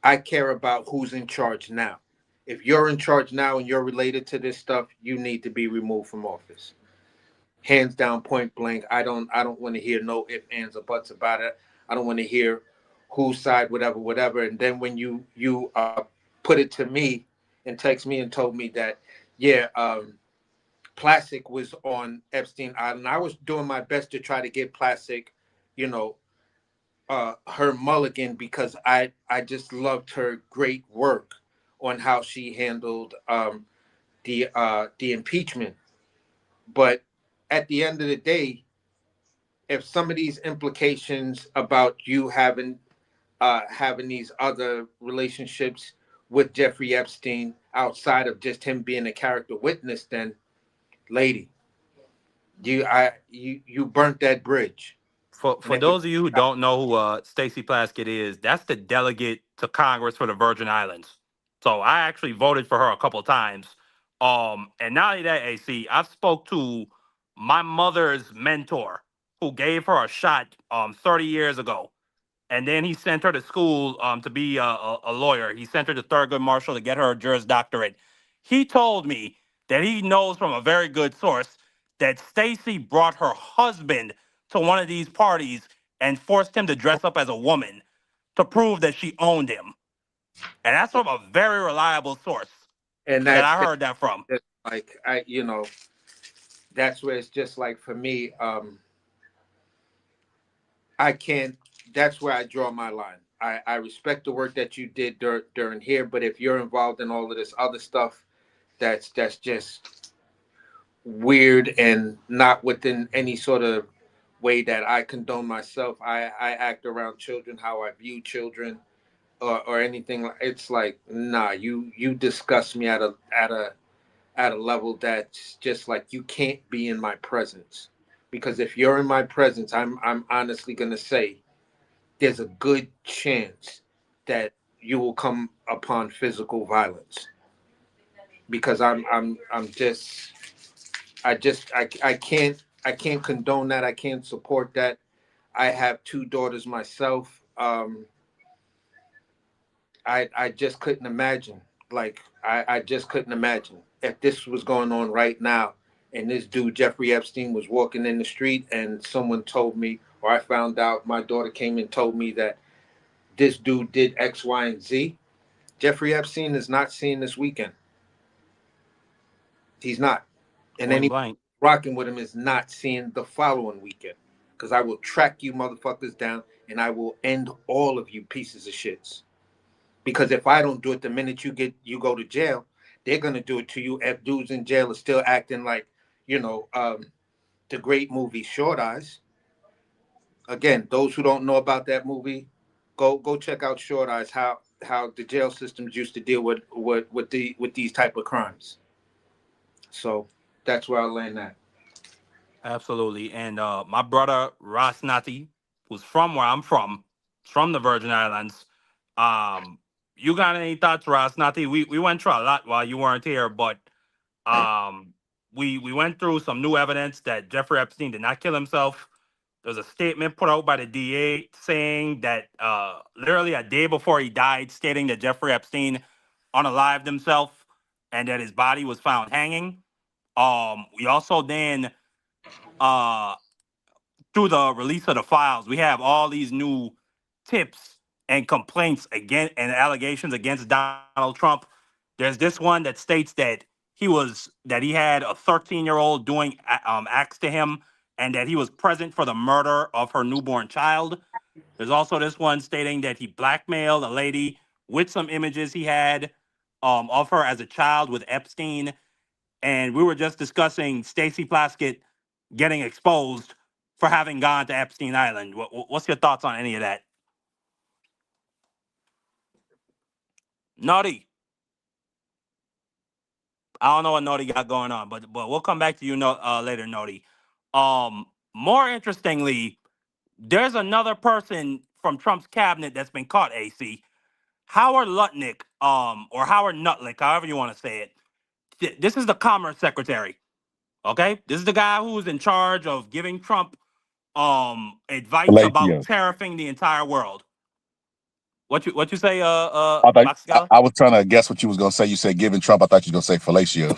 D: I care about who's in charge now. If you're in charge now and you're related to this stuff, you need to be removed from office. Hands down, point blank. I don't want to hear no ifs, ands, or buts about it. I don't want to hear whose side, whatever. And then when you put it to me and text me and told me that, yeah, Plastic was on Epstein Island, I was doing my best to try to get Plastic, you know, her mulligan, because I just loved her great work on how she handled the impeachment. But at the end of the day, if some of these implications about you having these other relationships with Jeffrey Epstein outside of just him being a character witness, then lady, you burnt that bridge.
C: For those of you who don't know who Stacey Plaskett is, that's the delegate to Congress for the Virgin Islands. So I actually voted for her a couple of times. And not only that, AC, I spoke to my mother's mentor who gave her a shot 30 years ago. And then he sent her to school to be a lawyer. He sent her to Thurgood Marshall to get her a Juris Doctorate. He told me that he knows from a very good source that Stacey brought her husband to one of these parties and forced him to dress up as a woman to prove that she owned him. And that's from a very reliable source
D: And
C: that I heard that from.
D: Like, that's where it's just like, for me, I can't, that's where I draw my line. I respect the work that you did during here, but if you're involved in all of this other stuff, that's just weird and not within any sort of way that I condone myself. I act around children how I view children, or anything. It's like, nah, you disgust me at a level that's just like, you can't be in my presence. Because if you're in my presence, I'm honestly gonna say there's a good chance that you will come upon physical violence. Because I can't condone that. I can't support that. I have 2 daughters myself. I just couldn't imagine. Like, I just couldn't imagine if this was going on right now, and this dude Jeffrey Epstein was walking in the street and someone told me, or I found out my daughter came and told me that this dude did X, Y, and Z, Jeffrey Epstein is not seen this weekend. He's not. And
C: Point
D: any
C: blank.
D: rocking with him is not seeing the following weekend. Because I will track you motherfuckers down and I will end all of you pieces of shits. Because if I don't do it the minute you go to jail, they're gonna do it to you if dudes in jail are still acting like, the great movie Short Eyes. Again, those who don't know about that movie, go check out Short Eyes, how the jail systems used to deal with these type of crimes. So that's where I'll land that.
C: Absolutely. And my brother Ross Nati, who's from where I'm from the Virgin Islands. You got any thoughts, Ross Nati? We went through a lot while you weren't here, but we went through some new evidence that Jeffrey Epstein did not kill himself. There's a statement put out by the DA saying that literally a day before he died, stating that Jeffrey Epstein unalived himself and that his body was found hanging. We also then through the release of the files, we have all these new tips and complaints against and allegations against Donald Trump. There's this one that states that he had a 13-year-old doing acts to him and that he was present for the murder of her newborn child. There's also this one stating that he blackmailed a lady with some images he had of her as a child with Epstein. And we were just discussing Stacey Plaskett getting exposed for having gone to Epstein Island. What's your thoughts on any of that? Naughty. I don't know what Naughty got going on, but we'll come back to you later, Naughty. More interestingly, there's another person from Trump's cabinet that's been caught, AC. Howard Lutnick, or Howard Nutlick, however you want to say it. This is the Commerce Secretary. Okay? This is the guy who's in charge of giving Trump advice about
E: Palacio.
C: tariffing the entire world. What you say,
E: I
C: Boxcala?
E: I was trying to guess what you was gonna say. You said giving Trump. I thought you was gonna say fellatio.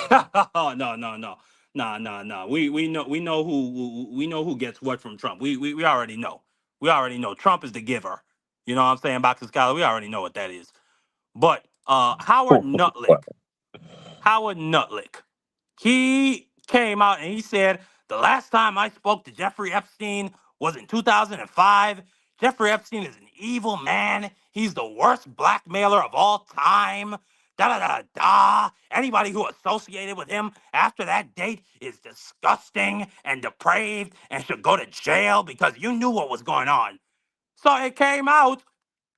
C: Oh, no. No. We know who gets what from Trump. We already know. We already know Trump is the giver. You know what I'm saying, Boxcala? We already know what that is. But Howard Nutlick, he came out and he said, the last time I spoke to Jeffrey Epstein was in 2005. Jeffrey Epstein is an evil man. He's the worst blackmailer of all time. Da. Anybody who associated with him after that date is disgusting and depraved and should go to jail because you knew what was going on. So it came out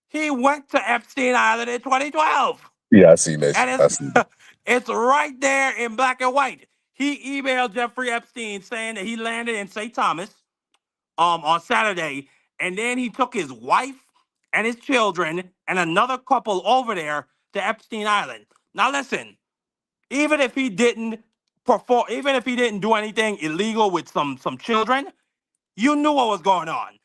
C: he went to Epstein Island in 2012.
E: Yeah, I seen that.
C: And
E: I seen that.
C: it's right there in black and white. He emailed Jeffrey Epstein saying that he landed in St. Thomas on Saturday, and then he took his wife and his children and another couple over there to Epstein Island. Now listen, even if he didn't do anything illegal with some children, you knew what was going on.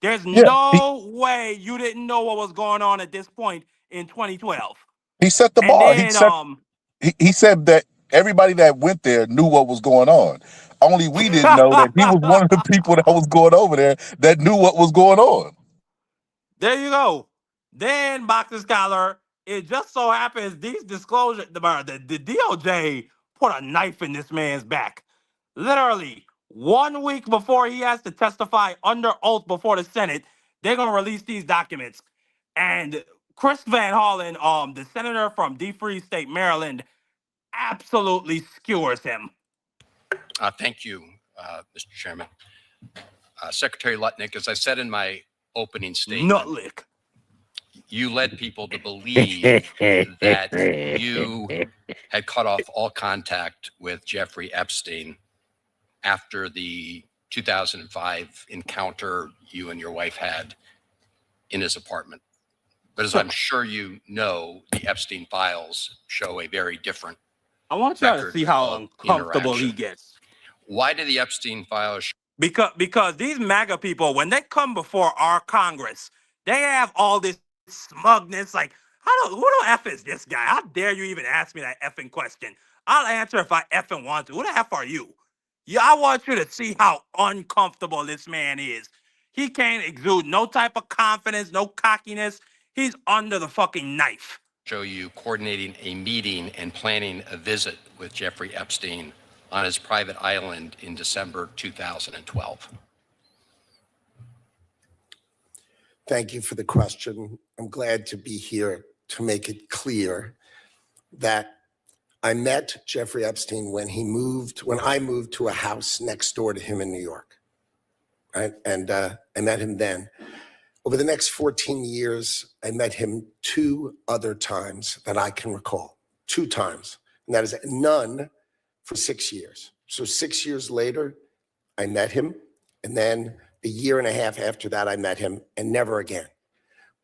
C: There's
E: Yeah,
C: no way you didn't know what was going on at this point in 2012.
E: he set the
C: And
E: bar.
C: then
E: He said that everybody that went there knew what was going on. Only we didn't know that he was one of the people that was going over there that knew what was going on.
C: There you go. Then, Boxer Scholar, it just so happens these disclosures, the DOJ put a knife in this man's back. Literally, 1 week before he has to testify under oath before the Senate, they're going to release these documents. And Chris Van Hollen, the senator from DeFree State, Maryland, absolutely skewers him.
G: Thank you, Mr. Chairman. Secretary Lutnick, as I said in my opening statement,
C: Nutlick.
G: You led people to believe that you had cut off all contact with Jeffrey Epstein after the 2005 encounter you and your wife had in his apartment. But as I'm sure you know, the Epstein files show a very different
C: I want y'all to see how uncomfortable he gets.
G: Why do the Epstein files?
C: Because these MAGA people, when they come before our Congress, they have all this smugness. Like, who the F is this guy? How dare you even ask me that effing question? I'll answer if I effing want to. Who the F are you? Yeah, I want you to see how uncomfortable this man is. He can't exude no type of confidence, no cockiness. He's under the fucking knife.
G: Show you coordinating a meeting and planning a visit with Jeffrey Epstein on his private island in December 2012.
F: Thank you for the question. I'm glad to be here to make it clear that I met Jeffrey Epstein when I moved to a house next door to him in New York, right? And I met him then. Over the next 14 years, I met him 2 other times that I can recall, 2 times. And that is none for 6 years. So 6 years later, I met him. And then a year and a half after that, I met him and never again.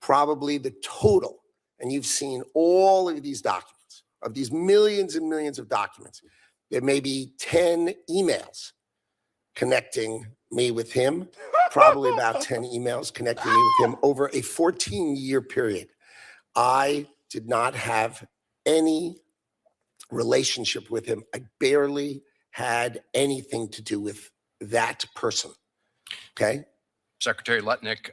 F: Probably the total, and you've seen all of these documents, of these millions and millions of documents, there may be 10 emails connecting me with him, probably about 10 emails connecting me with him over a 14-year period. I did not have any relationship with him. I barely had anything to do with that person. Okay?
G: Secretary Lutnick,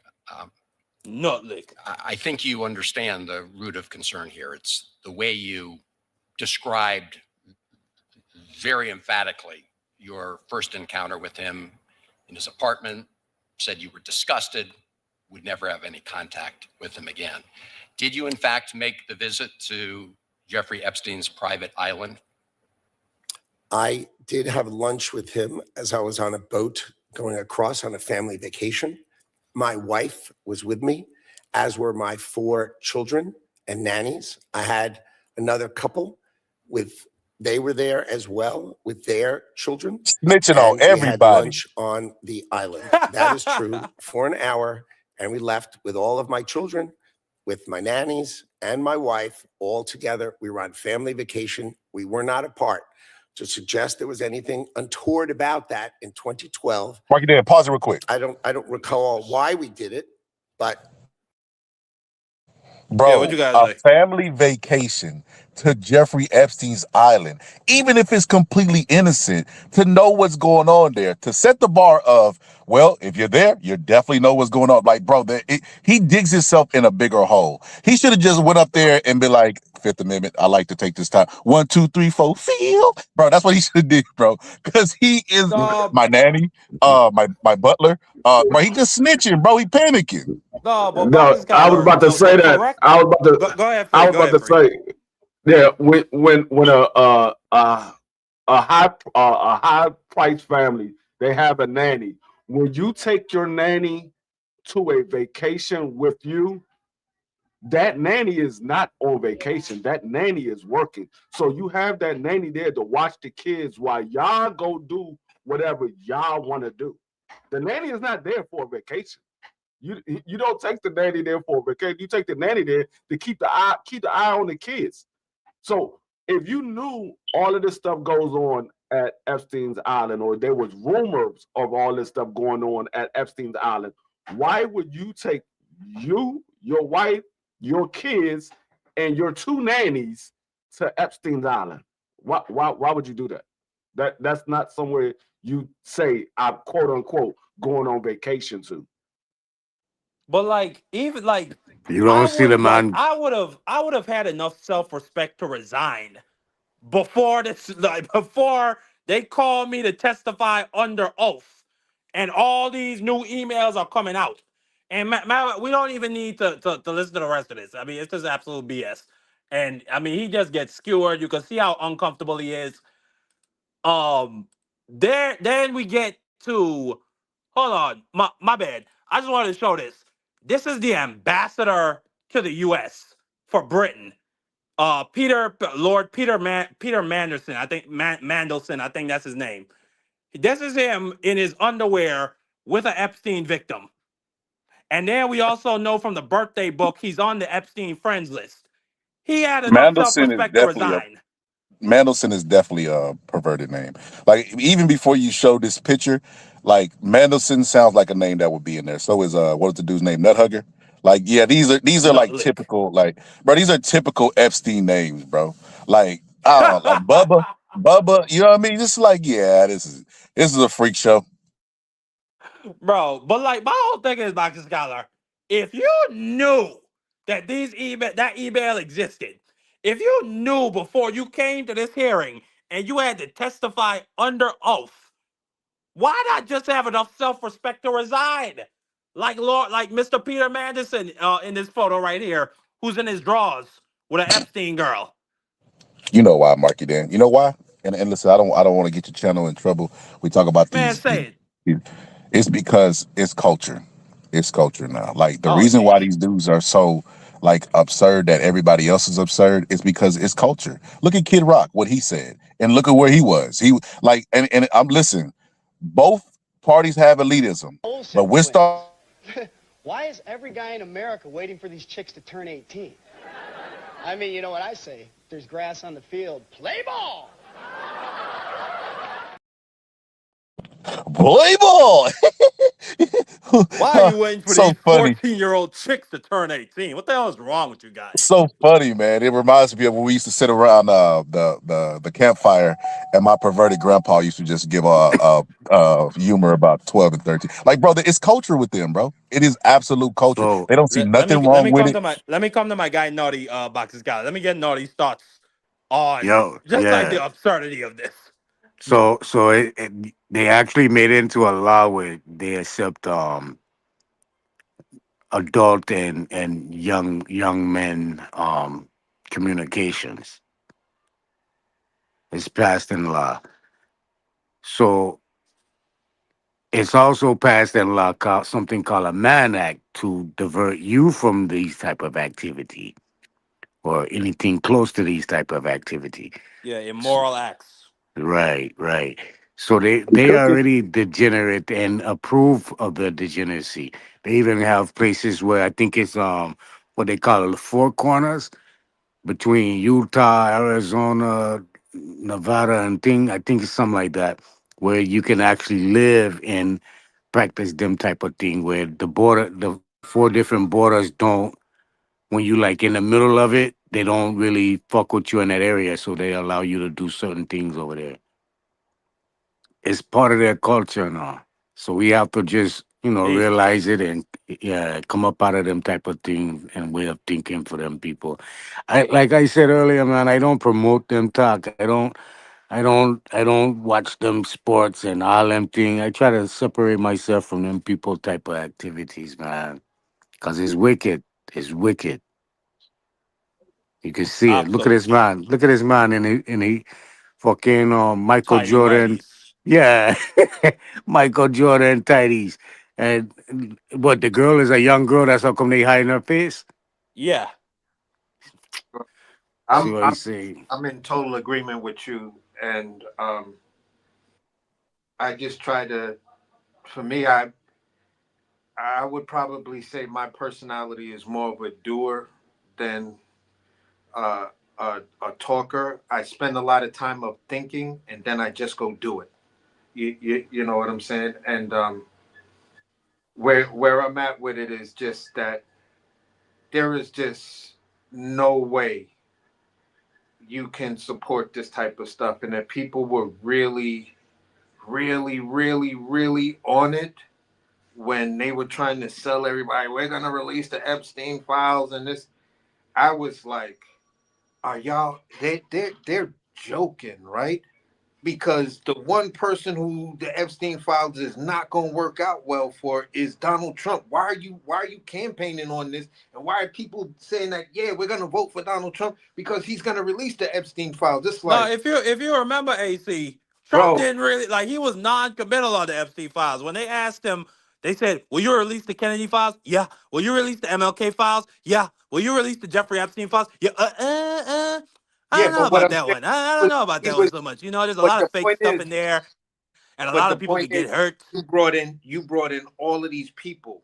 C: Nutlick.
G: I think you understand the root of concern here. It's the way you described very emphatically your first encounter with him in his apartment, said you were disgusted, would never have any contact with him again. Did you, in fact, make the visit to Jeffrey Epstein's private island?
F: I did have lunch with him as I was on a boat going across on a family vacation. My wife was with me, as were my 4 children and nannies. I had another couple they were there as well with their children.
E: Snitching on
F: We had
E: everybody.
F: lunch on the island. That is true, for an hour. And we left with all of my children, with my nannies and my wife all together. We were on family vacation. We were not apart. To suggest there was anything untoward about that in 2012.
E: Marky Dan, pause it real quick.
F: I don't recall why we did it, but
E: Bro,
C: Yeah, what you guys
E: a
C: say?
E: family vacation to Jeffrey Epstein's island, even if it's completely innocent, to know what's going on there, to set the bar of, well, if you're there, you definitely know what's going on. Like, bro, he digs himself in a bigger hole. He should have just went up there and been like, Fifth Amendment, I like to take this time. 1, 2, 3, 4, feel. Bro, that's what he should have did, bro. Because he is my nanny, my butler. Bro, he just snitching, bro. He panicking.
C: No, but
B: No, I was about to say that. I was about to.
C: Go ahead,
B: I was about to say, yeah. When a high price family, they have a nanny. When you take your nanny to a vacation with you, that nanny is not on vacation. That nanny is working. So you have that nanny there to watch the kids while y'all go do whatever y'all want to do. The nanny is not there for a vacation. You don't take the nanny there for a vacation. You take the nanny there to keep the eye on the kids. So if you knew all of this stuff goes on at Epstein's Island, or there was rumors of all this stuff going on at Epstein's Island, why would you take you, your wife, your kids, and your 2 nannies to Epstein's Island? Why would you do that? That's not somewhere you say I'm quote unquote going on vacation to.
C: But like, even like,
I: You don't see the man.
C: I would have had enough self-respect to resign before this, like before they call me to testify under oath, and all these new emails are coming out. And we don't even need to listen to the rest of this. I mean, it's just absolute BS. And I mean, he just gets skewered. You can see how uncomfortable he is. Then we get to, hold on, my bad. I just wanted to show this. This is the ambassador to the U.S. for Britain, Peter Mandelson. I think Mandelson. I think that's his name. This is him in his underwear with an Epstein victim. And then we also know from the birthday book he's on the Epstein friends list. He had enough self-respect to resign.
E: Mandelson is definitely a perverted name. Like, even before you show this picture, like, Mandelson sounds like a name that would be in there. So is what's the dude's name? Nuthugger. Like, yeah, these are like typical, like, bro, these are typical Epstein names, bro. Like, like Bubba, you know what I mean? Just like, yeah, this is a freak show.
C: Bro, but like my whole thing is, Dr. Scholar, if you knew that that email existed, if you knew before you came to this hearing and you had to testify under oath, why not just have enough self-respect to resign? Like Mr. Peter Manderson in this photo right here, who's in his drawers with an Epstein girl.
E: You know why, Marky Dan. You know why? And listen, I don't want to get your channel in trouble. We talk about
C: Man, say it.
E: it's because it's culture. It's culture now. Like the
C: Oh,
E: reason why
C: yeah.
E: these dudes are so like absurd that everybody else is absurd is because it's culture. Look at Kid Rock, what he said, and look at where he was. He like and I'm listening. Both parties have elitism, but we're starting.
I: Why is every guy in America waiting for these chicks to turn 18? I mean, you know what I say? There's grass on the field. Play ball!
E: Play ball.
C: Why are you waiting for
E: So
C: these
E: funny.
C: 14-year-old chicks to turn 18? What the hell is wrong with you guys?
E: So funny, man. It reminds me of when we used to sit around the campfire, and my perverted grandpa used to just give humor about 12 and 13. Like, brother, it's culture with them, bro. It is absolute culture.
C: So
E: They don't see
C: let me
E: nothing wrong with it.
C: let me come to my guy Naughty Boxes guy. Let me get Naughty's thoughts on
J: Yo,
C: just like
J: yeah.
C: the absurdity of this.
J: So they actually made it into a law where they accept adult and young men communications. It's passed in law. So it's also passed in law called something called a Mann Act to divert you from these type of activity or anything close to these type of activity.
C: Yeah, immoral acts.
J: Right. So they already degenerate and approve of the degeneracy. They even have places where I think it's what they call the four corners between Utah, Arizona, Nevada, and thing. I think it's something like that, where you can actually live and practice them type of thing, where the four different borders don't. When you like in the middle of it, they don't really fuck with you in that area, so they allow you to do certain things over there. It's part of their culture now. So we have to just,
C: Jesus.
J: realize it and come up out of them type of things and way of thinking for them people. Like I said earlier, man, I don't promote them talk. I don't watch them sports and all them thing. I try to separate myself from them people type of activities, man. Cause it's wicked. It's wicked. You can see it. Look at this
C: Absolutely.
J: man. Look at this man in the fucking Michael
C: Tidy
J: Jordan.
C: whities.
J: Yeah, Michael Jordan tighties. And what the girl is a young girl. That's how come they hiding her face.
C: Yeah.
J: See
D: I'm
J: what
D: I'm
J: he's saying?
D: I'm in total agreement with you, and I just try to. For me, I would probably say my personality is more of a doer than uh, a talker. I spend a lot of time of thinking, and then I just go do it. You know what I'm saying? And where I'm at with it is just that there is just no way you can support this type of stuff, and if people were really, really, really, really on it when they were trying to sell everybody, we're gonna release the Epstein files and this. I was like, are y'all? They're joking, right? Because the one person who the Epstein files is not going to work out well for is Donald Trump. Why are you campaigning on this? And why are people saying that, yeah, we're going to vote for Donald Trump because he's going to release the Epstein files? It's
C: No,
D: like,
C: if you remember, AC, Trump
D: bro,
C: didn't really he was non-committal on the Epstein files. When they asked him, they said, "Will you release the Kennedy files?" Yeah. Will you release the MLK files? Yeah. Will you release the Jeffrey Epstein files? Yeah. I
D: yeah,
C: don't know
D: but what
C: about
D: I'm
C: that
D: saying
C: one. I don't
D: was,
C: know about
D: he
C: that one
D: was,
C: so much. There's a
D: but
C: lot
D: the
C: of fake
D: point
C: stuff
D: is,
C: in there, and a
D: but
C: lot
D: the
C: of people
D: point
C: could
D: is,
C: get hurt.
D: you brought in all of these people.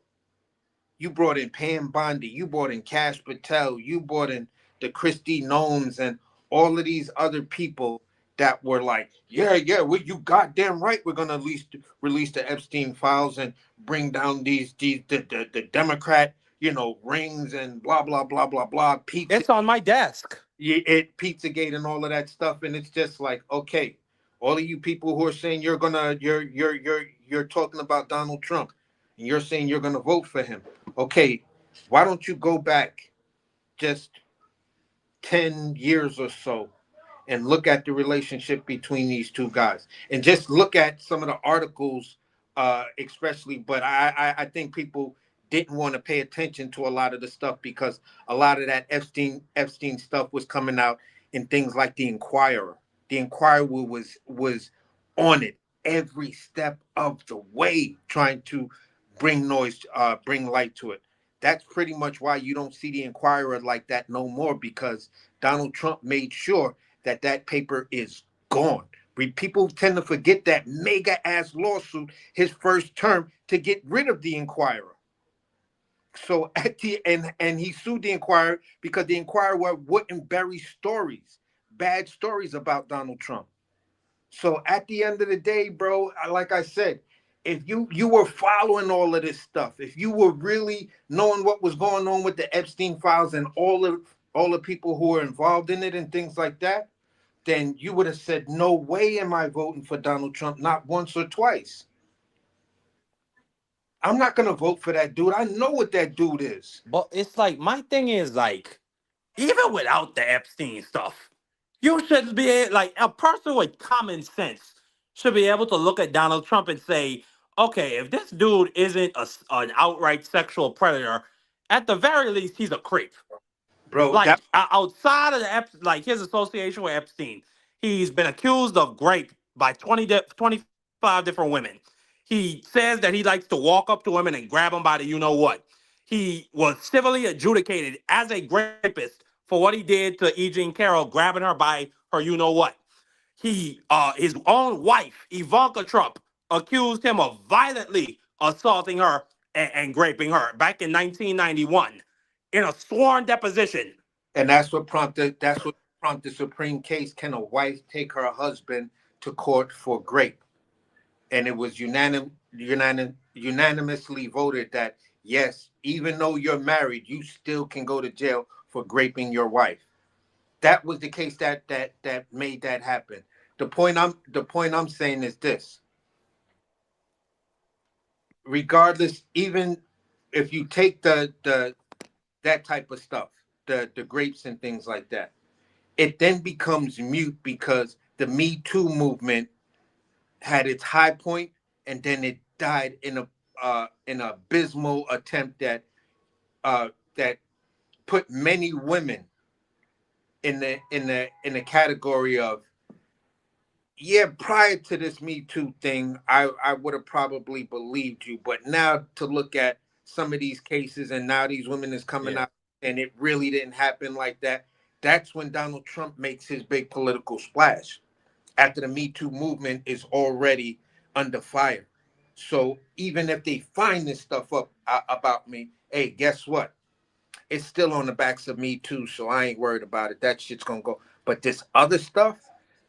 D: You brought in Pam Bondi. You brought in Cash Patel. You brought in the Christy Gnomes and all of these other people that were like, yeah, well, you goddamn right. We're gonna release the Epstein files and bring down the Democrat, rings and blah blah blah blah blah. Pizza.
C: It's on my desk.
D: Pizzagate and all of that stuff, and it's just like, okay, All of you people who are saying you're talking about Donald Trump and you're saying you're gonna vote for him. Okay, why don't you go back just 10 years or so and look at the relationship between these two guys and just look at some of the articles, especially. But I think people didn't want to pay attention to a lot of the stuff because a lot of that Epstein stuff was coming out in things like the Inquirer. The Inquirer was on it every step of the way, trying to bring light to it. That's pretty much why you don't see the Inquirer like that no more, because Donald Trump made sure that that paper is gone. People tend to forget that mega ass lawsuit, his first term, to get rid of the Inquirer. So at the and he sued the Inquirer because the Inquirer wouldn't bury stories, bad stories about Donald Trump. So at the end of the day, bro, like I said, if you were following all of this stuff, if you were really knowing what was going on with the Epstein files and all the people who were involved in it and things like that, then you would have said, no way am I voting for Donald Trump, not once or twice. I'm not going to vote for that dude. I know what that dude is.
C: But it's like, my thing is like, even without the Epstein stuff, you should be like, a person with common sense should be able to look at Donald Trump and say, okay, if this dude isn't an outright sexual predator, at the very least, he's a creep.
D: Bro,
C: like outside of like his association with Epstein, he's been accused of rape by 25 different women. He says that he likes to walk up to women and grab them by the you-know-what. He was civilly adjudicated as a rapist for what he did to E. Jean Carroll, grabbing her by her you-know-what. His own wife, Ivanka Trump, accused him of violently assaulting her and raping her back in 1991 in a sworn deposition.
D: And that's what prompted the Supreme case. Can a wife take her husband to court for rape? And it was unanimously voted that yes, even though you're married, you still can go to jail for raping your wife. That was the case that made that happen. The point I'm saying is this. Regardless, even if you take that type of stuff, the grapes and things like that, it then becomes mute because the Me Too movement had its high point and then it died in an abysmal attempt that put many women in the category of, yeah, prior to this Me Too thing, I would have probably believed you, but now to look at some of these cases and now these women is coming out and it really didn't happen like that. That's when Donald Trump makes his big political splash after the Me Too movement is already under fire. So even if they find this stuff up about me, hey, guess what? It's still on the backs of Me Too, so I ain't worried about it. That shit's gonna go. But this other stuff,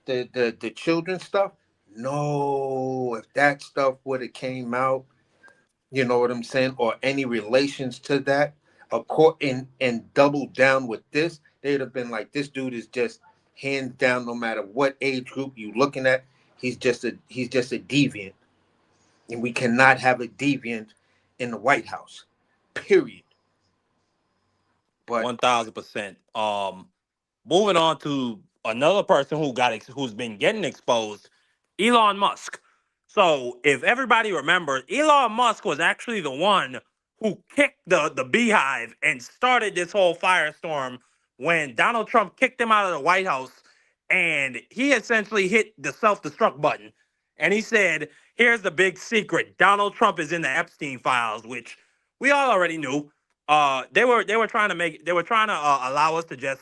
D: the children stuff, no. If that stuff would have came out, you know what I'm saying, or any relations to that, and doubled down with this, they'd have been like, this dude is just hands down, no matter what age group you looking at, he's just a deviant, and we cannot have a deviant in the White House. Period. But
C: 1000%. Moving on to another person who's been getting exposed, Elon Musk. So if everybody remembers, Elon Musk was actually the one who kicked the beehive and started this whole firestorm when Donald Trump kicked him out of the White House, and he essentially hit the self-destruct button. And he said, here's the big secret. Donald Trump is in the Epstein files, which we all already knew. They were trying to allow us to just,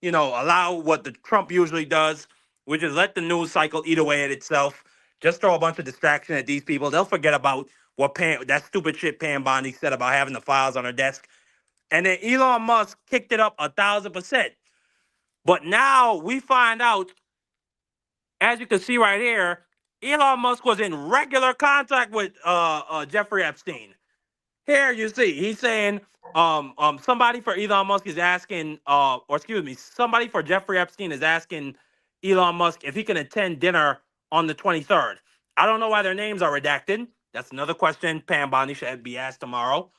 C: allow what the Trump usually does, which is let the news cycle eat away at itself. Just throw a bunch of distraction at these people. They'll forget about that stupid shit Pam Bondi said about having the files on her desk. And then Elon Musk kicked it up 1,000%. But now we find out, as you can see right here, Elon Musk was in regular contact with Jeffrey Epstein. Here you see, he's saying, somebody for Elon Musk is asking, somebody for Jeffrey Epstein is asking Elon Musk if he can attend dinner on the 23rd. I don't know why their names are redacted. That's another question Pam Bondi should be asked tomorrow.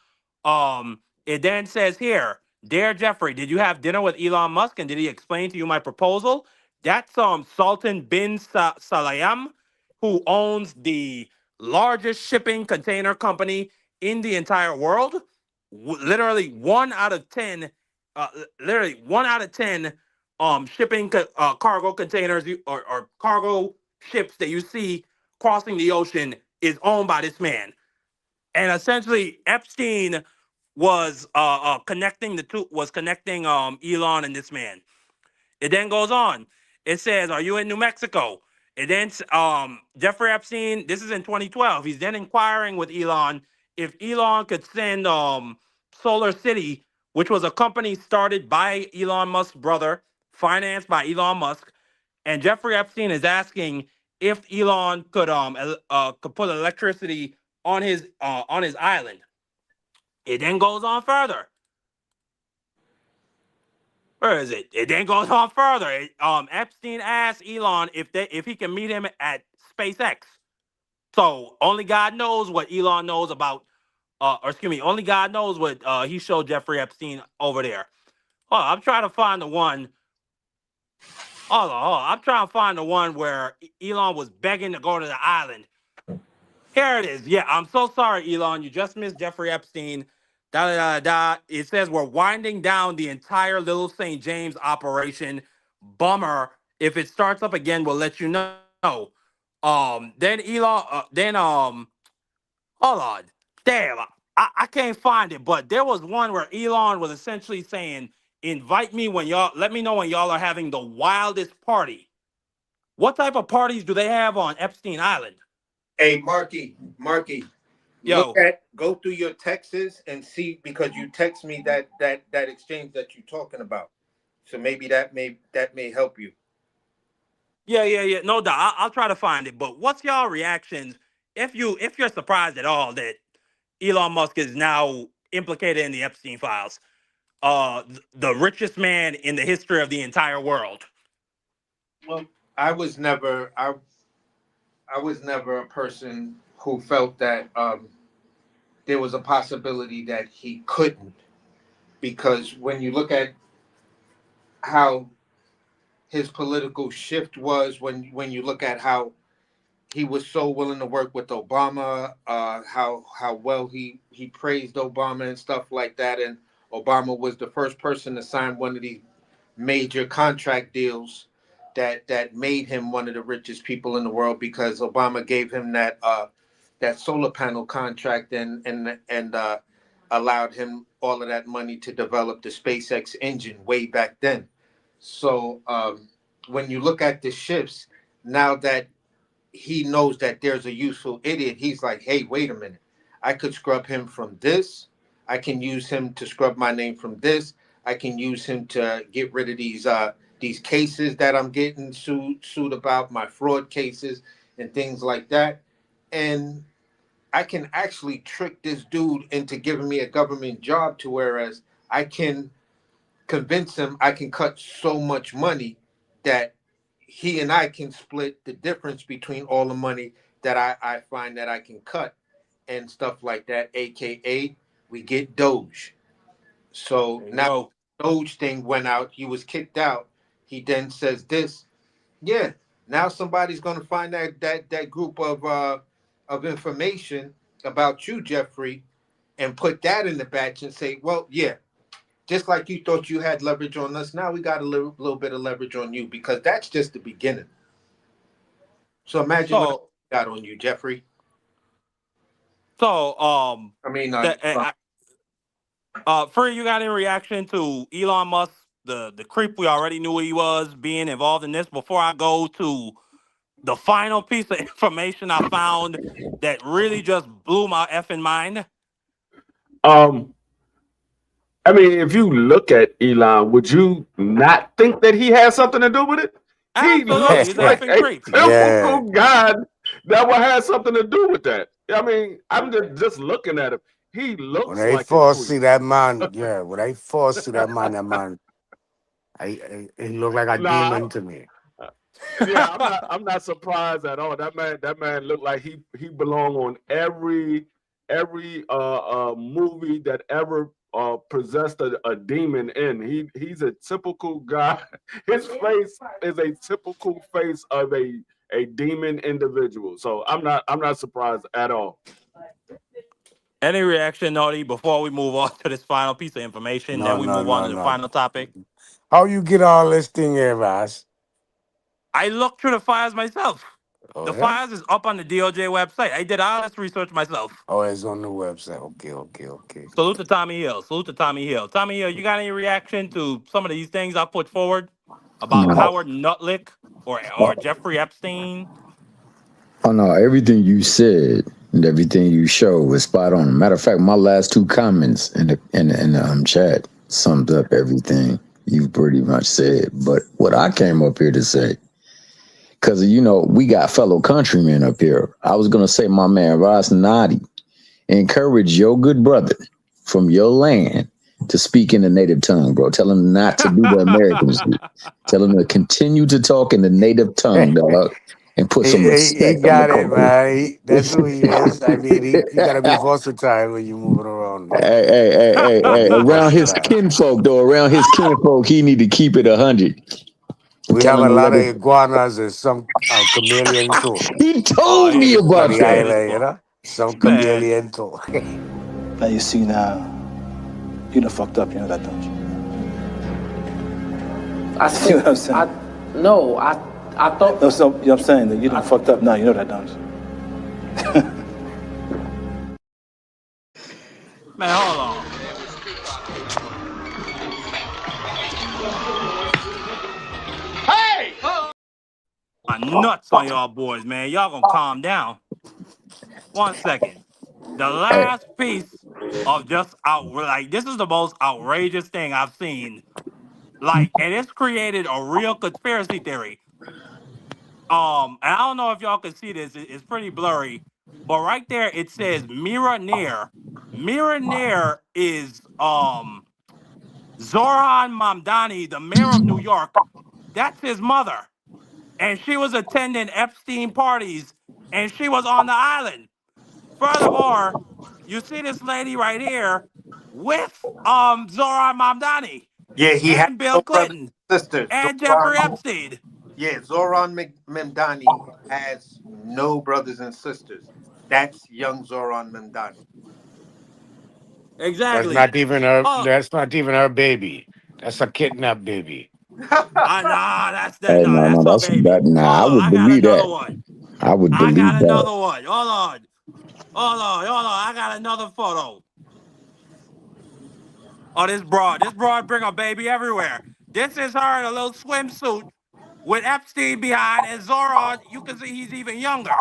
C: It then says here, Dear Jeffrey, did you have dinner with Elon Musk and did he explain to you my proposal? That's Sultan bin Salayem, who owns the largest shipping container company in the entire world. Literally 1 out of 10, shipping cargo containers or cargo ships that you see crossing the ocean is owned by this man. And essentially, Epstein was connecting the two, was connecting Elon and this man. It then goes on. It says, "Are you in New Mexico?" It then Jeffrey Epstein. This is in 2012. He's then inquiring with Elon if Elon could send Solar City, which was a company started by Elon Musk's brother, financed by Elon Musk, and Jeffrey Epstein is asking if Elon could put electricity on his island. It then goes on further. Where is it? It then goes on further. Epstein asked Elon if he can meet him at SpaceX. So only God knows what Elon knows about, only God knows what he showed Jeffrey Epstein over there. Oh, I'm trying to find the one. I'm trying to find the one where Elon was begging to go to the island. Here it is. Yeah, I'm so sorry, Elon. You just missed Jeffrey Epstein. It says we're winding down the entire Little St. James operation. Bummer. If it starts up again, we'll let you know. Then Elon, hold on. Damn, I can't find it, but there was one where Elon was essentially saying, let me know when y'all are having the wildest party. What type of parties do they have on Epstein Island?
D: Hey, Marky,
C: Yo.
D: Go through your texts and see, because you text me that exchange that you're talking about. So maybe that may help you.
C: Yeah. No doubt. I'll try to find it. But what's y'all reactions if you're surprised at all that Elon Musk is now implicated in the Epstein files? The richest man in the history of the entire world.
D: Well, I was never a person who felt that there was a possibility that he couldn't, because when you look at how his political shift was, when you look at how he was so willing to work with Obama, how well he praised Obama and stuff like that, and Obama was the first person to sign one of these major contract deals that made him one of the richest people in the world, because Obama gave him that solar panel contract and allowed him all of that money to develop the SpaceX engine way back then. So when you look at the shifts, now that he knows that there's a useful idiot, he's like, hey, wait a minute. I could scrub him from this. I can use him to scrub my name from this. I can use him to get rid of these cases that I'm getting sued about, my fraud cases and things like that. And I can actually trick this dude into giving me a government job, to whereas I can convince him I can cut so much money that he and I can split the difference between all the money that I find that I can cut and stuff like that, AKA we get Doge. So now Doge thing went out, he was kicked out. He then says this, yeah, now somebody's going to find that group of information about you, Jeffrey, and put that in the batch and say, well, yeah, just like you thought you had leverage on us, now we got a little bit of leverage on you, because that's just the beginning. So imagine what I got on you, Jeffrey.
C: So, Free, you got any reaction to Elon Musk, the creep we already knew he was, being involved in this? Before I go to the final piece of information I found that really just blew my effing mind.
B: I mean, if you look at Elon, would you not think that he has something to do with it?
C: Absolutely.
B: He looks
C: He's
B: like
C: an
B: a
C: creep.
B: typical guy that would have something to do with that. I mean, I'm just looking at him. He looks
J: when I
B: like
J: first see that man, when I first see that man, he looked like a demon to me.
B: Yeah, I'm not surprised at all. That man looked like he belonged on every movie that ever possessed a demon in. He's a typical guy. His face is a typical face of a demon individual. So I'm not surprised at all.
C: Any reaction, Nodi, before we move on to this final piece of information?
J: No,
C: Then we
J: no,
C: move on
J: no,
C: to the
J: no.
C: final topic.
J: How you get all this thing here, Vance?
C: I looked through the files myself.
J: Oh,
C: The
J: yeah?
C: files is up on the DOJ website. I did all this research myself.
J: Oh, it's on the website. Okay.
C: Salute to Tommy Hill. Tommy Hill, you got any reaction to some of these things I put forward about
K: No.
C: Howard Nutlick or Jeffrey Epstein?
K: Oh no, everything you said and everything you showed was spot on. Matter of fact, my last two comments in the chat summed up everything you pretty much said. But what I came up here to say, because we got fellow countrymen up here. I was gonna say, my man Ross Nadi, encourage your good brother from your land to speak in the native tongue, bro. Tell him not to do the Americans do. Tell him to continue to talk in the native tongue, dog. And put some
J: He
K: respect on the
J: got it,
K: culture.
J: man. That's who he is. I mean, you got to be versatile when you're moving around. Man.
K: Hey. Around his kinfolk, he need to keep it 100.
J: We have a lot of iguanas and some chameleon too.
K: He told me about
J: the
K: that.
J: island, some chameleon too.
Q: Now you see now, you done fucked up, you know that, don't you?
W: I
Q: see what I'm saying.
W: I thought.
Q: No, so, you know what I'm saying? That you done fucked up now, you know that, don't you?
C: Man, hold on.
S: Hey!
C: I'm nuts on y'all boys, man. Y'all gonna calm down. 1 second. The last piece of just this is the most outrageous thing I've seen. And it's created a real conspiracy theory. And I don't know if y'all can see this. It's pretty blurry, but right there it says Mira Near. Mira Near is Zoran Mamdani, the mayor of New York. That's his mother, and she was attending Epstein parties, and she was on the island. Furthermore, you see this lady right here with Zoran Mamdani
D: Yeah, he had
C: and Bill
D: no brothers
C: Clinton
D: and sisters.
C: and Jeffrey Epstein.
D: Yeah, Zoran Mamdani has no brothers and sisters. That's young Zoran Mamdani.
C: Exactly.
J: That's not even her baby. That's a kidnapped baby.
C: That's
K: Hey, no,
C: her baby.
K: I would believe that. I would believe that.
C: I got another one. Hold on. I got another photo. Oh, this broad bring a baby everywhere. This is her in a little swimsuit with Epstein behind, and Zoran, you can see he's even younger.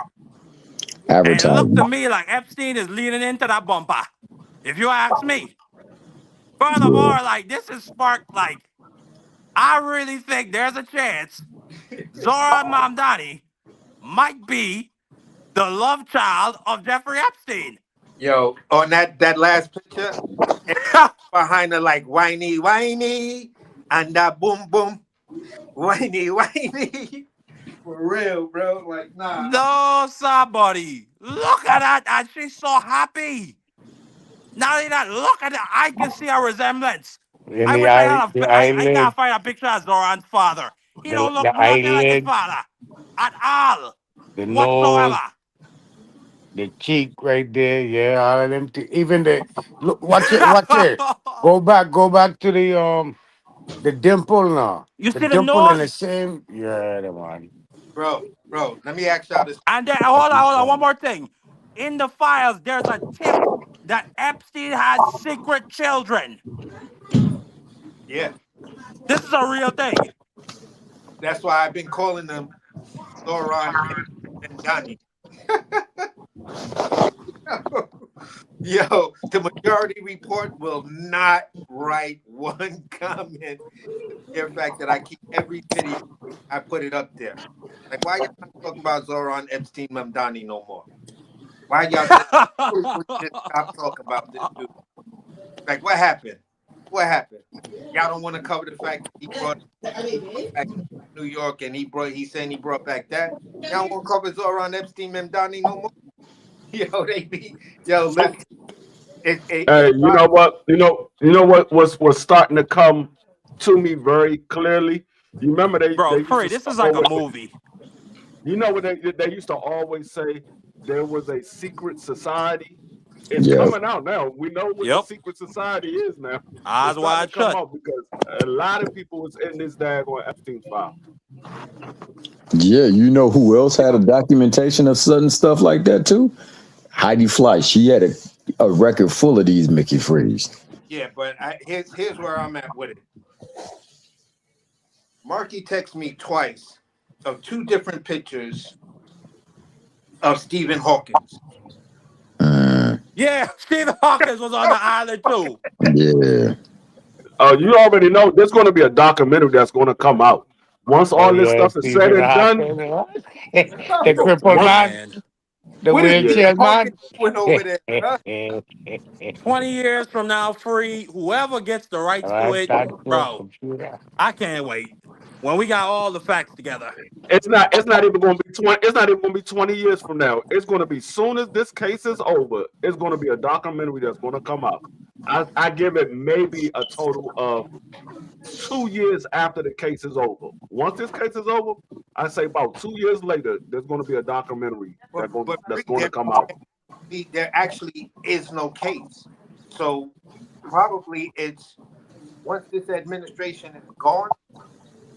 C: And it looked to me like Epstein is leaning into that bumper, if you ask me. Furthermore, this is sparked, I really think there's a chance Zoran Mamdani might be the love child of Jeffrey Epstein.
D: Yo, on that last picture, behind her like whiny, and that boom, whiny. For real, bro. Like, nah.
C: No, somebody. Look at that. And she's so happy. Not only that, look at that. I can see a resemblance. I wish I can't find a picture of Zoran's father. He don't look nothing like his father. At all.
J: The
C: whatsoever.
J: nose, the cheek right there, yeah, all of them. Even the look, watch it. Go back to the dimple now.
C: You
J: the
C: see the
J: dimple
C: nose?
J: in the same, yeah, the one.
D: Bro, let me ask y'all this.
C: And then, hold on, one more thing. In the files, there's a tip that Epstein has secret children.
D: Yeah.
C: This is a real thing.
D: That's why I've been calling them Zoran and Donnie. Yo, the Majority Report will not write one comment. The fact that I keep every video, I put it up there. Like, why y'all not talking about Zoran Epstein Mamdani no more? Why y'all just stop talking about this dude? Like, what happened? What happened? Y'all don't want to cover the fact that he brought back New York and he's saying he brought back that. Y'all won't cover Zoran Epstein Memdani no more. Listen.
B: Hey, you know what? What's starting to come to me very clearly. You remember they
C: Bro,
B: used
C: Free,
B: to
C: this is like a
B: always,
C: movie.
B: you know what they used to always say there was a secret society. It's
K: Yep.
B: coming out now. We know what the
C: Yep.
B: secret society is now.
C: Eyes
B: It's starting
C: wide
B: to come
C: shut.
B: out because a lot of people was in this daggone Epstein file.
K: Yeah, you know who else had a documentation of sudden stuff like that too? Heidi Fleiss. She had a record full of these Mickey Freeze.
D: Yeah, but here's where I'm at with it. Marky texted me twice of two different pictures of Stephen Hawkins.
C: Yeah, Stephen Hawkins was on the island too.
K: Yeah.
B: You already know there's going to be a documentary that's going to come out. Once all this stuff is said and done,
J: the crippled man, the
D: What is
J: wheelchair man.
D: doing over there? Huh?
C: 20 years from now, Free, whoever gets the rights to it, bro, I can't wait. When we got all the facts together.
B: it's not even going to be 20. It's not even going to be 20 years from now. It's going to be soon as this case is over. It's going to be a documentary that's going to come out. I give it maybe a total of 2 years after the case is over. Once this case is over, I say about 2 years later, there's going to be a documentary that's going to come out.
D: There actually is no case, so probably it's once this administration is gone,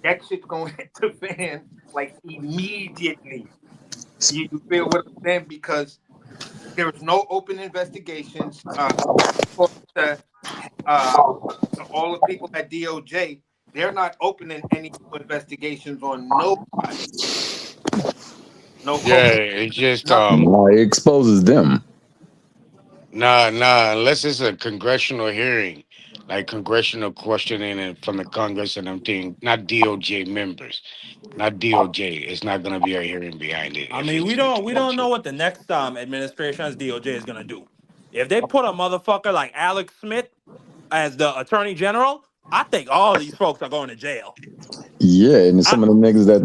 D: that shit's going to hit the fan like immediately. You feel what I'm saying? Because there's no open investigations. All the people at DOJ, they're not opening any investigations on nobody. No.
J: Yeah, it's just
K: No, it exposes them.
J: Nah, unless it's a congressional hearing, like congressional questioning and from the Congress and them thing, not DOJ members, not DOJ. It's not gonna be a hearing behind it.
C: I mean, we don't know what the next administration as DOJ is gonna do. If they put a motherfucker like Alex Smith as the attorney general, I think all these folks are going to jail.
K: Yeah, and some of the niggas that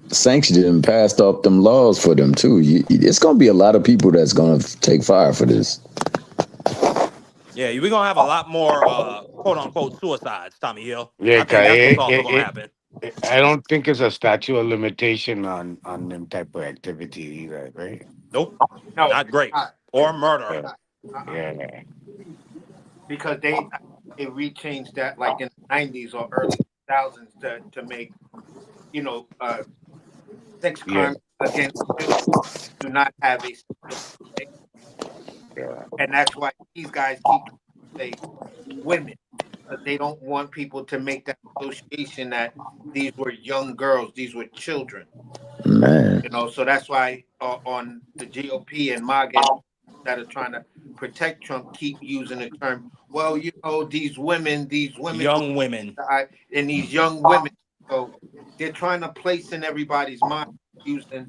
K: sanctioned it and passed up them laws for them too. It's gonna be a lot of people that's gonna take fire for this.
C: Yeah, we're gonna have a lot more quote unquote suicides, Tommy Hill.
J: Yeah,
C: I think that's what's also gonna happen.
J: I don't think it's a statute of limitation on them type of activity either, right?
C: Nope, not rape or murder.
J: Yeah.
D: Because they rechanged that like in the 90s or early 2000s to make sex crimes against women do not have a and that's why these guys keep saying women, because they don't want people to make that association that these were young girls, these were children.
K: Man.
D: So that's why on the GOP and MAGA that are trying to protect Trump keep using the term, well, these women,
C: young women,
D: and these young women. So they're trying to place in everybody's mind using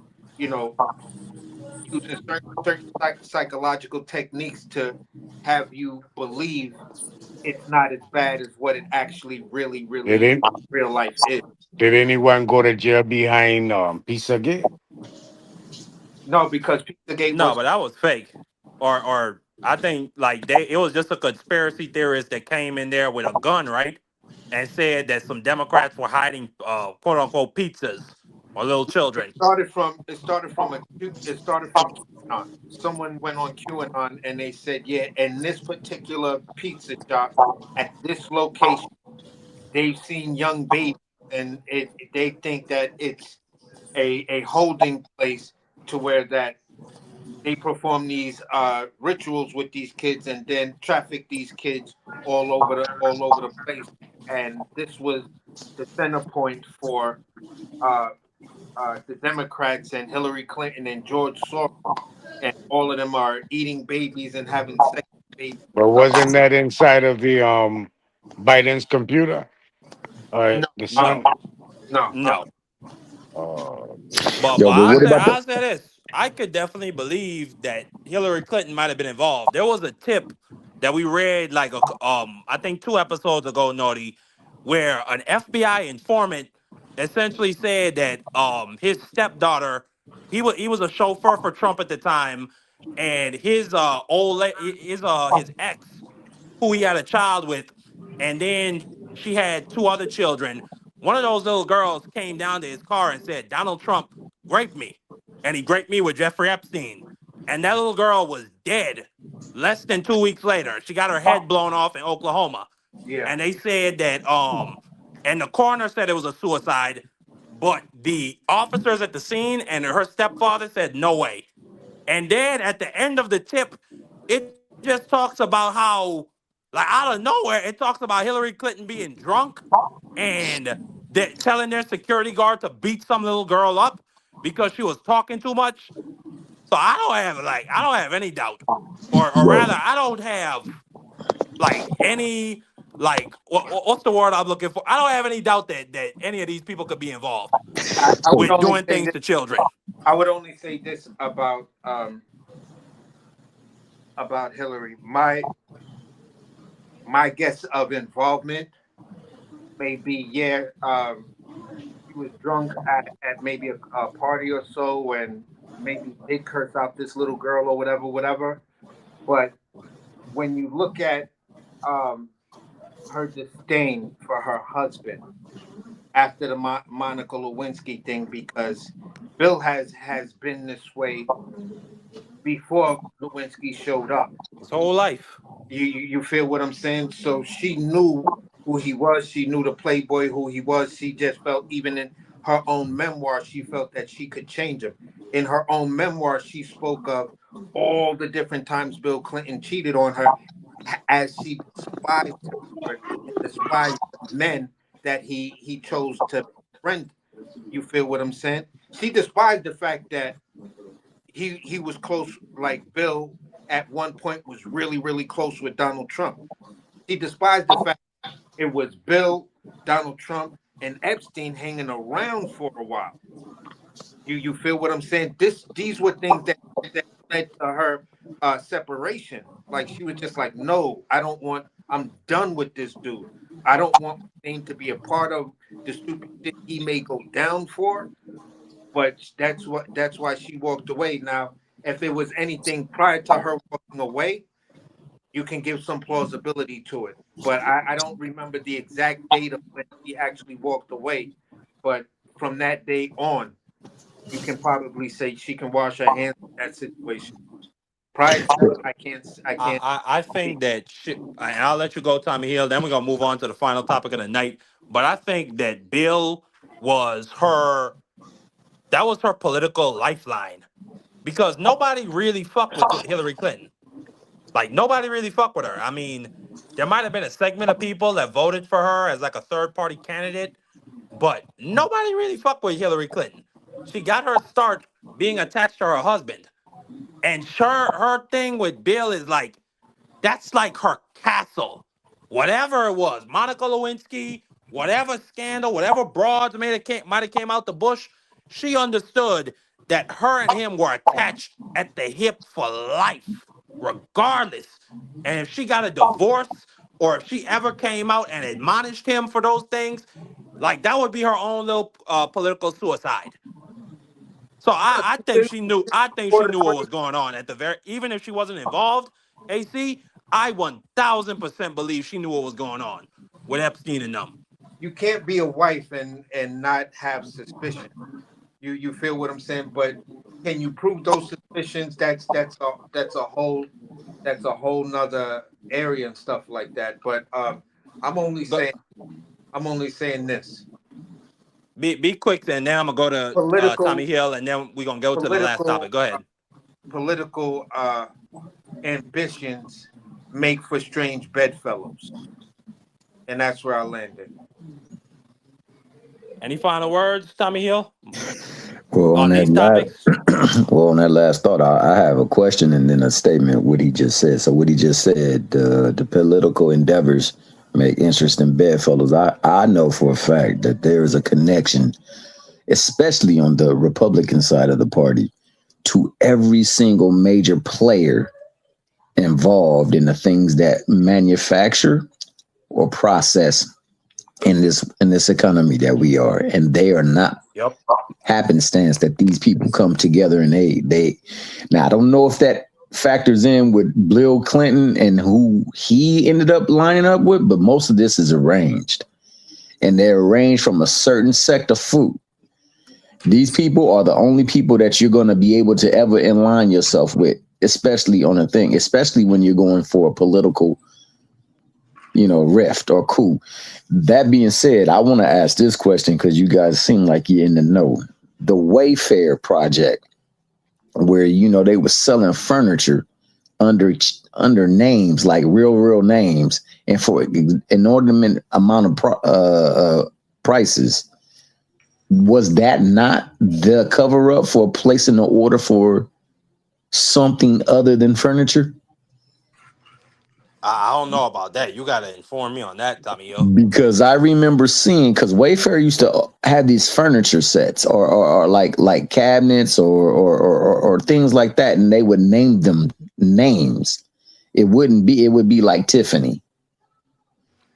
D: certain psychological techniques to have you believe it's not as bad as what it actually really real life is.
J: Did anyone go to jail behind Pizzagate?
D: No, because Pizzagate
C: but that was fake. Or I think it was just a conspiracy theorist that came in there with a gun, right? And said that some Democrats were hiding quote unquote pizzas or little children.
D: It started from QAnon. Someone went on QAnon and they said, yeah, in this particular pizza shop at this location, they've seen young babies, and they think that it's a holding place to where that they perform these rituals with these kids and then traffic these kids all over the place. And this was the center point for the Democrats and Hillary Clinton and George Soros, and all of them are eating babies and having sex with babies.
J: But wasn't that inside of the Biden's computer?
D: No.
J: The son?
C: No. But
K: Yo,
C: I
K: what about
C: say this. I could definitely believe that Hillary Clinton might have been involved. There was a tip that we read like I think 2 episodes ago, Naughty, where an FBI informant essentially said that his stepdaughter, he was a chauffeur for Trump at the time, and his his ex, who he had a child with, and then she had 2 other children. One of those little girls came down to his car and said, "Donald Trump raped me, and he raped me with Jeffrey Epstein." And that little girl was dead less than 2 weeks later. She got her head blown off in Oklahoma.
D: Yeah.
C: And they said that and the coroner said it was a suicide, but the officers at the scene and her stepfather said no way. And then at the end of the tip, it just talks about how, like out of nowhere, it talks about Hillary Clinton being drunk and telling their security guard to beat some little girl up because she was talking too much. So I don't have any doubt, or rather, I don't have like any what's the word I'm looking for? I don't have any doubt that any of these people could be involved
D: I would
C: with
D: only
C: doing
D: say
C: things
D: this,
C: to children.
D: I would only say this about Hillary. My guess of involvement may be he was drunk at maybe a party or so, and maybe did curse out this little girl or whatever. But when you look at her disdain for her husband after the Monica Lewinsky thing, because Bill has been this way before Lewinsky showed up.
C: His whole life.
D: You feel what I'm saying? So she knew who he was. She knew the playboy who he was. She just felt, even in her own memoir, she felt that she could change him. In her own memoir, she spoke of all the different times Bill Clinton cheated on her, as she despised men that he chose to friend. You feel what I'm saying? She despised the fact that he was close, like Bill at one point was really, really close with Donald Trump. She despised the fact it was Bill, Donald Trump, and Epstein hanging around for a while. You feel what I'm saying? These were things that led to her separation. Like, she was just like, no, I'm done with this dude. I don't want my name to be a part of the stupid shit he may go down for. But that's why she walked away. Now, if it was anything prior to her walking away, you can give some plausibility to it. But I don't remember the exact date of when she actually walked away. But from that day on, you can probably say she can wash her hands of that situation. Prior to that, I can't.
C: I think that shit, and I'll let you go, Tommy Hill. Then we're gonna move on to the final topic of the night. But I think that Bill was her political lifeline, because nobody really fucked with Hillary Clinton. Like, nobody really fucked with her. I mean, there might have been a segment of people that voted for her as like a third-party candidate, but nobody really fucked with Hillary Clinton. She got her start being attached to her husband. And her thing with Bill is like, that's like her castle. Whatever it was, Monica Lewinsky, whatever scandal, whatever broads might have came out the bush, she understood that her and him were attached at the hip for life, regardless. And if she got a divorce, or if she ever came out and admonished him for those things, like, that would be her own little political suicide. So I think she knew. I think she knew what was going on at the even if she wasn't involved. AC, I 1000% believe she knew what was going on with Epstein and them.
D: You can't be a wife and not have suspicion. You feel what I'm saying? But can you prove those suspicions? That's a whole nother area and stuff like that. But I'm only saying this.
C: Be quick, then. Now I'm gonna go to Tommy Hill, and then we're gonna go to the last topic. Go ahead.
D: Political ambitions make for strange bedfellows, and that's where I landed.
C: Any final words, Tommy Hill?
K: Well, on that last thought, I have a question and then a statement. What he just said. So what he just said, the political endeavors make interesting bedfellows. I know for a fact that there is a connection, especially on the Republican side of the party, to every single major player involved in the things that manufacture or process in this economy that we are, and they are not
C: Yep.
K: happenstance that these people come together and they now I don't know if that factors in with Bill Clinton and who he ended up lining up with, but most of this is arranged, and they're arranged from a certain sect of food. These people are the only people that you're going to be able to ever align yourself with, especially on a thing, especially when you're going for a political, rift or coup. That being said, I want to ask this question because you guys seem like you're in the know. The Wayfair project, where they were selling furniture under names, like real names, and for inordinate amount of prices. Was that not the cover up for placing an order for something other than furniture?
C: I don't know about that. You gotta inform me on that, Tommy.
K: Because I remember seeing, because Wayfair used to have these furniture sets or like cabinets or things like that, and they would name them names. It would be like Tiffany.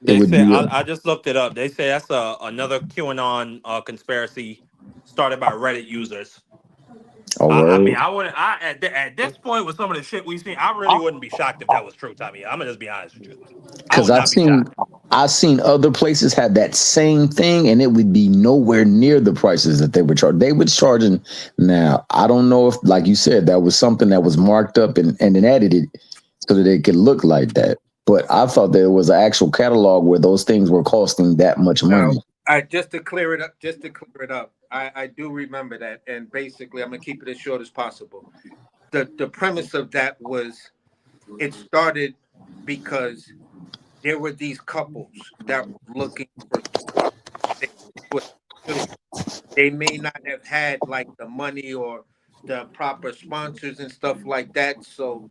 C: They say I just looked it up. They say that's another QAnon conspiracy started by Reddit users. I mean, I wouldn't. At this point with some of the shit we've seen, I really wouldn't be shocked if that was true, Tommy. I'm gonna just be honest with you.
K: Because I've seen other places have that same thing, and it would be nowhere near the prices that they were charging. They were charging. Now, I don't know if, like you said, that was something that was marked up and then edited so that it could look like that. But I thought there was an actual catalog where those things were costing that much money.
D: Just to clear it up, I do remember that, and basically, I'm gonna keep it as short as possible. The premise of that was, it started because there were these couples that were looking for. They may not have had like the money or the proper sponsors and stuff like that, so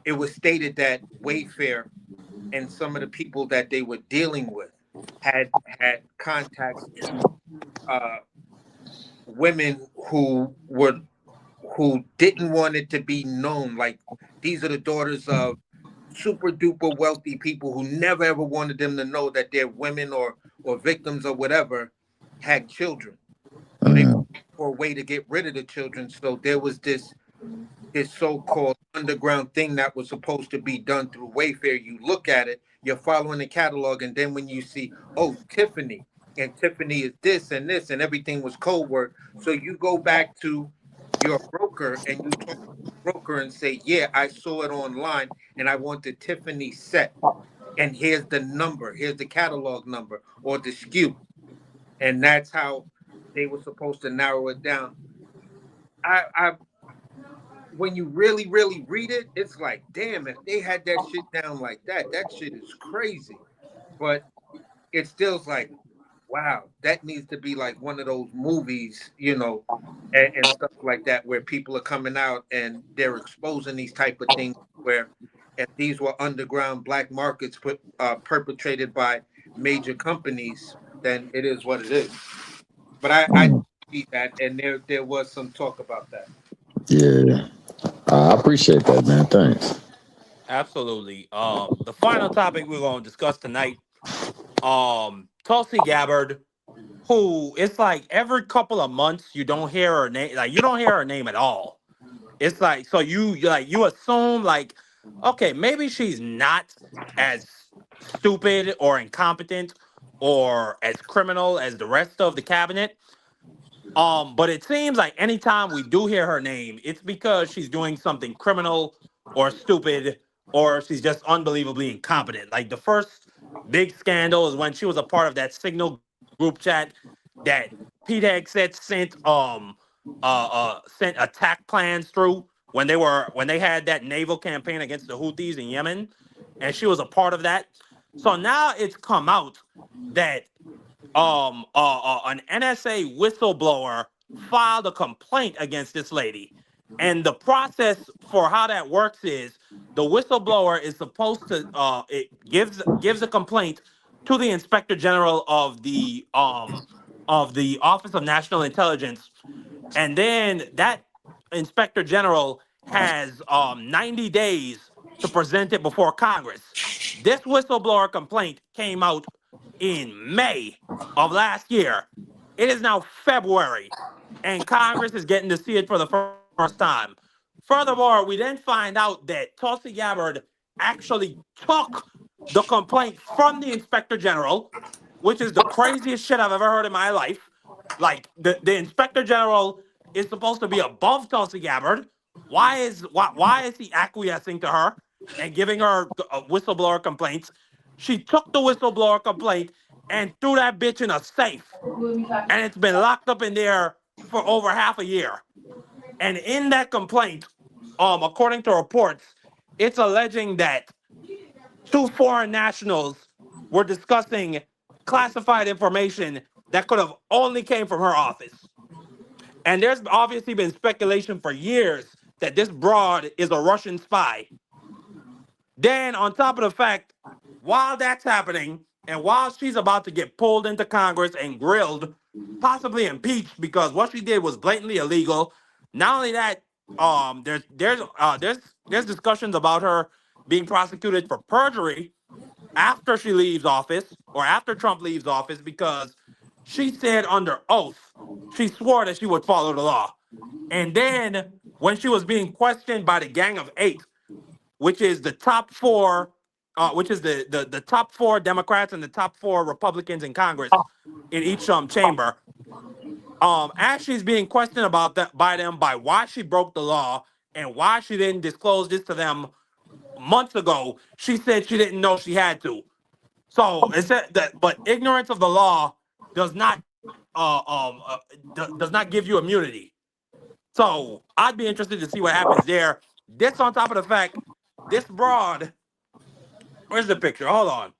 D: it was stated that Wayfair and some of the people that they were dealing with had contacts to women who didn't want it to be known, like these are the daughters of super duper wealthy people who never ever wanted them to know that their women or victims or whatever had children. So they for a way to get rid of the children. So there was this so-called underground thing that was supposed to be done through Wayfair. You look at it, you're following the catalog, and then when you see, oh, Tiffany, and Tiffany is this and this, and everything was code word. So you go back to your broker and you talk to the broker and say, yeah, I saw it online and I want the Tiffany set. And here's the number, here's the catalog number or the SKU. And that's how they were supposed to narrow it down. When you really, really read it, it's like, damn, if they had that shit down like that, that shit is crazy. But it still's like, wow, that needs to be like one of those movies, and stuff like that, where people are coming out and they're exposing these type of things, where if these were underground black markets perpetrated by major companies, then it is what it is. But I see that, and there was some talk about that.
K: Yeah, I appreciate that, man. Thanks.
C: Absolutely. The final topic we're gonna discuss tonight, Tulsi Gabbard, who it's like every couple of months you don't hear her name, like you don't hear her name at all. It's like, so you assume like, okay, maybe she's not as stupid or incompetent or as criminal as the rest of the cabinet. But it seems like anytime we do hear her name, it's because she's doing something criminal or stupid, or she's just unbelievably incompetent. Like the first big scandal is when she was a part of that Signal group chat that Pete Hegseth sent attack plans through when they had that naval campaign against the Houthis in Yemen, and she was a part of that. So now it's come out that an NSA whistleblower filed a complaint against this lady. And the process for how that works is the whistleblower is supposed to it gives a complaint to the Inspector General of the Office of National Intelligence, and then that Inspector General has 90 days to present it before Congress. This whistleblower complaint came out in May of last year. It is now February, and Congress is getting to see it for the first time. Furthermore, we then find out that Tulsi Gabbard actually took the complaint from the Inspector General, which is the craziest shit I've ever heard in my life. Like, the Inspector General is supposed to be above Tulsi Gabbard. Why is he acquiescing to her and giving her whistleblower complaints? She took the whistleblower complaint and threw that bitch in a safe. And it's been locked up in there for over half a year. And in that complaint, according to reports, it's alleging that 2 foreign nationals were discussing classified information that could have only came from her office. And there's obviously been speculation for years that this broad is a Russian spy. Then, on top of the fact, while that's happening, and while she's about to get pulled into Congress and grilled, possibly impeached because what she did was blatantly illegal. Not only that, there's discussions about her being prosecuted for perjury after she leaves office, or after Trump leaves office, because she said under oath, she swore that she would follow the law. And then when she was being questioned by the Gang of Eight, which is the top four, the top 4 Democrats and the top 4 Republicans in Congress in each chamber, as she's being questioned about that by them, by why she broke the law and why she didn't disclose this to them months ago, she said she didn't know she had to. So it said that, but ignorance of the law does not give you immunity. So I'd be interested to see what happens there. This on top of the fact, this broad. Where's the picture? Hold on.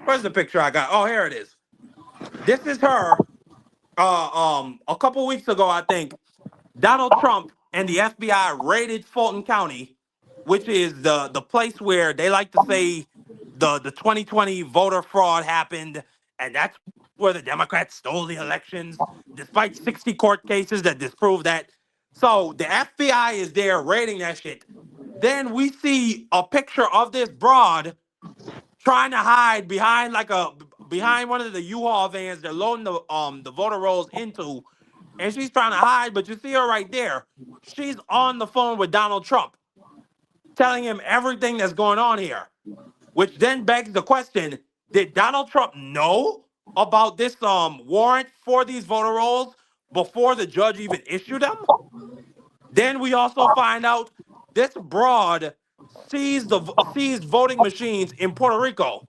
C: Where's the picture I got? Oh, here it is. This is her. A couple weeks ago, I think, Donald Trump and the FBI raided Fulton County, which is the place where they like to say the 2020 voter fraud happened, and that's where the Democrats stole the elections, despite 60 court cases that disprove that. So the FBI is there raiding that shit. Then we see a picture of this broad trying to hide behind one of the U-Haul vans they're loading the voter rolls into, and she's trying to hide, but you see her right there. She's on the phone with Donald Trump, telling him everything that's going on here, which then begs the question, did Donald Trump know about this warrant for these voter rolls before the judge even issued them? Then we also find out this broad seized voting machines in Puerto Rico,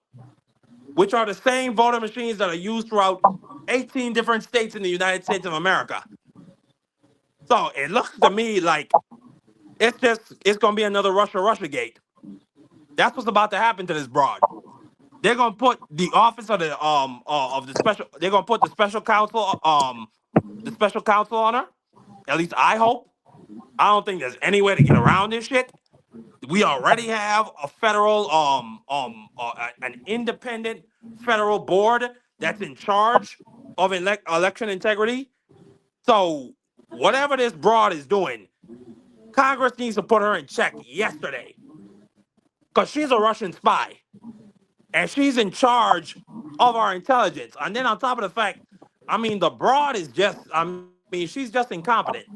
C: which are the same voter machines that are used throughout 18 different states in the United States of America. So it looks to me like it's going to be another Russia gate. That's what's about to happen to this broad. They're going to put the office of the special. They're going to put the special counsel on her. At least I hope. I don't think there's any way to get around this shit. We already have a federal, an independent federal board that's in charge of election integrity. So whatever this broad is doing, Congress needs to put her in check yesterday, because she's a Russian spy, and she's in charge of our intelligence. And then on top of the fact, I mean, the broad is just, she's just incompetent.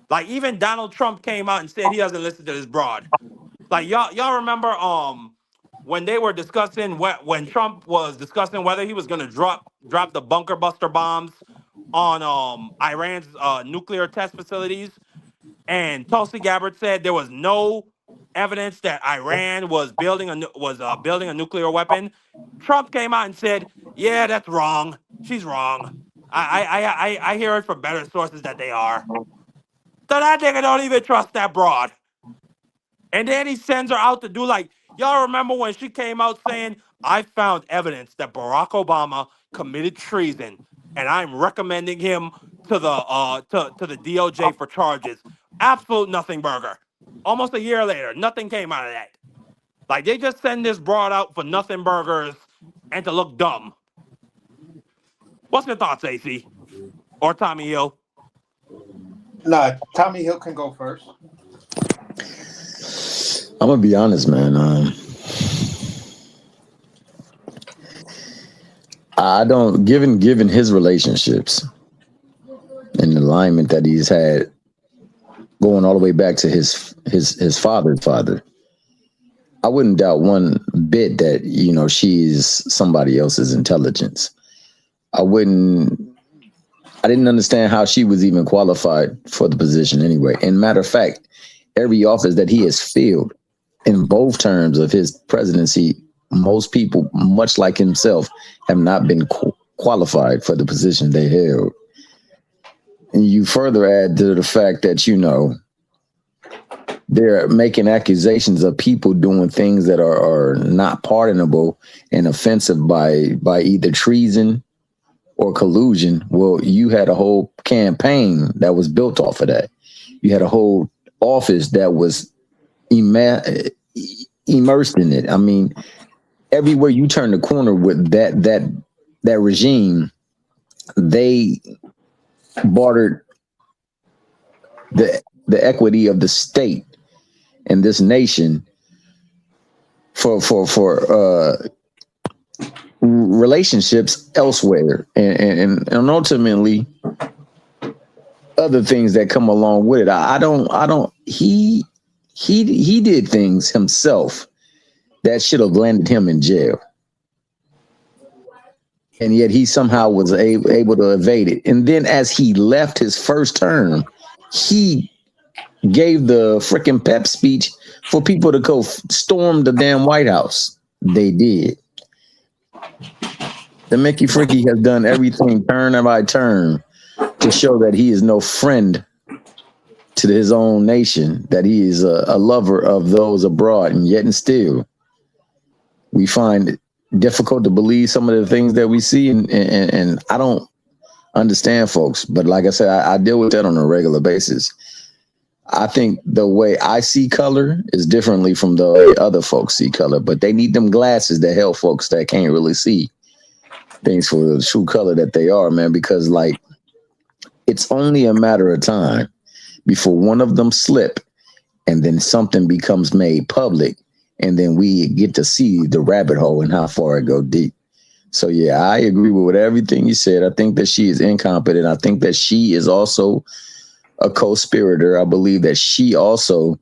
C: Like, even Donald Trump came out and said he doesn't listen to this broad. Like, y'all remember when they were discussing when Trump was discussing whether he was going to drop the bunker buster bombs on Iran's nuclear test facilities, and Tulsi Gabbard said there was no evidence that Iran was building a nuclear weapon. Trump came out and said, "Yeah, that's wrong. She's wrong. I hear it from better sources that they are." So that nigga don't even trust that broad. And then he sends her out to do, like, y'all remember when she came out saying, "I found evidence that Barack Obama committed treason, and I'm recommending him to the DOJ for charges." Absolute nothing burger. Almost a year later, nothing came out of that. Like, they just send this broad out for nothing burgers and to look dumb. What's your thoughts, AC? Or Tommy Hill?
D: Nah, Tommy Hill can go first.
K: I'm gonna be honest, man. I don't given his relationships and the alignment that he's had going all the way back to his father's father. I wouldn't doubt one bit that, you know, she's somebody else's intelligence. I didn't understand how she was even qualified for the position anyway. And matter of fact, every office that he has filled in both terms of his presidency, most people, much like himself, have not been qualified for the position they held. And you further add to the fact that, you know, they're making accusations of people doing things that are not pardonable and offensive by either treason or collusion. Well, you had a whole campaign that was built off of that. You had a whole office that was immersed in it. I mean, everywhere you turn the corner with that regime, they bartered the equity of the state and this nation for relationships elsewhere, and ultimately other things that come along with it. He did things himself that should have landed him in jail, and yet he somehow was able to evade it. And then as he left his first term, he gave the freaking pep speech for people to go storm the damn White House. They did. The Mickey Fricky has done everything turn by turn to show that he is no friend to his own nation, that he is a lover of those abroad, and yet and still we find it difficult to believe some of the things that we see, and I don't understand, folks, but like I said, I deal with that on a regular basis. I think the way I see color is differently from the way other folks see color, but they need them glasses that help folks that can't really see things for the true color that they are, man, because like it's only a matter of time before one of them slip and then something becomes made public, and then we get to see the rabbit hole and how far it go deep. So yeah, I agree with everything you said. I think that she is incompetent. I think that she is also a co-conspirator. I believe that she also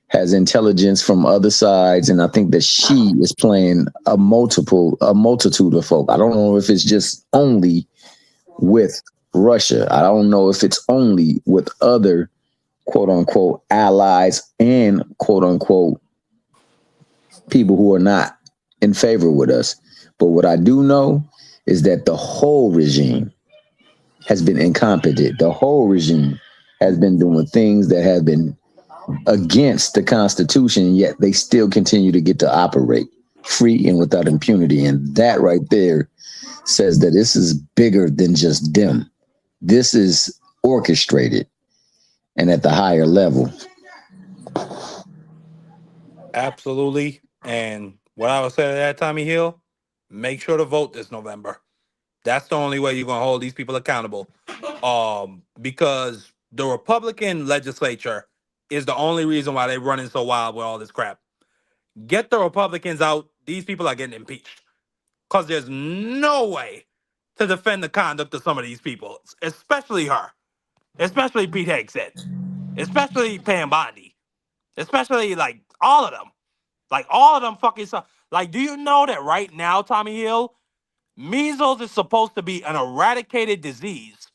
K: has intelligence from other sides, and I think that she is playing a multitude of folk. I don't know if it's just only with Russia. I don't know if it's only with other quote unquote allies and quote unquote people who are not in favor with us. But what I do know is that the whole regime has been incompetent. The whole regime has been doing things that have been against the Constitution, yet they still continue to get to operate free and without impunity. And that right there says that this is bigger than just them. This is orchestrated and at the higher level.
C: Absolutely. And what I would say to that, Tommy Hill, make sure to vote this November. That's the only way you're going to hold these people accountable. Because the Republican legislature is the only reason why they're running so wild with all this crap. Get the Republicans out. These people are getting impeached. Because there's no way to defend the conduct of some of these people, especially her, especially Pete Hegseth, especially Pam Bondi, especially like all of them. Like all of them fucking stuff. Like, do you know that right now, Tommy Hill, measles is supposed to be an eradicated disease?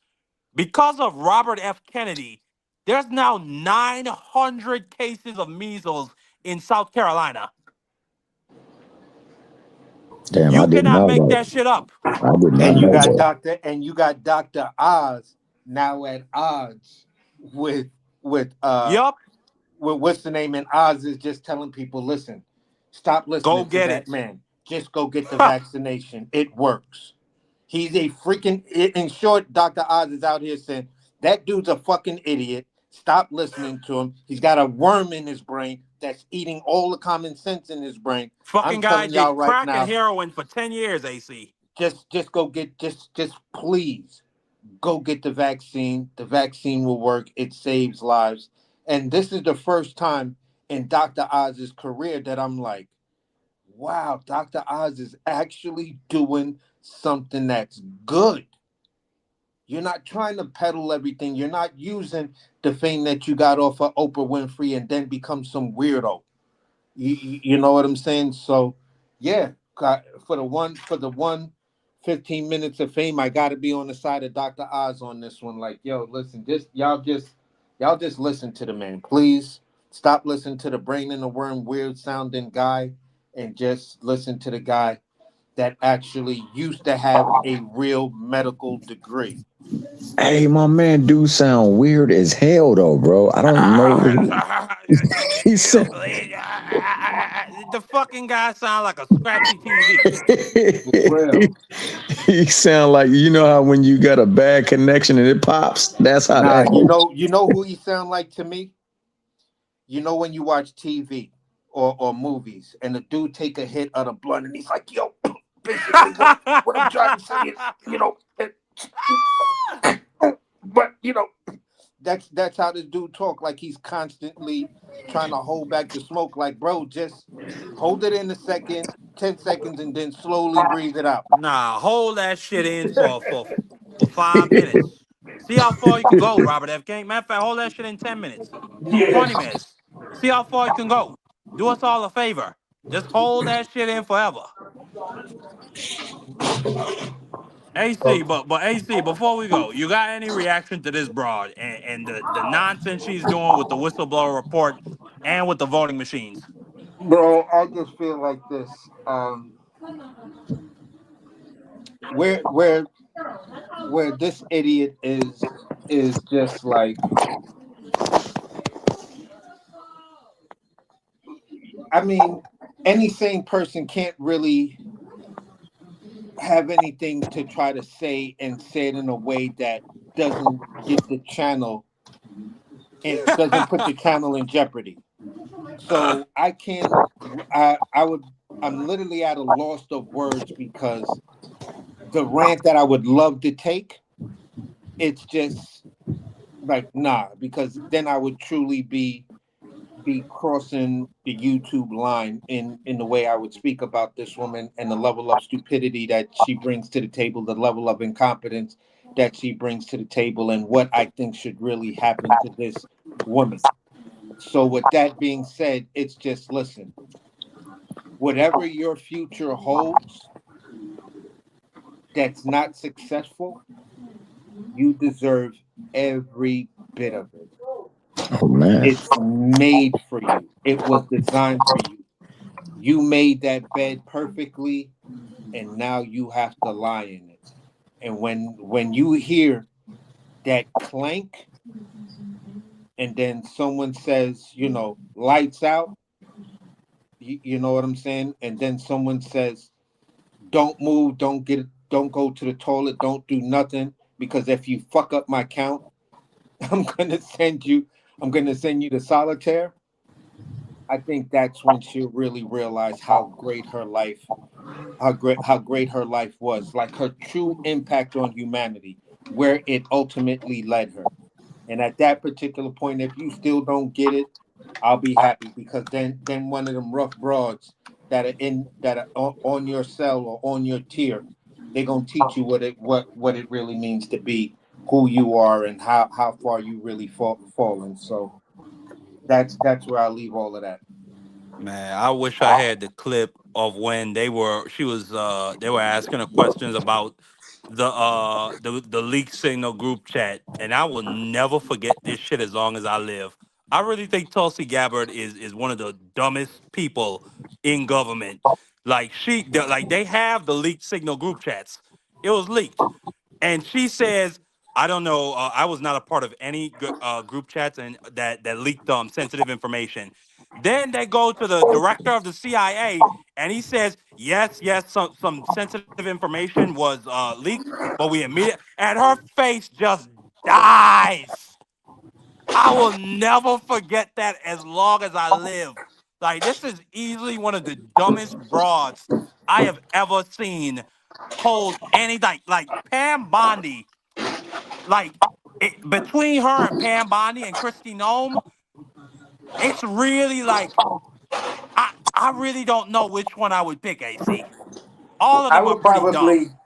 C: Because of Robert F. Kennedy, there's now 900 cases of measles in South Carolina.
K: Damn,
C: You
K: I didn't
C: cannot
K: know
C: make
K: that.
C: that shit up.
K: I did not
S: And you
K: know
S: got
K: that.
S: Dr. Oz now at odds with what's the name? And Oz is just telling people, listen, stop listening to
C: get
S: that
C: it.
S: man. Just go get the vaccination. It works. He's a freaking, in short, Dr. Oz is out here saying, that dude's a fucking idiot. Stop listening to him. He's got a worm in his brain that's eating all the common sense in his brain.
C: Fucking
S: I'm
C: guy
S: telling y'all
C: did
S: right
C: crack
S: now,
C: and heroin for 10 years, AC.
S: just go get, just please go get the vaccine. The vaccine will work. It saves lives. And this is the first time
D: in Dr. Oz's career that I'm like, wow, Dr. Oz is actually doing something that's good. You're not trying to peddle everything. You're not using the fame that you got off of Oprah Winfrey and then become some weirdo. You know what I'm saying? So, yeah, for the one 15 minutes of fame, I got to be on the side of Dr. Oz on this one. Like, yo, listen, y'all just listen to the man, please. Stop listening to the brain in the worm, weird sounding guy, and just listen to the guy that actually used to have a real medical degree.
K: Hey, my man do sound weird as hell though, bro. I don't know. He said
C: The fucking guy sound like a scratchy TV.
K: he sound like, you know how when you got a bad connection and it pops? That's how
D: Nah,
K: that
D: you know who he sound like to me? You know when you watch TV or movies and the dude take a hit of the blunt and he's like, yo, basically what I'm trying to say is, you know, but you know, that's how this dude talk, like he's constantly trying to hold back the smoke. Like, bro, just hold it in a second, 10 seconds, and then slowly breathe it out.
C: Nah, hold that shit in for 5 minutes. See how far you can go, Robert F. King. Matter of fact, hold that shit in 10 minutes, 20 minutes. See how far you can go. Do us all a favor. Just hold that shit in forever. AC, but AC, before we go, you got any reaction to this broad and the nonsense she's doing with the whistleblower report and with the voting machines?
D: Bro, I just feel like this. Where this idiot is just like, I mean, any sane person can't really have anything to try to say and say it in a way that doesn't get the channel and doesn't put the channel in jeopardy. So I can't. I'm literally at a loss of words because the rant that I would love to take, it's just like, nah, because then I would truly be crossing the YouTube line in the way I would speak about this woman and the level of stupidity that she brings to the table, the level of incompetence that she brings to the table, and what I think should really happen to this woman. So with that being said, it's just, listen, whatever your future holds that's not successful, you deserve every bit of it.
K: Oh man.
D: It's made for you. It was designed for you. You made that bed perfectly, and now you have to lie in it. And when you hear that clank, and then someone says, you know, lights out, you know what I'm saying? And then someone says, don't move, don't go to the toilet, don't do nothing, because if you fuck up my count, I'm gonna send you to solitaire. I think that's when she'll really realize how great her life her life was, like her true impact on humanity, where it ultimately led her. And at that particular point, if you still don't get it, I'll be happy, because then one of them rough broads that are on your cell or on your tier, they're gonna teach you what it really means to be who you are and how far you really fallen. So that's where I'll leave all of that.
C: Man, I wish I had the clip of when they were asking her questions about the leak signal group chat, and I will never forget this shit as long as I live. I really think Tulsi Gabbard is one of the dumbest people in government. Like they have the leaked signal group chats. It was leaked. And she says, I don't know, I was not a part of any group chats and that leaked sensitive information. Then they go to the director of the CIA, and he says, yes, some sensitive information was leaked, but we immediately, and her face just dies. I will never forget that as long as I live. Like, this is easily one of the dumbest broads I have ever seen hold any, like Pam Bondi, between her and Pam Bondi and Kristi Noem, It's really like I really don't know which one I would pick, AC. All of
D: I
C: them are
D: would
C: pretty dumb.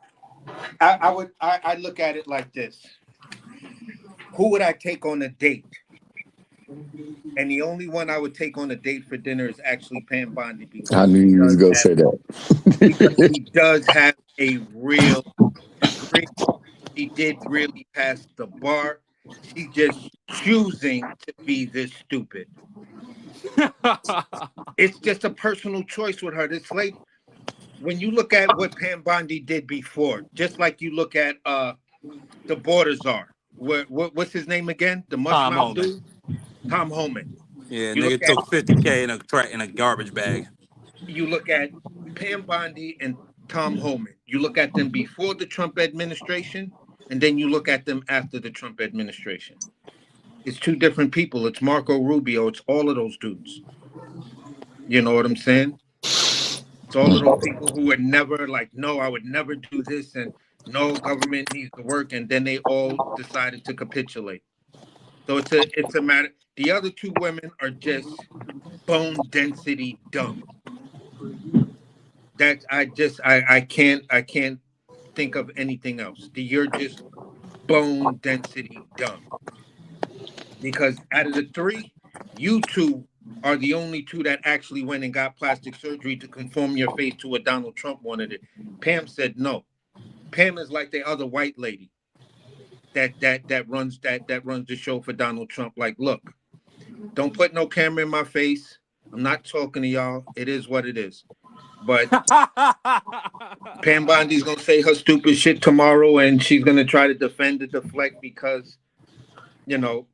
D: probably, I look at it like this. Who would I take on a date? And the only one I would take on a date for dinner is actually Pam Bondi
K: I knew you was gonna say
D: because
K: that.
D: she does have a real dream. She did really pass the bar. She's just choosing to be this stupid. It's just a personal choice with her. This lady, when you look at what Pam Bondi did before, just like you look at the Border Czar, what's his name again? The
C: Tom
D: mushmouth
C: Homan.
D: dude? Tom Homan.
C: Yeah,
D: You look
C: nigga
D: at
C: took 50K in a garbage bag.
D: you look at Pam Bondi and Tom Homan. You look at them before the Trump administration, and then you look at them after the Trump administration. It's two different people. It's Marco Rubio. It's all of those dudes. You know what I'm saying? It's all of those people who were never like, no, I would never do this, and no, government needs to work, and then they all decided to capitulate. So it's a matter. The other two women are just bone density dumb. That I can't think of anything else. You're just bone density dumb. Because out of the three, you two are the only two that actually went and got plastic surgery to conform your face to what Donald Trump wanted it. Pam said no. Pam is like the other white lady that runs the show for Donald Trump. Like, look, don't put no camera in my face. I'm not talking to y'all. It is what it is. But Pam Bondi's gonna say her stupid shit tomorrow, and she's gonna try to defend and deflect because, you know,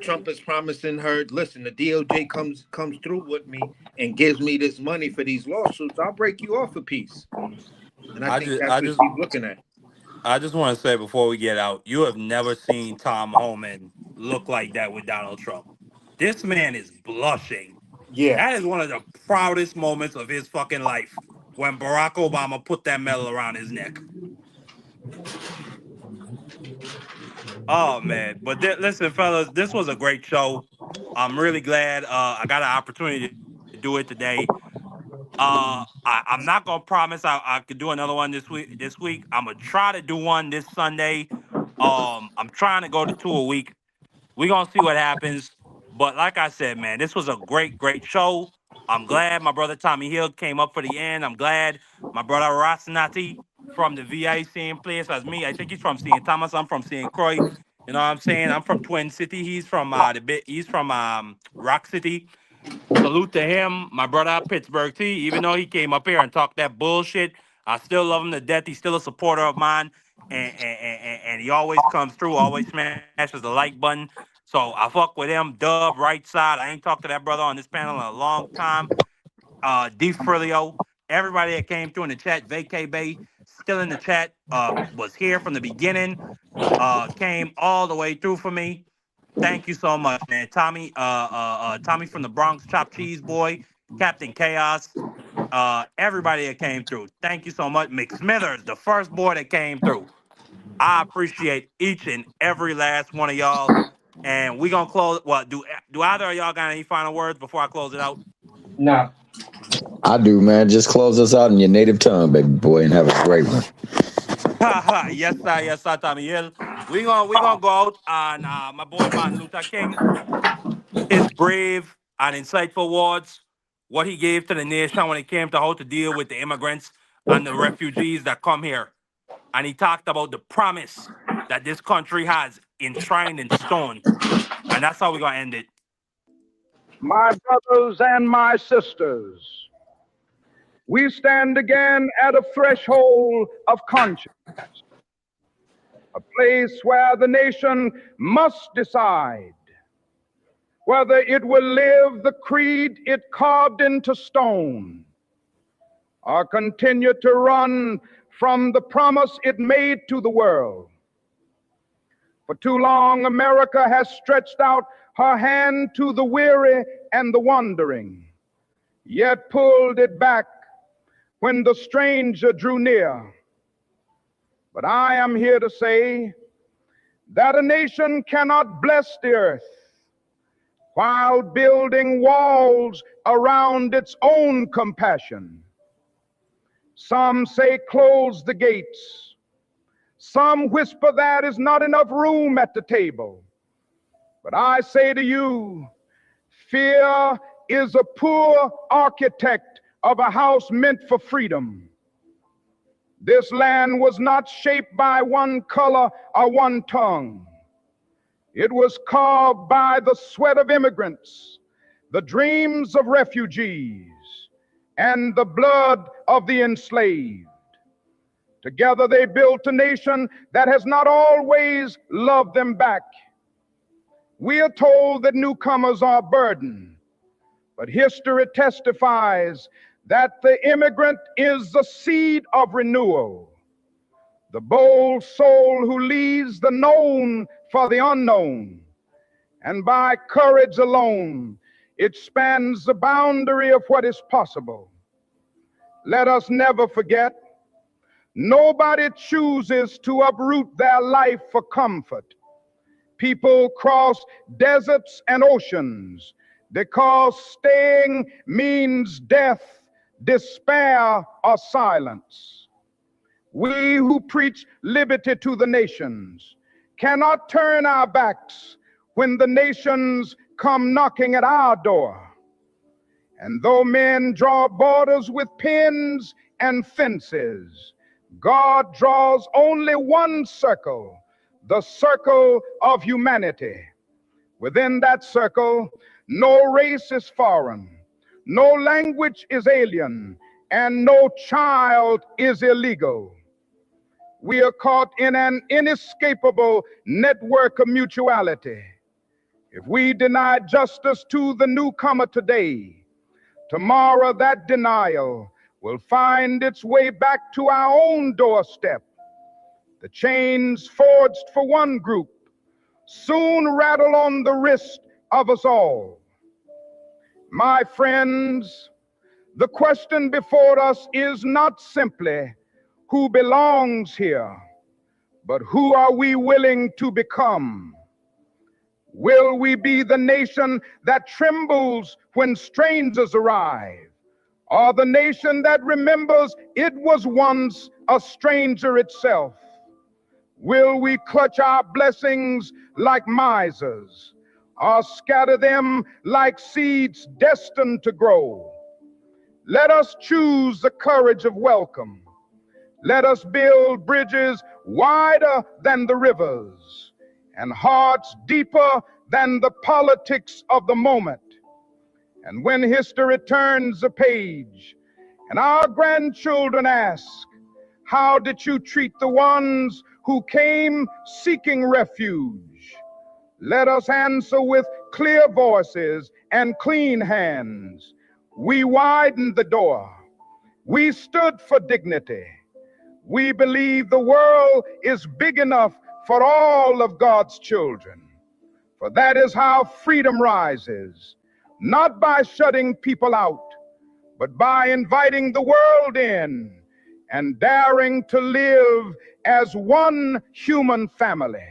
D: Trump is promising her, listen, the DOJ comes through with me and gives me this money for these lawsuits, I'll break you off a piece. And I think that's what she's looking at.
C: I just want to say before we get out, you have never seen Tom Homan look like that with Donald Trump. This man is blushing.
D: Yeah.
C: That is one of the proudest moments of his fucking life when Barack Obama put that medal around his neck. Oh, man. But listen, fellas, this was a great show. I'm really glad I got an opportunity to do it today. I'm not gonna promise I could do another one this week. I'm gonna try to do one this Sunday. I'm trying to go to 2 a week. We're gonna see what happens. But like I said, man, this was a great show. I'm glad my brother Tommy Hill came up for the end. I'm glad my brother Rosinati from the VA same place as me. I think he's from St. Thomas. I'm from St. Croix. You know what I'm saying? I'm from Twin City. He's from Rock City. Salute to him, my brother at Pittsburgh T. Even though he came up here and talked that bullshit, I still love him to death. He's still a supporter of mine, and he always comes through, always smashes the like button. So I fuck with him. Dub, right side. I ain't talked to that brother on this panel in a long time. D Frilio, everybody that came through in the chat, Vacay Bay, still in the chat, was here from the beginning, came all the way through for me. Thank you so much, man. Tommy, Tommy from the Bronx, Chopped Cheese Boy, Captain Chaos, everybody that came through. Thank you so much. McSmithers, the first boy that came through. I appreciate each and every last one of y'all. And we gonna close. Well, do either of y'all got any final words before I close it out?
D: No.
K: I do, man. Just close us out in your native tongue, baby boy, and have a great one.
C: Yes, sir, Tommy Hill. We gonna go out on my boy Martin Luther King, his brave and insightful words, what he gave to the nation when it came to how to deal with the immigrants and the refugees that come here. And he talked about the promise that this country has enshrined in stone. And that's how we're gonna end it.
L: My brothers and my sisters, we stand again at a threshold of conscience, a place where the nation must decide whether it will live the creed it carved into stone or continue to run from the promise it made to the world. For too long, America has stretched out her hand to the weary and the wandering, yet pulled it back when the stranger drew near. But I am here to say that a nation cannot bless the earth while building walls around its own compassion. Some say close the gates. Some whisper that is not enough room at the table. But I say to you, fear is a poor architect of a house meant for freedom. This land was not shaped by one color or one tongue. It was carved by the sweat of immigrants, the dreams of refugees, and the blood of the enslaved. Together they built a nation that has not always loved them back. We are told that newcomers are a burden, but history testifies that the immigrant is the seed of renewal, the bold soul who leaves the known for the unknown, and by courage alone, it spans the boundary of what is possible. Let us never forget, nobody chooses to uproot their life for comfort. People cross deserts and oceans because staying means death, despair, or silence. We who preach liberty to the nations cannot turn our backs when the nations come knocking at our door. And though men draw borders with pins and fences, God draws only one circle, the circle of humanity. Within that circle, no race is foreign, no language is alien, and no child is illegal. We are caught in an inescapable network of mutuality. If we deny justice to the newcomer today, tomorrow that denial will find its way back to our own doorstep. The chains forged for one group soon rattle on the wrist of us all. My friends, the question before us is not simply who belongs here, but who are we willing to become? Will we be the nation that trembles when strangers arrive, or the nation that remembers it was once a stranger itself? Will we clutch our blessings like misers, or scatter them like seeds destined to grow? Let us choose the courage of welcome. Let us build bridges wider than the rivers and hearts deeper than the politics of the moment. And when history turns the page and our grandchildren ask, how did you treat the ones who came seeking refuge? Let us answer with clear voices and clean hands. We widened the door. We stood for dignity. We believe the world is big enough for all of God's children. For that is how freedom rises, not by shutting people out, but by inviting the world in and daring to live as one human family.